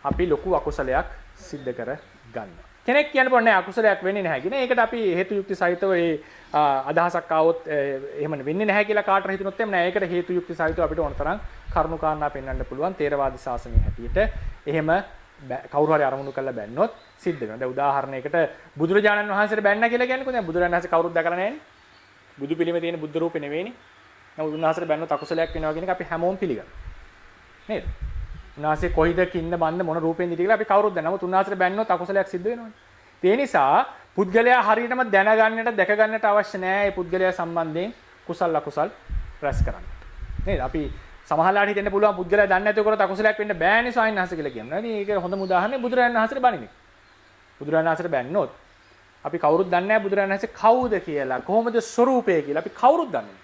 Speaker 2: අපි ලොකු අකුසලයක් සිද්ධ කර ගන්නවා. කෙනෙක් කියන්න බෑ නෑ අකුසලයක් වෙන්නේ නැහැ කියන. ඒකට අපි හේතු යුක්ති සහිතව ඒ අදහසක් ආවොත් එහෙම වෙන්නේ නැහැ කියලා කාටට හිතුනොත් එම් නෑ. ඒකට හේතු යුක්ති සහිතව අපිට ඕන තරම් කරුණු කාරණා පෙන්වන්න පුළුවන්. තේරවාද ශාසනයේ හැටියට එහෙම කවුරු හරි අරමුණු කරලා බැන්නොත් සිද්ධ වෙනවා. දැන් උදාහරණයකට බුදුරජාණන් වහන්සේට බැන්න කියලා කියන්නකෝ. දැන් බුදුරජාණන් වහන්සේ කවුරුත් දැකලා නැහැනේ. බුදු පිළිමේ තියෙන බුද්ධ රූපේ නෙවෙයිනේ. නමුත් උන්වහන්සේට බැන්නොත් අකුසලයක් වෙනවා කියන එක අපි හැමෝම පිළිගන්නවා. නේද? උන්වහන්සේ කොයිද කින්න බන්න මොන රූපෙන්ද කියලා අපි කවුරුත් දන්නවා. නමුත් උන්වහන්සේට බැන්නොත් අකුසලයක් සිද්ධ වෙනවනේ. ඒ නිසා පුද්ගලයා හරියටම දැනගන්නට දැක ගන්නට අවශ්‍ය නැහැ. මේ පුද්ගලයා සම්බන්ධයෙන් කුසල අකුසල් රැස් කරන්න. නේද? අපි සමහරලාට හිතෙන්න පුළුවන් පුද්ගලයා දන්නේ නැති කරොත් අකුසලයක් වෙන්න බෑනේ ස්වාමීන් වහන්සේ කියලා කියනවා. ඉතින් ඒක හොඳම උදාහරණය බුදුරජාණන් වහන්සේට බණිනේ. බුදුරජාණන් වහන්සේට බැන්නොත් අපි කවුරුත් දන්නේ නැහැ බුදුරජාණන් වහන්සේ කවුද කියලා, කොහොමද ස්වરૂපය කියලා අපි කවුරුත් දන්නේ නැහැ.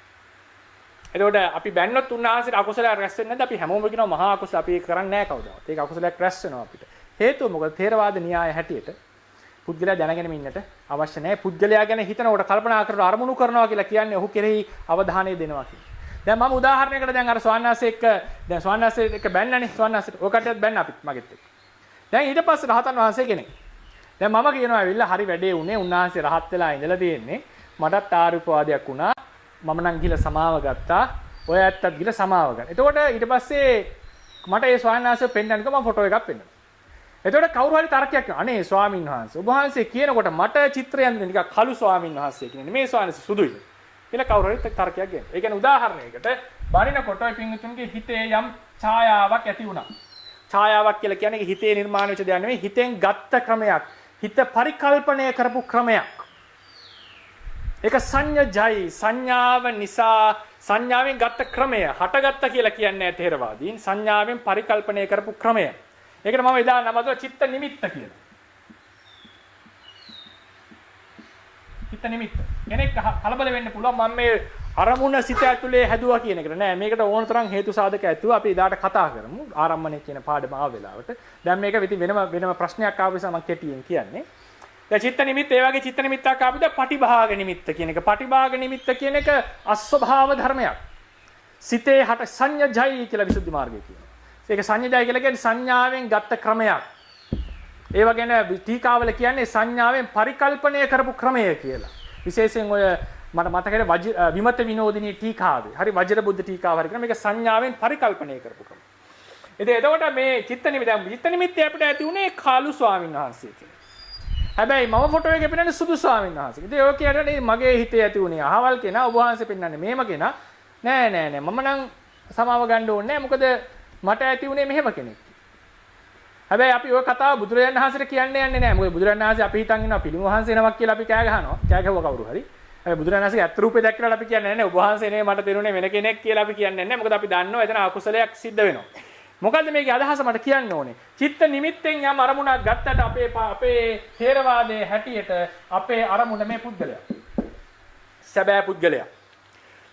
Speaker 2: එතකොට අපි බැන්නොත් උන්වහන්සේට අකුසලයක් රැස් වෙන්නේ නැද්ද? අපි හැමෝම කියනවා මහා අකුසල අපි ඒක කරන්නේ නැහැ කවදාවත්. ඒක අකුසලයක් රැස් වෙනවා අපිට. හේතුව මොකද? ථේරවාද න්‍යාය හැටියට පුද්ගලයා දැනගෙන ඉන්නට අවශ්‍ය නැහැ. පුද්ගලයා ගැන හිතනකොට කල්පනා කරලා අරමුණු කරනවා කියලා කියන්නේ ඔහු කෙරෙහි අවධානය දෙනවා කියන්නේ. දැන් මම උදාහරණයකට දැන් අර ස්වාමීන් එක්ක දැන් ස්වාමීන් එක්ක බැන්නනේ ස්වාමීන් ඔය කට්ටියත් බැන්න අපිත් මගෙත් එක්ක. දැන් ඊට පස්සේ රහතන් වහන්සේ කෙනෙක්. දැන් මම කියනවා ඇවිල්ලා හරි වැඩේ උනේ උන්වහන්සේ රහත් වෙලා ඉඳලා තියෙන්නේ. මටත් ආරුපවාදයක් වුණා. මම නම් ගිහලා සමාව ගත්තා. ඔය ඇත්තත් ගිහලා සමාව ගන්න. එතකොට ඊට පස්සේ මට ඒ ස්වාමීන් වහන්සේ පෙන්නන්නකෝ මම ෆොටෝ එකක් පෙන්නනවා. එතකොට කවුරු හරි තර්කයක් කරනවා. අනේ ස්වාමීන් වහන්සේ ඔබ වහන්සේ කියනකොට මට චිත්‍රය යන්නේ නිකන් කළු ස්වාමීන් වහන්සේ කියන්නේ මේ ස්වාමීන් වහන්සේ සුදුයි. කියලා කවුරු හරි තර්කයක් ගන්නවා. ඒ කියන්නේ උදාහරණයකට බණිනකොට ඔය පින්තුන්ගේ හිතේ යම් ඡායාවක් ඇති වුණා. ඡායාවක් කියලා කියන්නේ හිතේ නිර්මාණය වෙච්ච දෙයක් නෙවෙයි. හිතෙන් ගත්ත ක්‍රමයක්. හිත පරිකල්පනය කරපු ක්‍රමයක්. ඒක සංඥාජයි. සංඥාව නිසා සංඥාවෙන් ගත්ත ක්‍රමය. හටගත්ත කියලා කියන්නේ නැහැ ථේරවාදීන්. සංඥාවෙන් පරිකල්පනය කරපු ක්‍රමය. ඒකට මම එදා නම දුවා චිත්ත නිමිත්ත කියලා. චිත්ත නිමිත්ත. කෙනෙක් කලබල වෙන්න පුළුවන් මම මේ අරමුණ සිත ඇතුලේ හැදුවා කියන එකට නෑ. මේකට ඕන තරම් හේතු සාධක ඇතුව අපි එදාට කතා කරමු. ආරම්භණය කියන පාඩම ආව වෙලාවට. දැන් මේක වෙනම ප්‍රශ්නයක් ආව නිසා මම කෙටියෙන් කියන්නේ. දැන් චිත්ත නිමිත්ත ඒ වගේ චිත්ත නිමිත්තක් ආපුද පටිභාග නිමිත්ත කියන එක. පටිභාග නිමිත්ත කියන එක අස්වභාව ධර්මයක්. සිතේ හට සංඥාජයි කියලා විසුද්ධි මාර්ගය කියනවා. ඒක සංඥාජයි කියලා කියන්නේ සංඥාවෙන් ගත්ත ක්‍රමයක්. ඒ වගේන ටීකාවල කියන්නේ සංඥාවෙන් පරිකල්පනය කරපු ක්‍රමය කියලා. විශේෂයෙන් ඔය මට මතකයි විමත විනෝදිනී ටීකාවේ. හරි වජිර බුද්ධ ටීකාව හරි කරන මේක සංඥාවෙන් පරිකල්පනය කරපු ක්‍රම. ඉතින් එතකොට මේ චිත්ත නිමිත්තේ අපිට ඇති උනේ කාලු ස්වාමීන් වහන්සේ කියලා. හැබැයි මම ෆොටෝ එකේ පෙන්නන්නේ සුදු ස්වාමීන් වහන්සේ. ඉතින් ඔය කියන්නේ මගේ හිතේ ඇති උනේ අහවල් කෙනා ඔබ වහන්සේ පෙන්නන්නේ මේම කෙනා. නෑ මම නම් සමාව ගන්න ඕනේ නෑ. මොකද මට ඇති උනේ මෙහෙම කෙනෙක්. හැබැයි අපි ඔය කතාව බුදුරජාණන් වහන්සේට කියන්නේ නැහැ. මොකද බුදුරජාණන් වහන්සේ අපි හිතන් ඉන්නවා පිළිම වහන්සේ නමක් කියලා අපි කෑ ගහනවා. කෑ ගැහුවා කවුරු හරි. හැබැයි බුදුරජාණන් වහන්සේගේ අත් රූපේ දැක්කලා අපි කියන්නේ නැහැ. ඔබ වහන්සේ නේ මට තේරුනේ වෙන කෙනෙක් කියලා අපි කියන්නේ නැහැ. මොකද අපි දන්නවා එතන අකුසලයක් සිද්ධ වෙනවා. මොකද්ද මේකේ අදහස මට කියන්න ඕනේ. චිත්ත නිමිත්තෙන් යම් අරමුණක් ගත්තට අපේ ථේරවාදයේ හැටියට අපේ අරමුණ මේ පුද්ගලයා. සැබෑ පුද්ගලයා.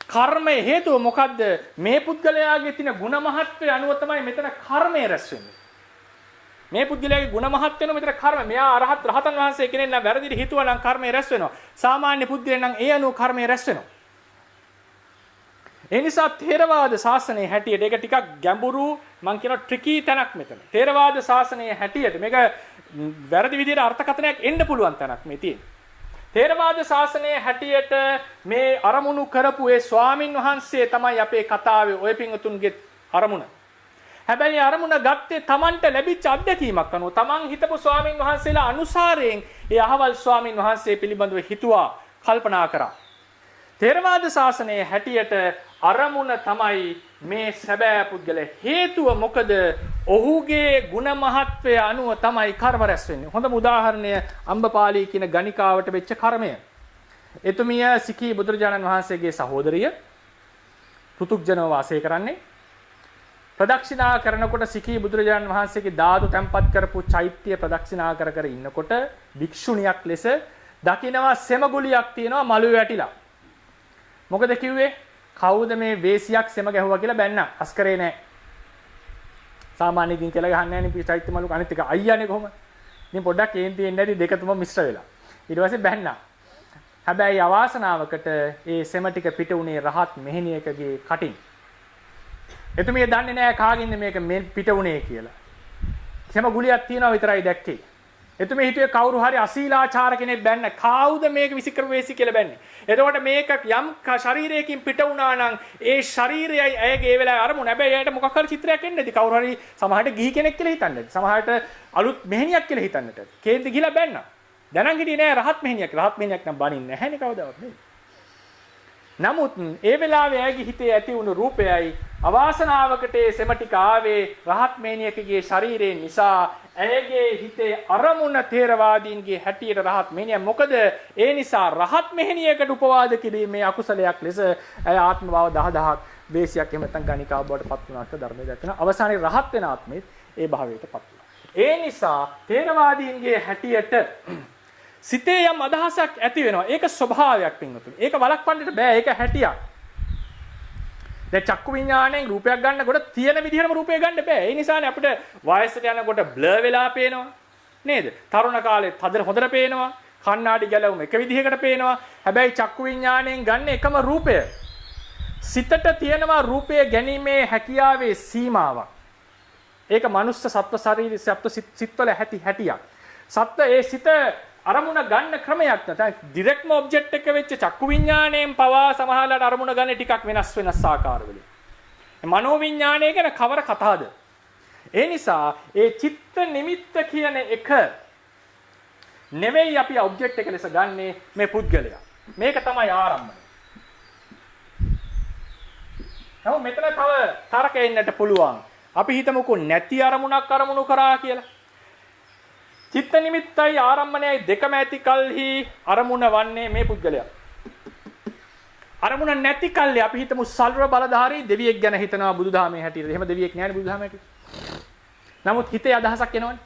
Speaker 2: කර්ම හේතුව මොකද්ද? මේ පුද්ගලයාගේ තියෙන ಗುಣ මහත්වය අනුව තමයි මෙතන කර්මය රැස් වෙන්නේ. මේ පුද්ගලයාගේ ಗುಣ මහත් වෙනවා මෙතන කර්ම. මෙයා රහතන් වහන්සේ කෙනෙක් නම් වැරදිට හිතුවා නම් කර්මය රැස් වෙනවා. සාමාන්‍ය පුද්ගලයන් නම් ඒ අනුව කර්මය රැස් වෙනවා. ඒ නිසා ථේරවාද ශාසනයේ හැටියට ඒක ටිකක් ගැඹුරු මම කියන ට්‍රිකි තැනක් මෙතන. ථේරවාද ශාසනයේ හැටියට මේක වැරදි විදිහට අර්ථකථනයක් එන්න පුළුවන් තැනක් මේ තියෙන්නේ. ථේරවාද ශාසනයේ හැටියට මේ අරමුණු කරපු ඒ ස්වාමින් වහන්සේ තමයි අපේ කතාවේ ඔය පිංගුතුන්ගේ අරමුණ. හැබැයි අරමුණ ගත්තේ Tamanට ලැබිච්ච අත්දැකීමක් අනුව Taman හිතපු ස්වාමින් වහන්සේලා අනුසාරයෙන් ඒ අහවල් ස්වාමින් වහන්සේ පිළිබඳව හිතුවා කල්පනා කරා. ථේරවාද ශාසනයේ හැටියට අරමුණ තමයි මේ සැබෑ පුද්ගල හේතුව. මොකද ඔහුගේ ಗುಣ මහත්වය අනුව තමයි කර්ම රැස් වෙන්නේ. හොඳම උදාහරණය අම්බපාලී කියන ගණිකාවට වෙච්ච කර්මය. එතුමිය සිකී බුදුරජාණන් වහන්සේගේ සහෝදරිය පෘතුග්ජනව වාසය කරන්නේ. ප්‍රදක්ෂිනා කරනකොට සිකී බුදුරජාණන් වහන්සේගේ ධාතු තැන්පත් කරපු චෛත්‍ය ප්‍රදක්ෂිනා කර ඉන්නකොට භික්ෂුණියක් ලෙස දකිනවා සෙමගුලියක් තියෙනවා මළුවේ වැටිලා. මොකද කිව්වේ? කවුද මේ වේසියක් සෙම ගැහුවා කියලා බැන්නා. අස්කරේ නැහැ. සාමාන්‍යයෙන් කියලා ගහන්නේ නැහැ නේ චෛත්‍ය මළුක අනිත් එක අයියානේ කොහොමද? ඉතින් පොඩ්ඩක් කේන්ති එන්නේ නැති දෙක තුම මිශ්‍ර වෙලා. ඊට පස්සේ බැන්නා. හැබැයි අවාසනාවකට ඒ සෙම ටික පිට උනේ රහත් මෙහෙණියකගේ කටින්. එතුමිය දන්නේ නැහැ කාගෙන්ද මේක පිට උනේ කියලා. සෙම ගුලියක් තියනවා විතරයි දැක්කේ. එතුමිය හිතුවේ කවුරු හරි අශීලාචාර කෙනෙක් බැන්න. කවුද මේක විසිකරු වේසි කියලා බැන්නේ. එතකොට මේක යම් ශරීරයකින් පිට වුණා නම් ඒ ශරීරයයි ඇයගේ ඒ වෙලාවේ අරමුණ. හැබැයි එයාට මොකක් හරි චිත්‍රයක් එන්නේ නැති. කවුරු හරි සමහරට ගිහි කෙනෙක් කියලා හිතන්නේ. සමහරට අලුත් මෙහෙණියක් කියලා හිතන්නට. කේන්ති ගිහලා බැන්නා. දැනන් හිටියේ නෑ රහත් මෙහෙණියක්. රහත් මෙහෙණියක් නම් බනින්නේ නැහැනේ කවදාවත් නෙමෙයි. නමුත් ඒ වෙලාවේ ඇයගේ හිතේ ඇති වුණු රූපයයි අවාසනාවකට සෙම ටික ආවේ රහත් මෙහෙණියකගේ ශරීරයෙන් නිසා ඇයගේ හිතේ අරමුණ ථේරවාදීන්ගේ හැටියට රහත් මෙහෙණිය. මොකද ඒ නිසා රහත් මෙහෙණියකට උපවාද කිරීමේ අකුසලයක් ලෙස ඇය ආත්ම භාව 10000ක් වේසියක් එහෙම නැත්නම් ගණිකාව බවට පත් වුණාට ධර්මයේ දැක්කන අවසානයේ රහත් වෙන ආත්මෙත් ඒ භාවයට පත් වුණා. ඒ නිසා ථේරවාදීන්ගේ හැටියට සිතේ යම් අදහසක් ඇති වෙනවා. ඒක ස්වභාවයක් පින්වතුනි. ඒක වළක්වන්නට බෑ. ඒක හැටියක්. දැන් චක්කු විඥාණයෙන් රූපයක් ගන්නකොට තියෙන විදිහටම රූපය ගන්න බෑ. ඒ නිසානේ අපිට වයසට යනකොට බ්ලර් වෙලා පේනවා. නේද? තරුණ කාලේ හොඳට පේනවා. කණ්ණාඩි ගැලවුම එක විදිහකට පේනවා. හැබැයි චක්කු විඥාණයෙන් ගන්න එකම රූපය. සිතට තියෙනවා රූපය ගැනීමේ හැකියාවේ සීමාවක්. ඒක මනුස්ස සත්ව ශරීර සත්ව සිත්වල හැටියක්. සත්ව ඒ සිත අරමුණ ගන්න ක්‍රමයක් නැත්නම් ඩිරෙක්ට්ම ඔබ්ජෙක්ට් එක වෙච්ච චක්කු විඥාණයෙන් පවා සමහරලාට අරමුණ ගන්න ටිකක් වෙනස් ආකාරවලින්. මනෝ විඥාණය ගැන කවර කතාවද? ඒ නිසා ඒ චිත්ත නිමිත්ත කියන එක නෙවෙයි අපි ඔබ්ජෙක්ට් එක ලෙස ගන්නෙ මේ පුද්ගලයා. මේක තමයි ආරම්භය. නමුත් මෙතන තව තරක එන්නට පුළුවන්. අපි හිතමුකෝ නැති අරමුණක් අරමුණු කරා කියලා. චිත්ත නිමිත්තයි ආරම්මණයයි දෙකම ඇති කල්හි අරමුණ වන්නේ මේ පුද්ගලයා. අරමුණ නැති කල්හි අපි හිතමු සල්ව බලධාරී දෙවියෙක් ගැන හිතනවා බුදුදහමේ හැටියට. එහෙම දෙවියෙක් නැහැ නේ බුදුදහමේ හැටියට. නමුත් හිතේ අදහසක් එනවනේ.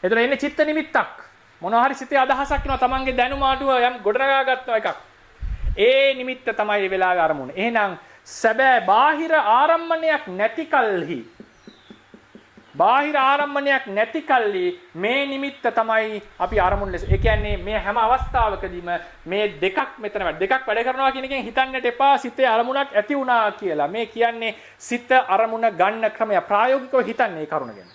Speaker 2: එතන එන්නේ චිත්ත නිමිත්තක්. මොනවා හරි සිතේ අදහසක් එනවා තමන්ගේ දැනුම අඩුව යම් ගොඩනගා ගත්තා එකක්. ඒ නිමිත්ත තමයි මේ වෙලාවේ අරමුණ. එහෙනම් සැබෑ බාහිර ආරම්මණයක් නැති කල්හි බාහිර ආරම්මණයක් නැති කල්හි මේ නිමිත්ත තමයි අපි අරමුණ ලෙස. ඒ කියන්නේ මේ හැම අවස්ථාවකදීම මේ දෙකක් මෙතන දෙකක් වැඩ කරනවා කියන එකෙන් හිතන්නට එපා සිතේ අරමුණක් ඇති වුණා කියලා. මේ කියන්නේ සිත අරමුණ ගන්න ක්‍රමය. ප්‍රායෝගිකව හිතන්නේ කරුණ ගැන.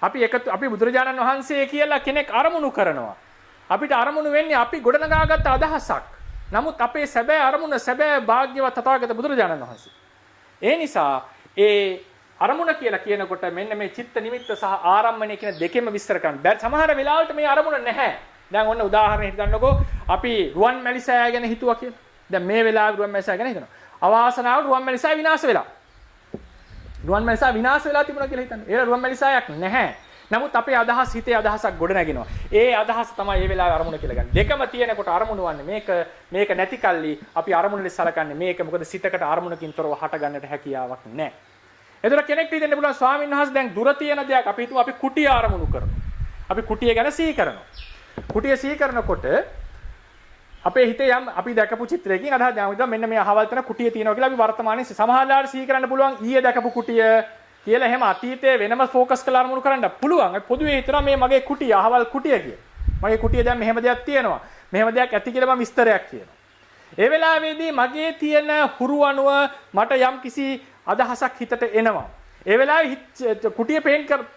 Speaker 2: අපි බුදුරජාණන් වහන්සේ කියලා කෙනෙක් අරමුණු කරනවා. අපිට අරමුණු වෙන්නේ අපි ගොඩනගාගත් අදහසක්. නමුත් අපේ සැබෑ අරමුණ සැබෑ භාග්‍යවත් තථාගත බුදුරජාණන් වහන්සේ. ඒ නිසා ඒ අරමුණ කියලා කියනකොට මෙන්න මේ චිත්ත නිමිත්ත සහ ආරම්මණය කියන දෙකෙම විස්තර කරන්න. සමහර වෙලාවට මේ අරමුණ නැහැ. දැන් ඔන්න උදාහරණයක් ගන්නකො අපි රුවන් මැලිසෑය ගැන හිතුවා කියලා. දැන් මේ වෙලාවේ රුවන් මැලිසෑය ගැන හිතනවා. අවාසනාවට රුවන් මැලිසෑය විනාශ වෙලා. රුවන් මැලිසෑය විනාශ වෙලා තිබුණා කියලා හිතන්න. ඒක රුවන් මැලිසෑයක් නැහැ. නමුත් අපේ අදහස් හිතේ අදහසක් ගොඩ නැගිනවා. ඒ අදහස තමයි මේ වෙලාවේ අරමුණ කියලා ගන්න. දෙකම තියෙනකොට අරමුණ වන්නේ මේක නැති කල්ලි අපි අරමුණ ලෙස සලකන්නේ මේක. මොකද සිතකට අරමුණකින් තොරව හට ගන්නට හැකියාවක් නැහැ. එතකොට කෙනෙක්ට හිතෙන්න පුළුවන් ස්වාමීන් වහන්සේ දැන් දුර තියෙන දෙයක් අපි හිතමු අපි කුටිය අරමුණු කරනවා. අපි කුටිය ගැන සිහි කරනවා. කුටිය සිහි කරනකොට අපේ හිතේ යම් අපි දැකපු චිත්‍රයකින් අදහස් ගන්නවා මෙන්න මේ අහවල් තැන කුටිය තියෙනවා කියලා අපි වර්තමානයේ සමහරවල්ලාට සිහි කරන්න පුළුවන් ඊයේ දැකපු කුටිය කියලා. එහෙම අතීතයේ වෙනම ફોકસ කරලා අරමුණු කරන්න පුළුවන්. අපි පොදුවේ හිතනවා මේ මගේ කුටිය අහවල් කුටිය කියලා. මගේ කුටිය දැන් මෙහෙම දෙයක් තියෙනවා. මෙහෙම දෙයක් ඇති කියලා මම විස්තරයක් කියනවා. ඒ වෙලාවේදී මගේ තියෙන හුරු අණුව මට යම් කිසි අදහසක් හිතට එනවා. ඒ වෙලාවේ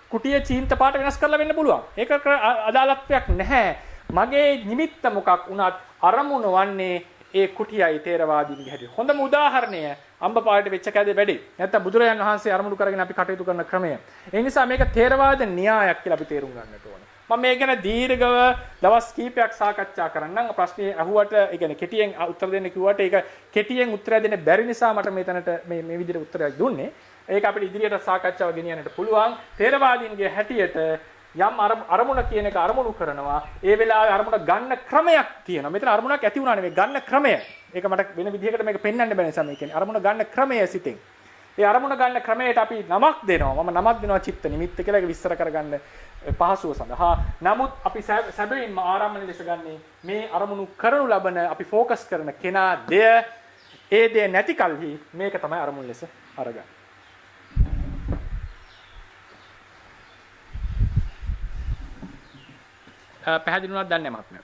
Speaker 2: කුටියේ චීන්ත පාට වෙනස් කරලා වෙන්න පුළුවන්. ඒක අදාළත්වයක් නැහැ. මගේ නිමිත්ත මොකක් වුණත් අරමුණ වන්නේ ඒ කුටියයි තේරවාදීන්ගේ හැටි. හොඳම උදාහරණය අම්බපාරට වෙච්ච කැදේ වැඩි. නැත්නම් බුදුරජාණන් වහන්සේ අරමුණු කරගෙන අපි කටයුතු කරන ක්‍රමය. ඒ නිසා මේක තේරවාද න්‍යායක් කියලා අපි තේරුම් ගන්නට ඕනේ. මම මේ ගැන දීර්ඝව දවස් කීපයක් සාකච්ඡා කරන්නම්. ප්‍රශ්නේ අහුවට ඒ කියන්නේ කෙටියෙන් උත්තර දෙන්න කිව්වට ඒක කෙටියෙන් උත්තර දෙන්න බැරි නිසා මට මෙතනට මේ විදිහට උත්තරයක් දුන්නේ. ඒක අපිට ඉදිරියට සාකච්ඡාව ගෙනියන්නට පුළුවන්. තේරවාදීන්ගේ හැටියට යම් අරමුණ කියන එක අරමුණු කරනවා. ඒ වෙලාවේ අරමුණ ගන්න ක්‍රමයක් තියෙනවා. මෙතන අරමුණක් ඇති වුණා නෙවෙයි ගන්න ක්‍රමය. ඒක මට වෙන විදිහකට මේක පෙන්වන්න බැහැ නිසා මේ කියන්නේ අරමුණ ගන්න ක්‍රමය සිතින්. ඒ අරමුණ ගන්න ක්‍රමයට අපි නමක් දෙනවා. මම නමක් දෙනවා චිත්ත නිමිත්ත කියලා. ඒක විස්තර කරගන්න පහසුව සඳහා. නමුත් අපි සැබවින්ම ආරම්භන ලෙස ගන්නේ මේ අරමුණු කරනු ලබන අපි ફોકસ කරන කෙනා දෙය ඒ දෙය නැති කල්හි මේක තමයි අරමුණු ලෙස අරගන්නේ. පැහැදිලි වුණාද දන්නේ නැහැ මහත්මයා.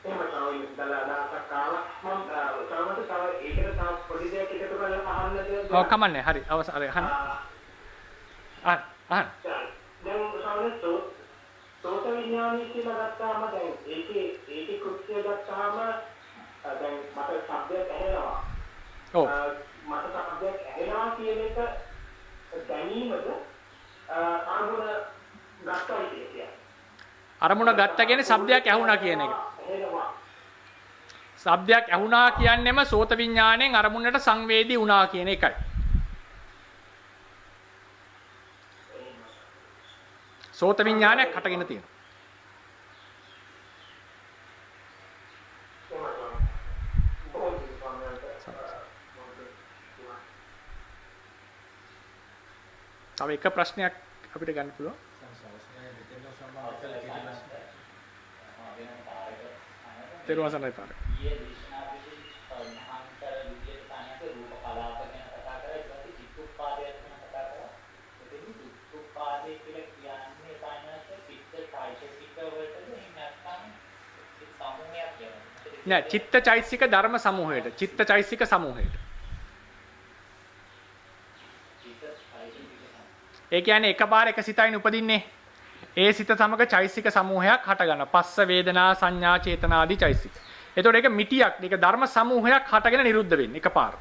Speaker 3: එහෙම තමයි දලාදාසක් කාලා මම තවමත් තව ඒකට තව පොඩි දෙයක් එකතු කරලා අහන්නද?
Speaker 2: ඔව් කමන්නේ. හරි. අවසන් අහන්න. අහන්න.
Speaker 3: දැන් සෝත විඥානය කියලා ගත්තාම දැන් ඒකේ කෘත්‍ය ගත්තාම දැන් මට ශබ්දයක් ඇහෙනවා.
Speaker 2: ඔව්.
Speaker 3: මට ශබ්දයක් ඇහෙනවා කියන එක දැනීමද අරමුණ ගත්තා කියන්නේ.
Speaker 2: අරමුණ ගත්ත කියන්නේ ශබ්දයක් ඇහුණා කියන එක. ශබ්දයක් ඇහුණා කියන්නේම සෝත විඥාණයෙන් අරමුණට සංවේදී වුණා කියන එකයි. සෝත විඥානයක් හටගෙන තියෙනවා. තව එක ප්‍රශ්නයක් අපිට ගන්න පුළුවන්. තේරුම් ගන්න පාර. නෑ චිත්තචෛසික ධර්ම සමූහයට චිත්තචෛසික සමූහයට. ඒ කියන්නේ එකපාර එක සිතයින් උපදින්නේ. ඒ සිත සමග චෛසික සමූහයක් හට ගන්නවා. පස්ස වේදනා සංඥා චේතනා ආදී චෛසික. එතකොට ඒක මිටියක්. ඒක ධර්ම සමූහයක් හටගෙන නිරුද්ධ වෙන්නේ එකපාර.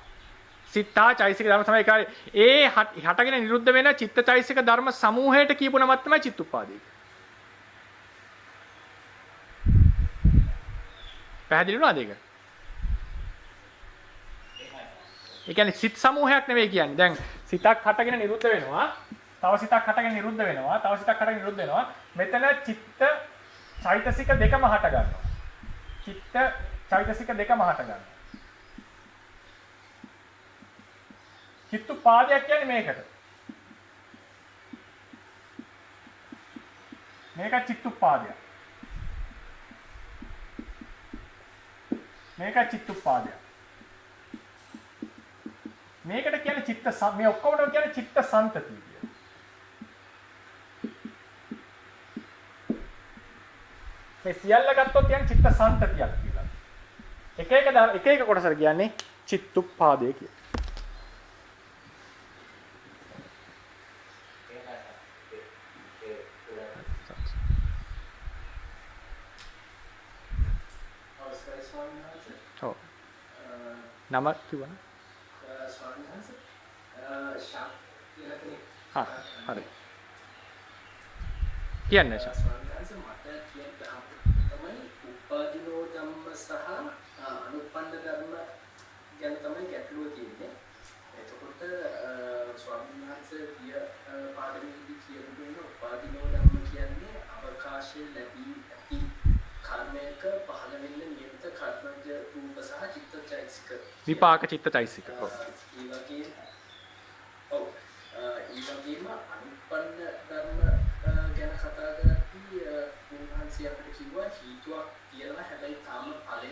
Speaker 2: සිතා චෛසික ධර්ම තමයි ඒකාරේ. ඒ හටගෙන නිරුද්ධ වෙන චිත්තචෛසික ධර්ම සමූහයට කියපු නමක් තමයි චිත්තුප්පාදේ. පැහැදිලි වුණාද ඒක? ඒ කියන්නේ සිත් සමූහයක් නෙවෙයි කියන්නේ. දැන් සිතක් හටගෙන නිරුද්ධ වෙනවා. තව සිතක් හටගෙන නිරුද්ධ වෙනවා. තව සිතක් හටගෙන නිරුද්ධ වෙනවා. මෙතන චිත්ත චෛතසික දෙකම හට ගන්නවා. චිත්ත චෛතසික දෙකම හට ගන්නවා. චිත්තුපාදයක් කියන්නේ මේකට. මේක චිත්තුපාදයක්. මේක චිත්තුපාදයක්. මේකට කියන්නේ චිත්ත මේ ඔක්කොමම කියන්නේ චිත්ත සන්තතිය කියලා. මේ සියල්ල ගත්තොත් කියන්නේ චිත්ත සන්තතියක් කියලා. එක එක කොටසට කියන්නේ චිත්තුපාදය කියලා. ඔව්. නම කිව්වනේ. හා හරි. කියන්නේ ශා.
Speaker 4: උපාදිනෝ ධම්ම සහ අනුපන්න ධර්ම ගැන තමයි ගැටලුව තියෙන්නේ. එතකොට ස්වාමීන් වහන්සේ කිය පාඩමේදී කියන උපාදිනෝ ධම්ම කියන්නේ අවකාශයේ ලැබී ඇති කර්මයක පහළ වෙන්න නියමිත කර්මජ රූප සහ චිත්තචෛතසික
Speaker 2: විපාක චිත්තචෛතසික. ඔව්.
Speaker 4: ඒ වගේම අනුපන්න ධර්ම ගැන කතා කරද්දී උන්වහන්සේ අපිට කිව්වා හේතුවක් තියෙනවා හැබැයි තාම ඵලය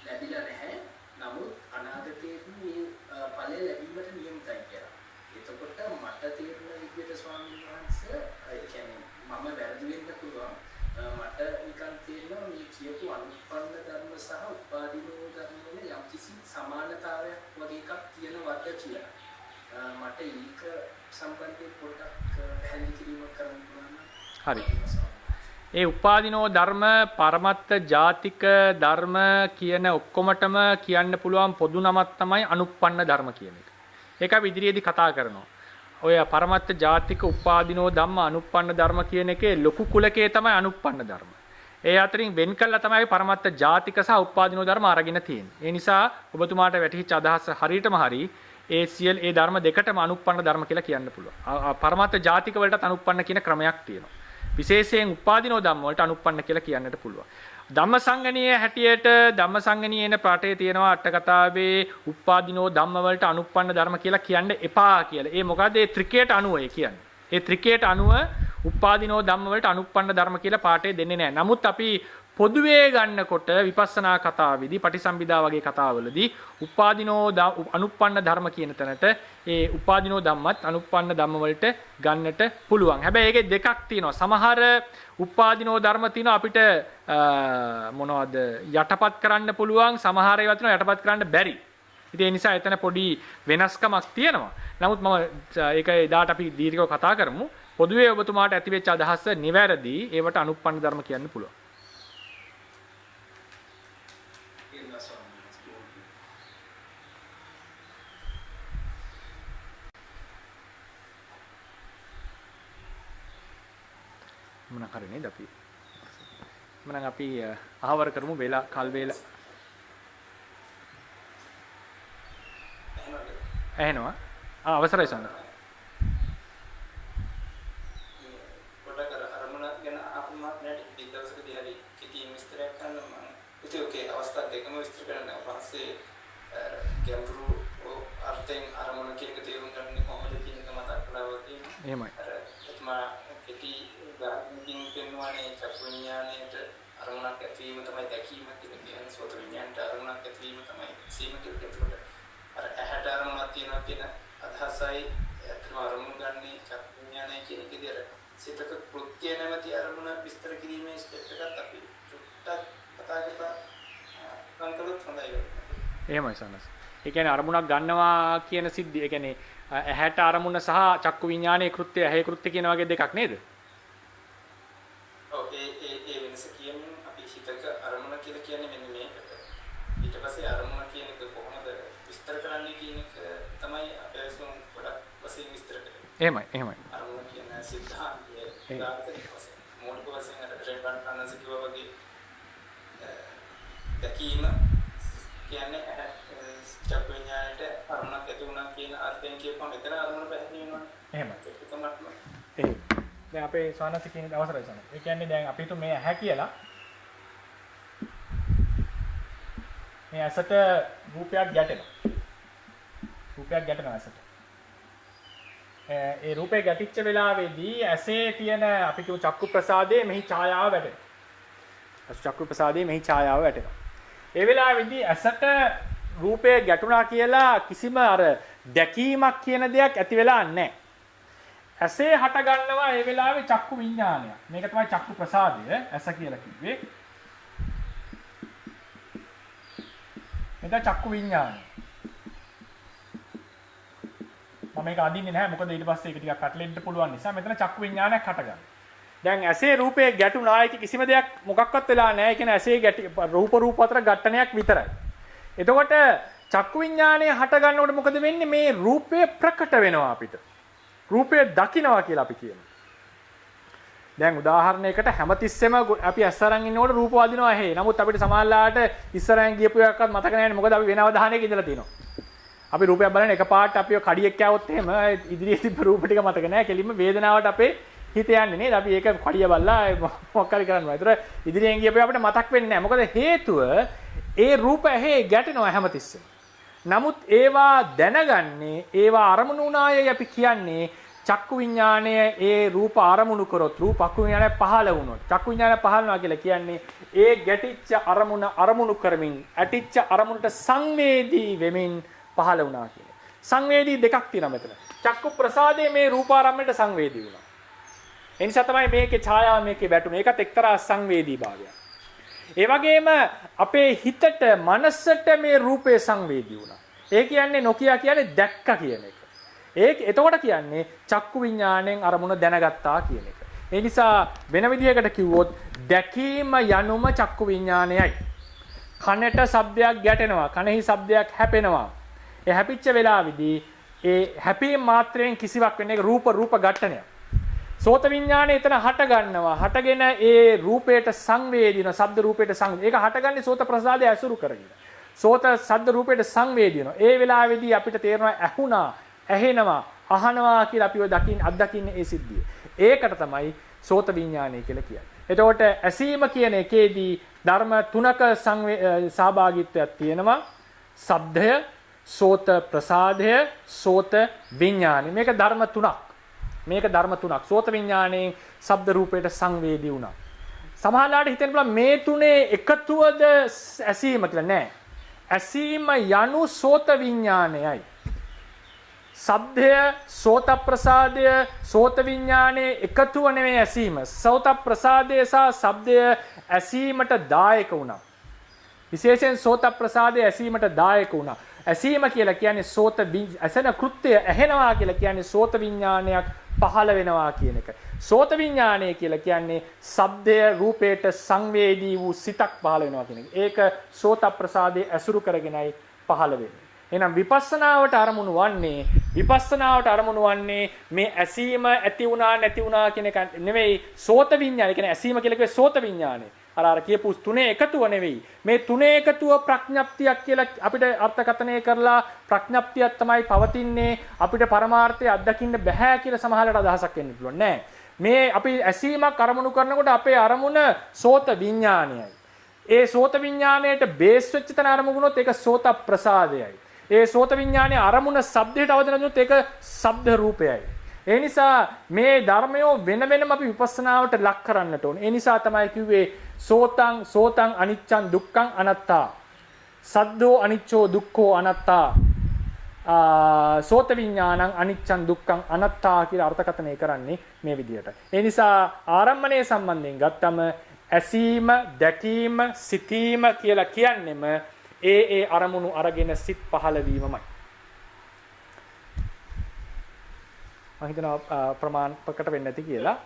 Speaker 4: ලැබිලා නැහැ. නමුත් අනාගතයේදී මේ ඵලය ලැබීමට නියමිතයි කියලා. එතකොට මට තේරුණ විදිහට ස්වාමීන් වහන්සේ ඒ කියන්නේ මම වැරදි වෙන්න පුළුවන්. මට නිකන් තේරෙනවා මේ කියපු අනුපන්න ධර්ම සහ උපාදිනෝ ධර්ම වල යම්කිසි සමානතාවයක් වගේ එකක් තියෙනවද කියලා. මට ඒක සම්බන්ධයෙන් පොඩ්ඩක් පැහැදිලි කිරීමක් කරන්න පුළුවන්.
Speaker 2: හරි. ඒ උපාදිනෝ ධර්ම පරමත්ත ජාතික ධර්ම කියන ඔක්කොමටම කියන්න පුළුවන් පොදු නමක් තමයි අනුප්පන්න ධර්ම කියන එක. ඒක අපි ඉදිරියේදී කතා කරනවා. ඔය පරමත්ත ජාතික උපාදිනෝ ධම්ම අනුප්පන්න ධර්ම කියන එකේ ලොකු කුලකයේ තමයි අනුප්පන්න ධර්ම. ඒ අතරින් වෙන් කළා තමයි පරමත්ත ජාතික සහ උපාදිනෝ ධර්ම අරගෙන තියෙන්නේ. ඒ නිසා ඔබතුමාට වැටහිච්ච අදහස හරියටම හරි ඒ ධර්ම දෙකටම අනුප්පන්න ධර්ම කියලා කියන්න පුළුවන්. පරමත්ත ජාතික වලටත් අනුප්පන්න කියන ක්‍රමයක් තියෙනවා. විශේෂයෙන් උපාදිනෝ ධම්ම වලට අනුප්පන්න කියලා කියන්නට පුළුවන්. ධම්මසංගණීය හැටියට ධම්මසංගණීයේන පාඨයේ තියෙනවා අට කතාවේ උපාදිනෝ ධම්ම වලට අනුප්පන්න ධර්ම කියලා කියන්න එපා කියලා. ඒ මොකද ඒ ත්‍රිකයට අනුව ඒ කියන්නේ. ඒ ත්‍රිකයට අනුව උපාදිනෝ ධම්ම වලට අනුප්පන්න ධර්ම කියලා පාඨය දෙන්නේ නැහැ. නමුත් අපි පොදුවේ ගන්නකොට විපස්සනා කතාවේදී පටිසම්භිදා වගේ කතාවලදී උපාදිනෝ අනුප්පන්න ධර්ම කියන තැනට ඒ උපාදිනෝ ධම්මත් අනුප්පන්න ධම්ම වලට ගන්නට පුළුවන්. හැබැයි ඒකේ දෙකක් තියෙනවා. සමහර උපාදිනෝ ධර්ම තියෙනවා අපිට මොනවද යටපත් කරන්න පුළුවන්, සමහර ඒවා තියෙනවා යටපත් කරන්න බැරි. ඉතින් ඒ නිසා එතන පොඩි වෙනස්කමක් තියෙනවා. නමුත් මම ඒක එදාට අපි දීර්ඝව කතා කරමු. පොදුවේ ඔබතුමාට ඇතිවෙච්ච අදහස නිවැරදි. ඒවට අනුප්පන්න ධර්ම කියන්න පුළුවන්. මොන කරේ නේද අපි මනම් අපි ආවර කරමු වේලා කල් වේලා එහෙනවා අවසරයි සන්න
Speaker 4: පොඩ්ඩක් අරමුණ ගැන අපුමත් නැටි දවසකදී හරි කිටි විස්තරයක් කරන්න මම ඉතින් ඔකේ අවස්ථා දෙකම විස්තර කරන්න පස්සේ ගැඹුරු අර්ථයෙන් අරමුණ කියන එක තේරුම් ගන්න කොහොමද කියන එක මතක් කරලා තියෙනවා
Speaker 2: එහෙමයි
Speaker 4: එතම කිටි ගාමින් පෙන්වන්නේ චක්කු විඥාණයට අරමුණක් ඇතිවීම තමයි දැකීම කියන්නේ සෝත විඥාණයට අරමුණක් ඇතිවීම තමයි සීම කියලා. අර ඇහැට අරමුණක් තියෙනවා කියන අදහසයි අතන අරමුණ ගන්නේ චක්කු විඥාණය කියන එකේදී අර සිතක කෘත්‍ය නැමැති අරමුණ විස්තර කිරීමේ ස්ටෙප් එකත් අපි චුට්ටක් කතා කරලා කන්කලොත් හොඳයි.
Speaker 2: එහෙමයි සනස්. ඒ කියන්නේ අරමුණක් ගන්නවා කියන සිද්ධිය. ඒ කියන්නේ ඇහැට අරමුණ සහ චක්කු විඥානයේ කෘත්‍ය, ඇහි කෘත්‍ය කියන වගේ දෙකක් නේද?
Speaker 4: ඔව් ඒ වෙනස කියන්නේ අපි හිතක අරමුණ කියලා කියන්නේ මෙන්න මේකට. ඊට පස්සේ අරමුණ කියන එක කොහොමද විස්තර කරන්නේ කියන එක තමයි අපේ සුන් පොඩක් වශයෙන් විස්තර කරන්නේ.
Speaker 2: එහෙමයි.
Speaker 4: අරමුණ කියන සිද්ධාන්තය උදාහරණයක් වශයෙන් මූලික වශයෙන් අර රේබන් අනන්ස කිව්වා වගේ දැකීම
Speaker 5: කියන්නේ චක්කු විඤ්ඤාණයට අරමුණක් ඇති වුණා කියන අර්ථයෙන් කියපුවම එතන අරමුණ පැහැදිලි වෙනවනේ.
Speaker 2: එහෙමයි. දැන් අපේ ස්වාමීන් කියන අවසරයි සම. ඒ කියන්නේ දැන් අපි හිතමු මේ ඇහැ කියලා. මේ ඇසට රූපයක් ගැටෙනවා. රූපයක් ගැටෙනවා ඇසට. ඒ රූපේ ගැටිච්ච වෙලාවේදී ඇසේ තියෙන අපි කියමු චක්කු ප්‍රසාදයේ මෙහි ඡායාව වැටෙනවා. චක්කු ප්‍රසාදයේ මෙහි ඡායාව වැටෙනවා. ඒ වෙලාවේදී ඇසට රූපය ගැටුණා කියලා කිසිම අර දැකීමක් කියන දෙයක් ඇති වෙලා නැහැ. ඇසේ හට ගන්නවා ඒ වෙලාවේ චක්කු විඥානය. මේක තමයි චක්කු ප්‍රසාදය ඇස කියලා කිව්වේ. මේක චක්කු විඥානය. මම මේක අඳින්නේ නැහැ මොකද ඊට පස්සේ ඒක ටිකක් පැටලෙන්න පුළුවන් නිසා මෙතන චක්කු විඥානයක් හට ගන්නවා. දැන් ඇසේ රූපේ ගැටුණා ඒක කිසිම දෙයක් මොකක්වත් වෙලා නැහැ. ඒ කියන්නේ ඇසේ රූප අතර ඝට්ටනයක් විතරයි. එතකොට චක්කු විඥානය හට ගන්නකොට මොකද වෙන්නේ? මේ රූපය ප්‍රකට වෙනවා අපිට. රූපය දකින්නවා කියලා අපි කියනවා. දැන් උදාහරණයකට හැමතිස්සෙම අපි ඇස්සරන් ඉන්නකොට රූප වදිනවා ඇහි. නමුත් අපිට සමාල්ලාට ඉස්සරහින් ගියපු එකක්වත් මතක නැහැ මොකද අපි වෙන අවධානයක ඉඳලා තියෙනවා. අපි රූපයක් බලන එකපාරට අපි කඩියක් කෑවොත් එහෙම ඉදිරියේ තිබ්බ රූප ටික මතක නැහැ. කෙලින්ම වේදනාවට අපේ හිත යන්නේ නේද? අපි ඒක කඩිය බලලා මොකක් හරි කරනවා. ඒතර ඉදිරියෙන් ගියපේ අපිට මතක් වෙන්නේ නැහැ. මොකද හේතුව ඒ රූප ඇහි ගැටෙනවා හැමතිස්සෙම. නමුත් ඒවා දැනගන්නේ ඒවා අරමුණු වුණායයි අපි කියන්නේ චක්කු විඥාණය ඒ රූප අරමුණු කරොත් රූපක්කු විඥාණය පහළ වුණොත් චක්කු විඥාණය පහළනවා කියලා කියන්නේ ඒ ගැටිච්ච අරමුණු කරමින් ඇටිච්ච අරමුණට සංවේදී වෙමින් පහළ වුණා කියලා. සංවේදී දෙකක් තියෙනවා මෙතන. චක්කු ප්‍රසාදයේ මේ රූපාරම්මණයට සංවේදී වුණා. ඒ නිසා තමයි මේකේ ඡායාව මේකේ වැටුනේ. ඒකත් එක්තරා සංවේදී භාවයක්. ඒ වගේම අපේ හිතට මනසට මේ රූපේ සංවේදී වුණා. ඒ කියන්නේ නොකිය කියන්නේ දැක්ක කියන එක. එතකොට කියන්නේ චක්කු විඥාණයෙන් අරමුණ දැනගත්තා කියන එක. ඒ නිසා වෙන විදිහකට කිව්වොත් දැකීම යනුම චක්කු විඥානයයි. කනට ශබ්දයක් ගැටෙනවා, කනෙහි ශබ්දයක් හැපෙනවා. ඒ හැපිච්ච වෙලාවේදී ඒ හැපීම මාත්‍රයෙන් කිසිවක් වෙන්නේ රූප ඝට්ටනයක්. සෝත විඥානය එතන හට ගන්නවා. හටගෙන ඒ රූපයට සංවේදීන, ශබ්ද රූපයට සංවේදීන. ඒක හටගන්නේ සෝත ප්‍රසාදය ඇසුරු කරගෙන. සෝත ශබ්ද රූපයට සංවේදීන. ඒ වෙලාවේදී අපිට තේරෙනවා ඇහුණා, ඇහෙනවා, අහනවා කියලා අපි ඔය අත්දකින්නේ ඒ සිද්ධිය. ඒකට තමයි සෝත විඥානය කියලා කියන්නේ. එතකොට ඇසීම කියන එකේදී ධර්ම තුනක සහභාගීත්වයක් තියෙනවා. ශබ්දය, සෝත ප්‍රසාදය, සෝත විඥානය. මේක ධර්ම තුනක්. සෝත විඥාණයෙන් ශබ්ද රූපයට සංවේදී වුණා. සමහරවිට හිතෙන්න පුළුවන් මේ තුනේ එකතුවද ඇසීම කියලා නෑ. ඇසීම යනු සෝත විඥානයයි. ශබ්දය, සෝත ප්‍රසාදය, සෝත විඥානයේ එකතුව නෙමෙයි ඇසීම. සෝත ප්‍රසාදය සහ ශබ්දය ඇසීමට දායක වුණා. විශේෂයෙන් සෝත ප්‍රසාදය ඇසීමට දායක වුණා. ඇසීම කියලා කියන්නේ ඇසෙන කෘත්‍යය ඇහෙනවා කියලා කියන්නේ සෝත විඥානයක් පහළ වෙනවා කියන එක. සෝත විඥානය කියලා කියන්නේ ශබ්දය රූපයට සංවේදී වූ සිතක් පහළ වෙනවා කියන එක. ඒක සෝත ප්‍රසාදයේ ඇසුරු කරගෙනයි පහළ වෙන්නේ. එහෙනම් විපස්සනාවට අරමුණු වන්නේ මේ ඇසීම ඇති වුණා නැති වුණා කියන එක නෙවෙයි. සෝත විඥානය කියන්නේ ඇසීම කියලා කිව්වේ සෝත විඥානය. අර කියපු තුනේ එකතුව නෙවෙයි. මේ තුනේ එකතුව ප්‍රඥප්තියක් කියලා අපිට අර්ථකථනය කරලා ප්‍රඥප්තියක් තමයි පවතින්නේ. අපිට පරමාර්ථය අත්දකින්න බෑ කියලා සමහරකට අදහසක් එන්න පුළුවන් නෑ. මේ අපි ඇසීමක් අරමුණු කරනකොට අපේ අරමුණ සෝත විඥානයයි. ඒ සෝත විඥාණයට බේස් වෙච්ච තැන අරමුණුනොත් ඒක සෝත ප්‍රසාදයයි. ඒ සෝත විඥානයේ අරමුණ ශබ්දයට අවදන දුන්නොත් ඒක ශබ්ද රූපයයි. ඒ නිසා මේ ධර්මය වෙනම අපි විපස්සනාවට ලක් කරන්නට ඕනේ. ඒ නිසා තමයි කිව්වේ සෝතං අනිච්චං දුක්ඛං අනත්තා. සද්දෝ අනිච්චෝ දුක්ඛෝ අනත්තා. සෝත විඥානං අනිච්චං දුක්ඛං අනත්තා කියලා අර්ථකථනය කරන්නේ මේ විදිහට. ඒ නිසා ආරම්මණය සම්බන්ධයෙන් ගත්තම ඇසීම, දැකීම, සිතීම කියලා කියන්නෙම ඒ අරමුණු අරගෙන සිත් පහළ වීමමයි. මම හිතනවා ප්‍රමාණ ප්‍රකට වෙන්නේ නැති කියලා.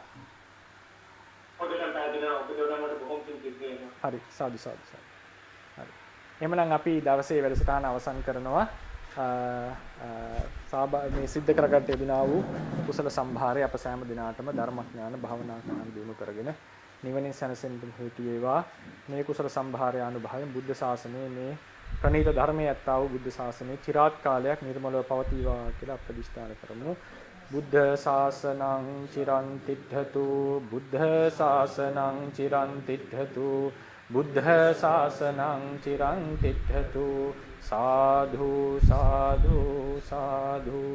Speaker 2: හරි සාදු. හරි. එහෙනම් අපි දවසේ වැඩසටහන අවසන් කරනවා. මේ සිද්ධ කරගන්න ලැබුණා වූ කුසල සම්භාරය අප සෑම දිනාටම ධර්මඥාන භාවනා ඥාන දිනු කරගෙන නිවනින් සැනසෙන්න හේතු වේවා. මේ කුසල සම්භාරය අනුභවයෙන් බුද්ධ ශාසනයේ මේ ප්‍රණීත ධර්මයේ ඇත්තා වූ බුද්ධ ශාසනය চিරාත් කාලයක් නිර්මලව පවතිවා කියලා අපදිෂ්ඨාන කරමු. බුද්ධ ශාසනං චිරන් තිට්ඨතු බුද්ධ ශාසනං චිරන් තිට්ඨතු බුද්ධ ශාසනං චිරන් තිට්ඨතු සාධු සාධු සාධු